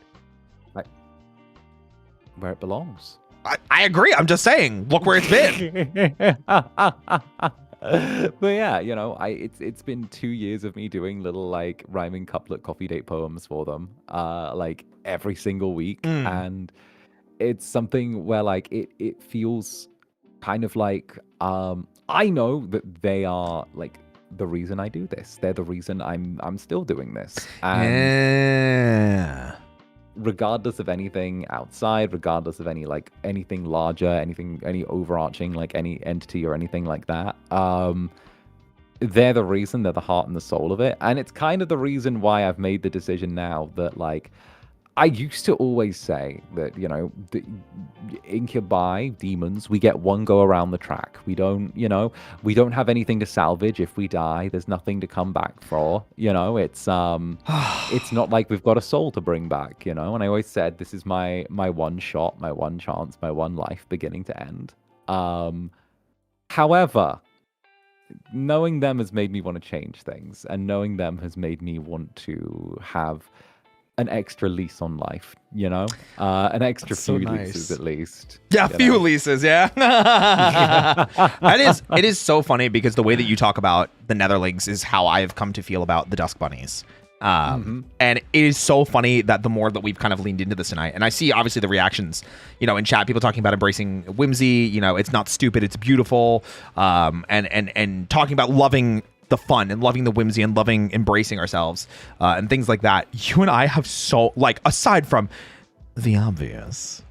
Where it belongs. I agree. I'm just saying, look where it's been. But yeah, it's been 2 years of me doing little like rhyming couplet coffee date poems for them, like every single week, and it's something where like it feels kind of like I know that they are like the reason I do this. They're the reason I'm still doing this. And yeah. Regardless of anything outside, regardless of anything larger, any overarching, like any entity or anything like that, they're the reason, they're the heart and the soul of it. And it's kind of the reason why I've made the decision now that like I used to always say that, the incubi, demons, we get one go around the track. We don't have anything to salvage if we die. There's nothing to come back for. It's not like we've got a soul to bring back, And I always said this is my one shot, my one chance, my one life beginning to end. However, knowing them has made me want to change things, and knowing them has made me want to have an extra lease on life, an extra That's so few nice. leases at least. Yeah, few leases, yeah. It is so funny because the way that you talk about the Netherlings is how I have come to feel about the Dusk Bunnies. And it is so funny that the more that we've kind of leaned into this tonight, and I see obviously the reactions, in chat, people talking about embracing whimsy, it's not stupid, it's beautiful, and talking about loving the fun and loving the whimsy and loving embracing ourselves and things like that. You and I have so, like, aside from the obvious,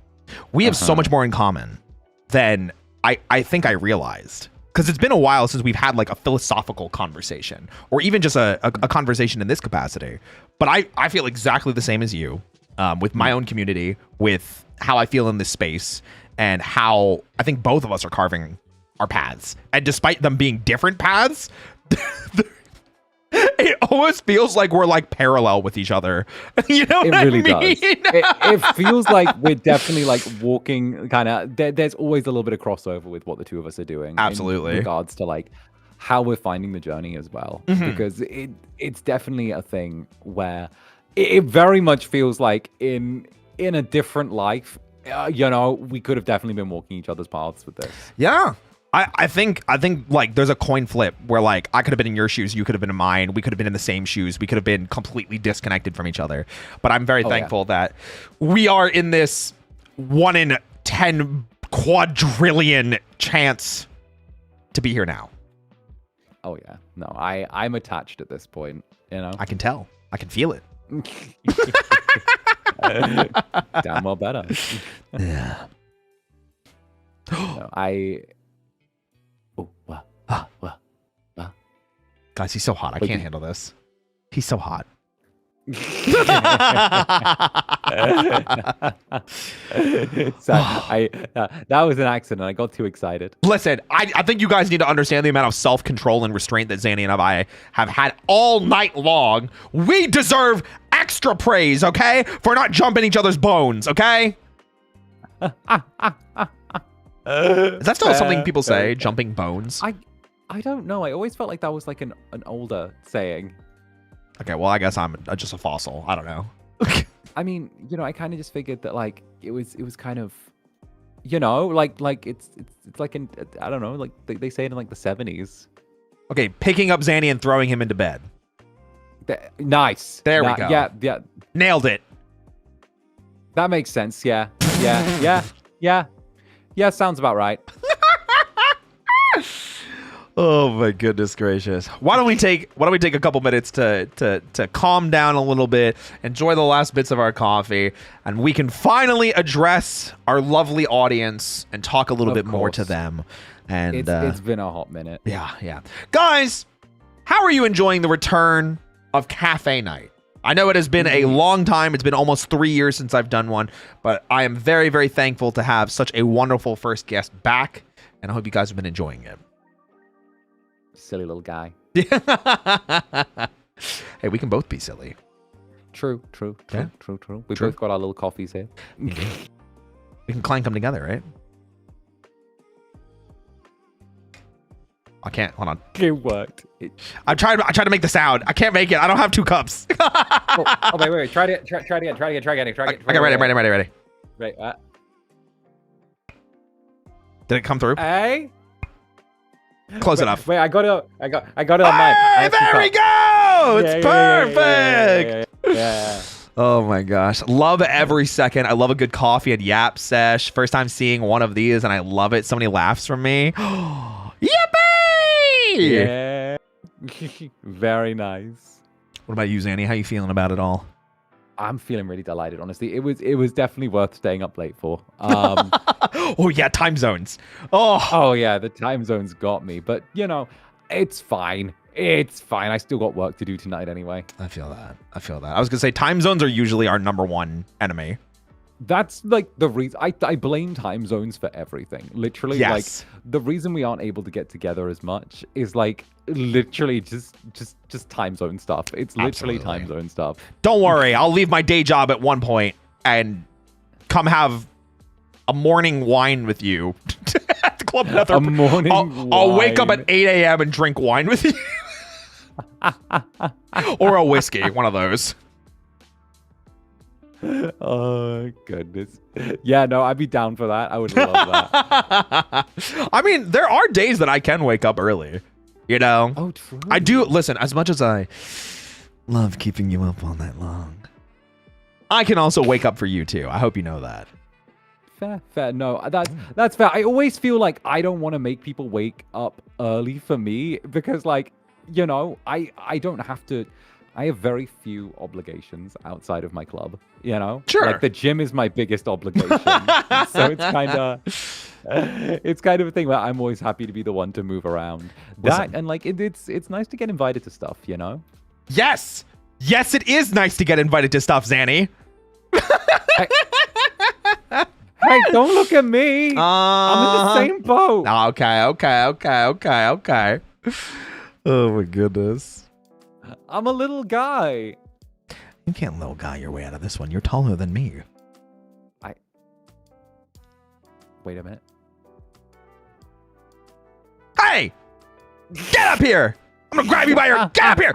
we have so much more in common than I think I realized. Because it's been a while since we've had like a philosophical conversation or even just a conversation in this capacity. But I feel exactly the same as you with my own community, with how I feel in this space, and how I think both of us are carving our paths. And despite them being different paths, it almost feels like we're like parallel with each other. You know what really I mean? does. It feels like we're definitely like walking kind of, there's always a little bit of crossover with what the two of us are doing. Absolutely. In regards to like how we're finding the journey as well. Because it's definitely a thing where it very much feels like in a different life, we could have definitely been walking each other's paths with this. Yeah. I think like there's a coin flip where like I could have been in your shoes, you could have been in mine, we could have been in the same shoes, we could have been completely disconnected from each other. But I'm very thankful that we are in this 1 in 10 quadrillion chance to be here now. Oh yeah. No, I'm attached at this point, I can tell. I can feel it. Damn well better. Yeah. No, Guys, he's so hot. I can't handle this. He's so hot. So that was an accident. I got too excited. Listen, I think you guys need to understand the amount of self-control and restraint that Zanny and I have had all night long. We deserve extra praise, okay? For not jumping each other's bones, okay? Is that still something people say, jumping bones? I don't know. I always felt like that was like an older saying. Okay, well, I guess I'm just a fossil. I don't know. I mean, I kind of just figured that like it was kind of, like it's like in, I don't know, like they say it in like the 70s. Okay, picking up Zanny and throwing him into bed. Nice. There we go. Yeah. Nailed it. That makes sense. Yeah. Sounds about right. Oh my goodness gracious. Why don't we take a couple minutes to calm down a little bit, enjoy the last bits of our coffee, and we can finally address our lovely audience and talk a little bit more to them. And it's been a hot minute. Yeah. Guys, how are you enjoying the return of Café Night? I know it has been a long time. It's been almost 3 years since I've done one, but I am very, very thankful to have such a wonderful first guest back, and I hope you guys have been enjoying it. Silly little guy. Hey, we can both be silly. True. Yeah. True. We both got our little coffees here. We can clank them together, right? I can't. Hold on. It worked. I tried to make the sound. I can't make it. I don't have 2 cups. wait. Try it again. Okay, ready. Right. Did it come through? Hey. Close enough. Wait, I got it on mine. Hey, there we go! It's perfect! Yeah. Oh my gosh. Love every second. I love a good coffee and yap sesh. First time seeing one of these and I love it. So many laughs from me. Yippee! Yeah. Very nice. What about you, Zanny? How you feeling about it all? I'm feeling really delighted, honestly. It was definitely worth staying up late for. Oh yeah, time zones. Oh Yeah, the time zones got me, but it's fine. It's fine. I still got work to do tonight anyway. I feel that. I was gonna say time zones are usually our #1 enemy. That's like the reason I blame time zones for everything. Literally, Yes. like the reason we aren't able to get together as much is like literally just time zone stuff. It's literally Absolutely. time zone stuff. Don't worry, I'll leave my day job at one point and come have a morning wine with you at the Club Netherbrand. A morning I'll wake up wine. at 8 a.m. and drink wine with you. Or a whiskey, one of those. Oh goodness. Yeah, no, I'd be down for that. I would love that. I mean, there are days that I can wake up early, you know? Oh, true. I do, listen, as much as I love keeping you up all night long, I can also wake up for you too. I hope you know that. Fair. No, that's fair. I always feel like I don't want to make people wake up early for me because, like, I don't have to. I have very few obligations outside of my club. Sure. Like the gym is my biggest obligation, so it's kind of a thing where I'm always happy to be the one to move around. Listen. And like it's nice to get invited to stuff. Yes, it is nice to get invited to stuff, Zanny. Hey, don't look at me. I'm in the same boat. Okay. Oh my goodness. I'm a little guy. You can't little guy your way out of this one. You're taller than me. Wait a minute. Hey! Get up here! I'm gonna grab you by your... Get up here!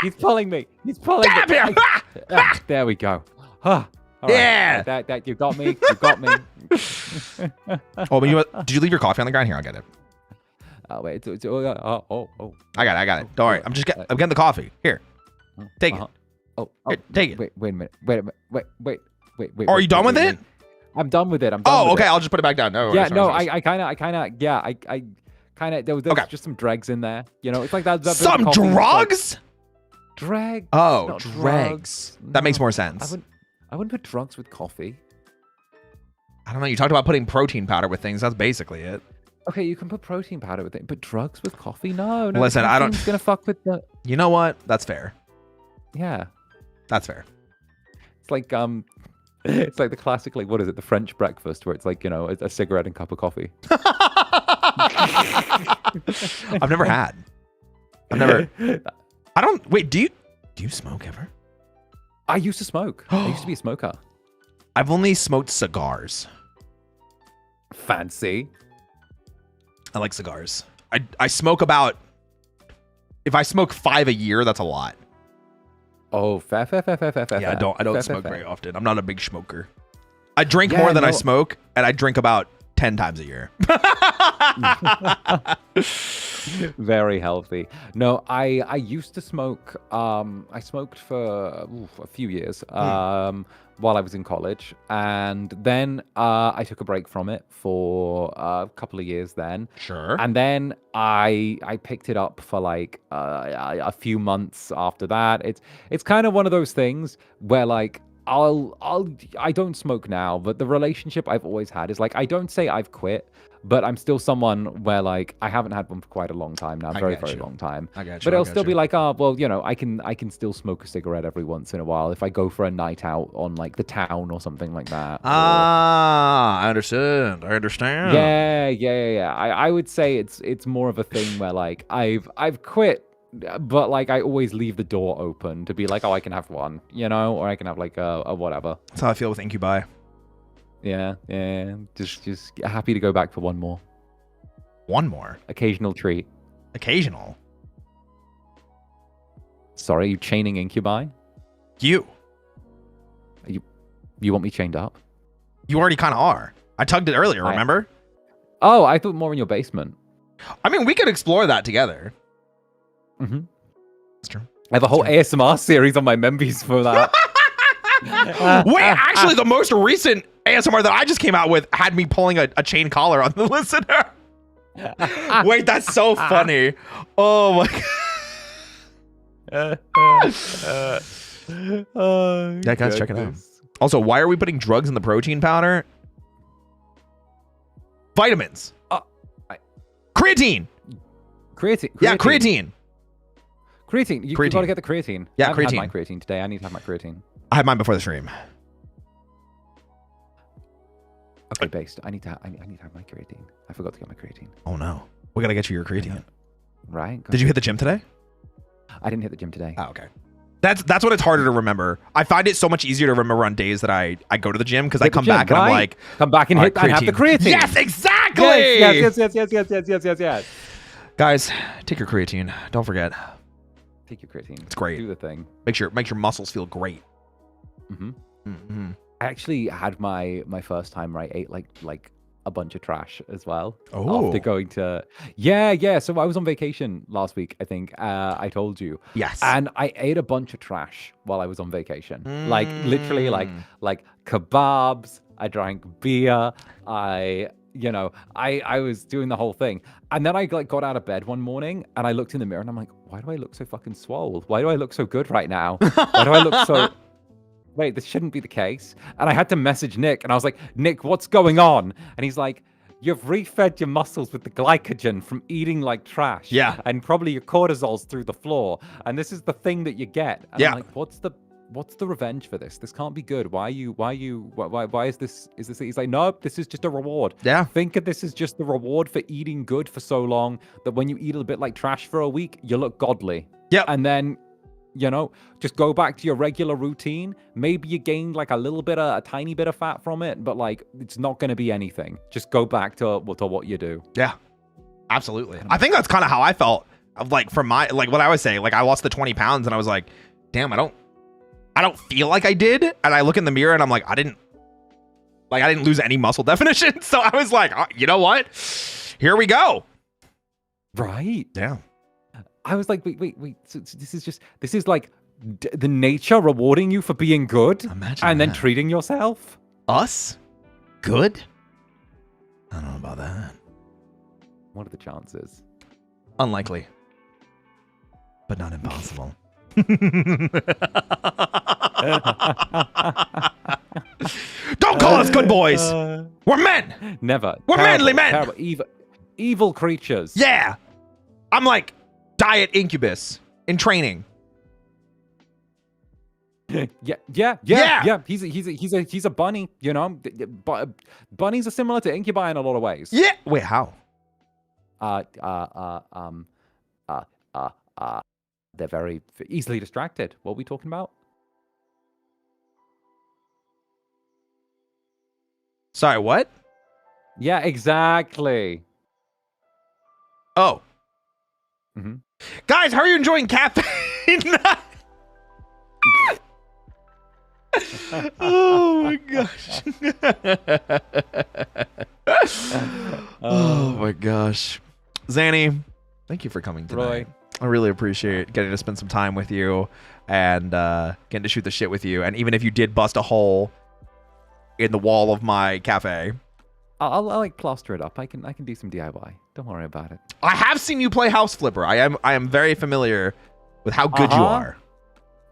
He's pulling me. Get up here! There we go. All right. Yeah. That you got me. Oh, but did you leave your coffee on the ground? Here, I'll get it. Oh wait. I got it. Don't worry. I'm getting the coffee. Here. Take it. Here, take it. Wait a minute. Wait. Are you done with it? I'm done with it. Okay. I'll just put it back down. No. Yeah. Sorry, No. sorry. I kind of. There was Okay. just some dregs in there. It's like that. Some drugs? Dregs. Oh, not dregs. drugs. That makes No, more sense. I wouldn't put drugs with coffee. I don't know. You talked about putting protein powder with things. That's basically it. Okay, you can put protein powder with it, but drugs with coffee? No. Listen, I don't- It's gonna fuck with the. You know what? That's fair. Yeah. That's fair. It's like it's like the classic, like, what is it, the French breakfast where it's like, a cigarette and cup of coffee. I've never had. I don't. Wait. Do you smoke ever? I used to smoke. I used to be a smoker. I've only smoked cigars. Fancy. I like cigars. I smoke about. If I smoke 5 a year, that's a lot. Oh, fair. Yeah, I don't Fair, smoke fair. very often. I'm not a big smoker. I drink Yeah, more than I no. smoke, and I drink about 10 times a year. Very healthy. No, I used to smoke. I smoked for a few years while I was in college, and then I took a break from it for a couple of years. Then, Sure. and then I picked it up for like a few months after that. It's kind of one of those things where like I don't smoke now, but the relationship I've always had is like I don't say I've quit, but I'm still someone where like I haven't had one for quite a long time now, I very get you. long time. I got you. But I it'll got still be you. like, oh well, I can still smoke a cigarette every once in a while if I go for a night out on like the town or something like that. I understand. Yeah. I would say it's more of a thing where like I've quit, but like I always leave the door open to be like, oh, I can have one, or I can have like a whatever. That's how I feel with incubi. Yeah. Just happy to go back for one more One more. occasional treat. Occasional. Sorry, you chaining incubi? You want me chained up? You already kind of are. I tugged it earlier, remember? Oh, I thought more in your basement. I mean, we could explore that together. Mm-hmm. That's true. I have a whole ASMR series on my members for that. Wait, actually, the most recent ASMR that I just came out with had me pulling a chain collar on the listener. Wait, that's so funny. Oh my god. Yeah, guys, check it out. Also, why are we putting drugs in the protein powder? Vitamins. Creatine. Creatine. Yeah, creatine. Creatine. You gotta get the creatine. Yeah, I haven't creatine. had my creatine today. I need to have my creatine. I had mine before the stream. Okay, based. I need to have my creatine. I forgot to get my creatine. Oh no, we gotta get you your creatine. Right. Did you hit the gym today? I didn't hit the gym today. Oh, okay. That's when it's harder to remember. I find it so much easier to remember on days that I go to the gym because I come back and I'm like, come back and hit and have the creatine. Yes, exactly. Yes. Guys, take your creatine. Don't forget. Take your creatine. It's great. Do the thing. Make your muscles feel great. I actually had my first time where I ate like a bunch of trash as well. Oh. After going to yeah. So I was on vacation last week, I think. I told you. Yes. And I ate a bunch of trash while I was on vacation. Like literally like kebabs. I drank beer. I was doing the whole thing. And then I got out of bed one morning and I looked in the mirror and I'm like, why do I look so fucking swole? Why do I look so good right now? Why do I look so... Wait, this shouldn't be the case. And I had to message Nick and I was like, Nick, what's going on? And he's like, you've refed your muscles with the glycogen from eating like trash. Yeah. And probably your cortisol's through the floor. And this is the thing that you get. And I'm like, what's the revenge for this? This can't be good. Why is this? He's like, no, this is just a reward. Yeah. Think of this as just the reward for eating good for so long that when you eat a bit like trash for a week, you look godly. Yeah. And then, just go back to your regular routine. Maybe you gained like a tiny bit of fat from it, but like it's not going to be anything. Just go back to what you do. Yeah. Absolutely. I think that's kind of how I felt. Like from my what I was saying, like I lost the 20 pounds and I was like, damn, I don't feel like I did. And I look in the mirror and I'm like, I didn't lose any muscle definition. So I was like, oh, you know what? Here we go. Right. Yeah. I was like, wait. So this is like the nature rewarding you for being good. Imagine and then that. treating yourself. Us? Good? I don't know about that. What are the chances? Unlikely. But not impossible. Don't call us good boys. We're men. Never. We're manly men. Terrible. Evil creatures. Yeah. I'm like diet incubus in training. Yeah. He's a bunny. Bunnies are similar to incubi in a lot of ways. Yeah. Wait, how? They're very easily distracted. What are we talking about? Sorry, what? Yeah, exactly. Oh. Mm-hmm. Guys, how are you enjoying Café Night? Oh my gosh. Oh my gosh. Zanny, thank you for coming tonight. Roy. I really appreciate getting to spend some time with you and getting to shoot the shit with you. And even if you did bust a hole in the wall of my cafe, I'll like plaster it up. I can do some DIY. Don't worry about it. I have seen you play House Flipper. I am very familiar with how good you are.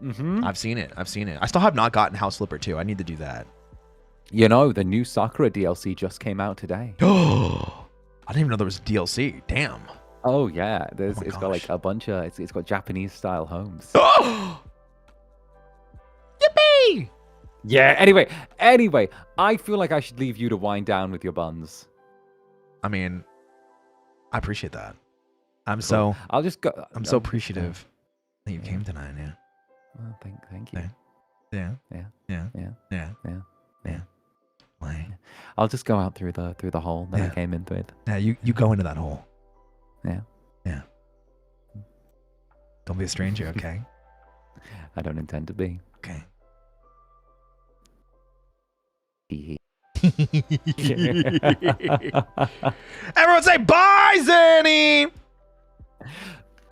Mm-hmm. I've seen it. I still have not gotten House Flipper 2. I need to do that. The new Sakura DLC just came out today. Oh, I didn't even know there was a DLC. Damn. Oh yeah, it's gosh. got like a bunch of it's got Japanese style homes. Oh! Yippee! Yeah. Anyway, I feel like I should leave you to wind down with your buns. I mean, I appreciate that. I'm Cool. I'll just go. I'm so appreciative that you came tonight. Yeah. Well, thank you. Yeah. Why? I'll just go out through the hole that I came in with. Yeah. You go into that hole. Yeah. Yeah. Don't be a stranger, okay? I don't intend to be. Okay. Hee Everyone say bye, Zanny.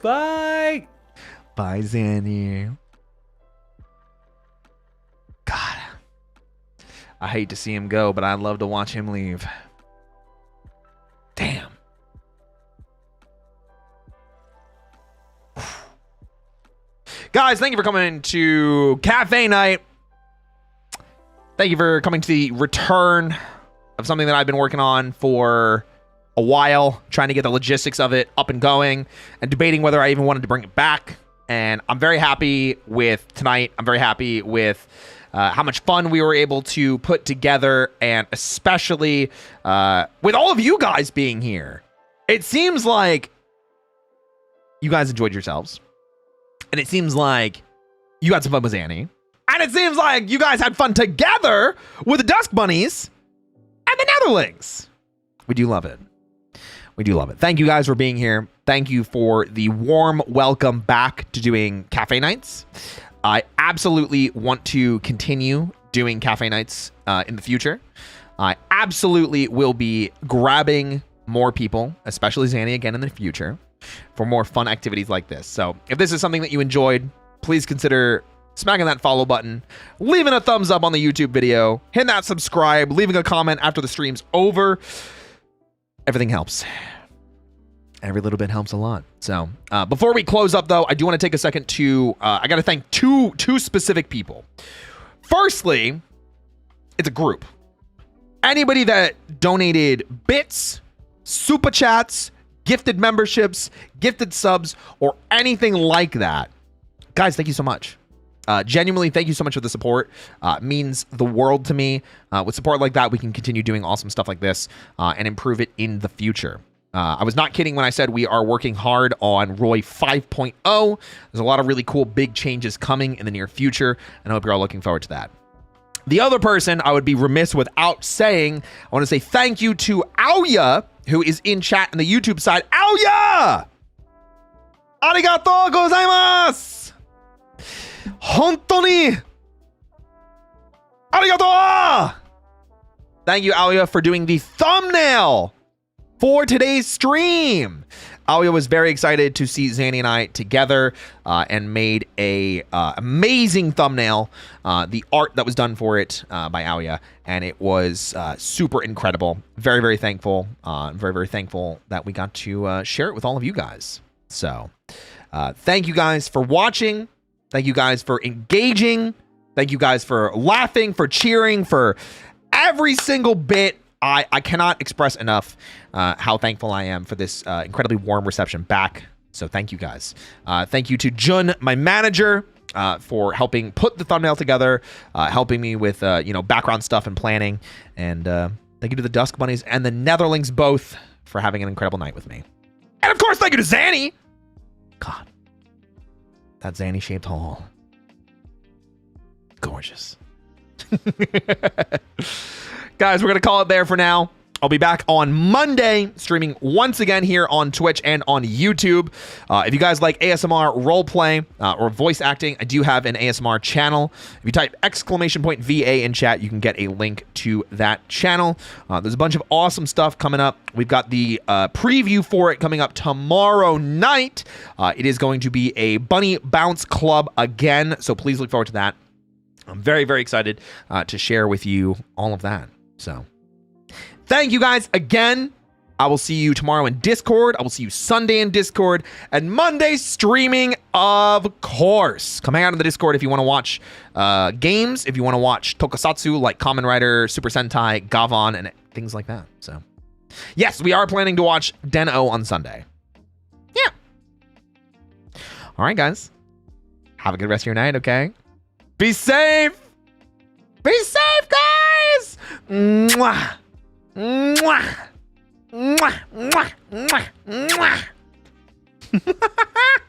Bye. Bye, Zanny. God, I hate to see him go, but I'd love to watch him leave. Damn. Guys, thank you for coming to Cafe Night. Thank you for coming to the return of something that I've been working on for a while, trying to get the logistics of it up and going and debating whether I even wanted to bring it back. And I'm very happy with tonight. I'm very happy with how much fun we were able to put together, and especially with all of you guys being here. It seems like you guys enjoyed yourselves. And it seems like you had some fun with Annie. And it seems like you guys had fun together with the Dusk Bunnies and the Netherlings. We do love it. We do love it. Thank you guys for being here. Thank you for the warm welcome back to doing Cafe Nights. I absolutely want to continue doing Cafe Nights in the future. I absolutely will be grabbing more people, especially Zanny again in the future, for more fun activities like this. So if this is something that you enjoyed, please consider smacking that follow button, leaving a thumbs up on the YouTube video, hitting that subscribe, leaving a comment after the stream's over. Everything helps. Every little bit helps a lot. So before we close up, though, I do want to take a second to, I got to thank two specific people. Firstly, it's a group. Anybody that donated bits, super chats, gifted memberships, gifted subs, or anything like that. Guys, thank you so much. Genuinely, thank you so much for the support. It means the world to me. With support like that, we can continue doing awesome stuff like this and improve it in the future. I was not kidding when I said we are working hard on Roy 5.0. There's a lot of really cool big changes coming in the near future, and I hope you're all looking forward to that. The other person I would be remiss without saying, I want to say thank you to Aoya, who is in chat on the YouTube side. Aoya! Arigatou gozaimasu! Hontoni! Arigatou! Thank you, Aoya, for doing the thumbnail for today's stream. Aoya was very excited to see Zanny and I together and made a amazing thumbnail. The art that was done for it by Aoya, and it was super incredible. Very, very thankful. Very, very thankful that we got to share it with all of you guys. So thank you guys for watching. Thank you guys for engaging. Thank you guys for laughing, for cheering, for every single bit. I cannot express enough how thankful I am for this incredibly warm reception back. So thank you guys. Thank you to Jun, my manager, for helping put the thumbnail together, helping me with background stuff and planning. And thank you to the Dusk Bunnies and the Netherlings both for having an incredible night with me. And of course, thank you to Zanny. God, that Zanny-shaped hole. Gorgeous. Guys, we're going to call it there for now. I'll be back on Monday, streaming once again here on Twitch and on YouTube. If you guys like ASMR roleplay or voice acting, I do have an ASMR channel. If you type !VA in chat, you can get a link to that channel. There's a bunch of awesome stuff coming up. We've got the preview for it coming up tomorrow night. It is going to be a Bunny Bounce Club again, so please look forward to that. I'm very, very excited to share with you all of that. So thank you guys again. I will see you tomorrow in Discord. I will see you Sunday in Discord and Monday streaming, of course. Come hang out in the Discord if you want to watch games, if you want to watch tokusatsu like Kamen Rider, Super Sentai, Gavon, and things like that. So yes, we are planning to watch Den-O on Sunday. Yeah. All right, guys. Have a good rest of your night, okay? Be safe. Be safe, guys. Mwah. Mwah. Mwah. Mwah. Mwah. Mwah.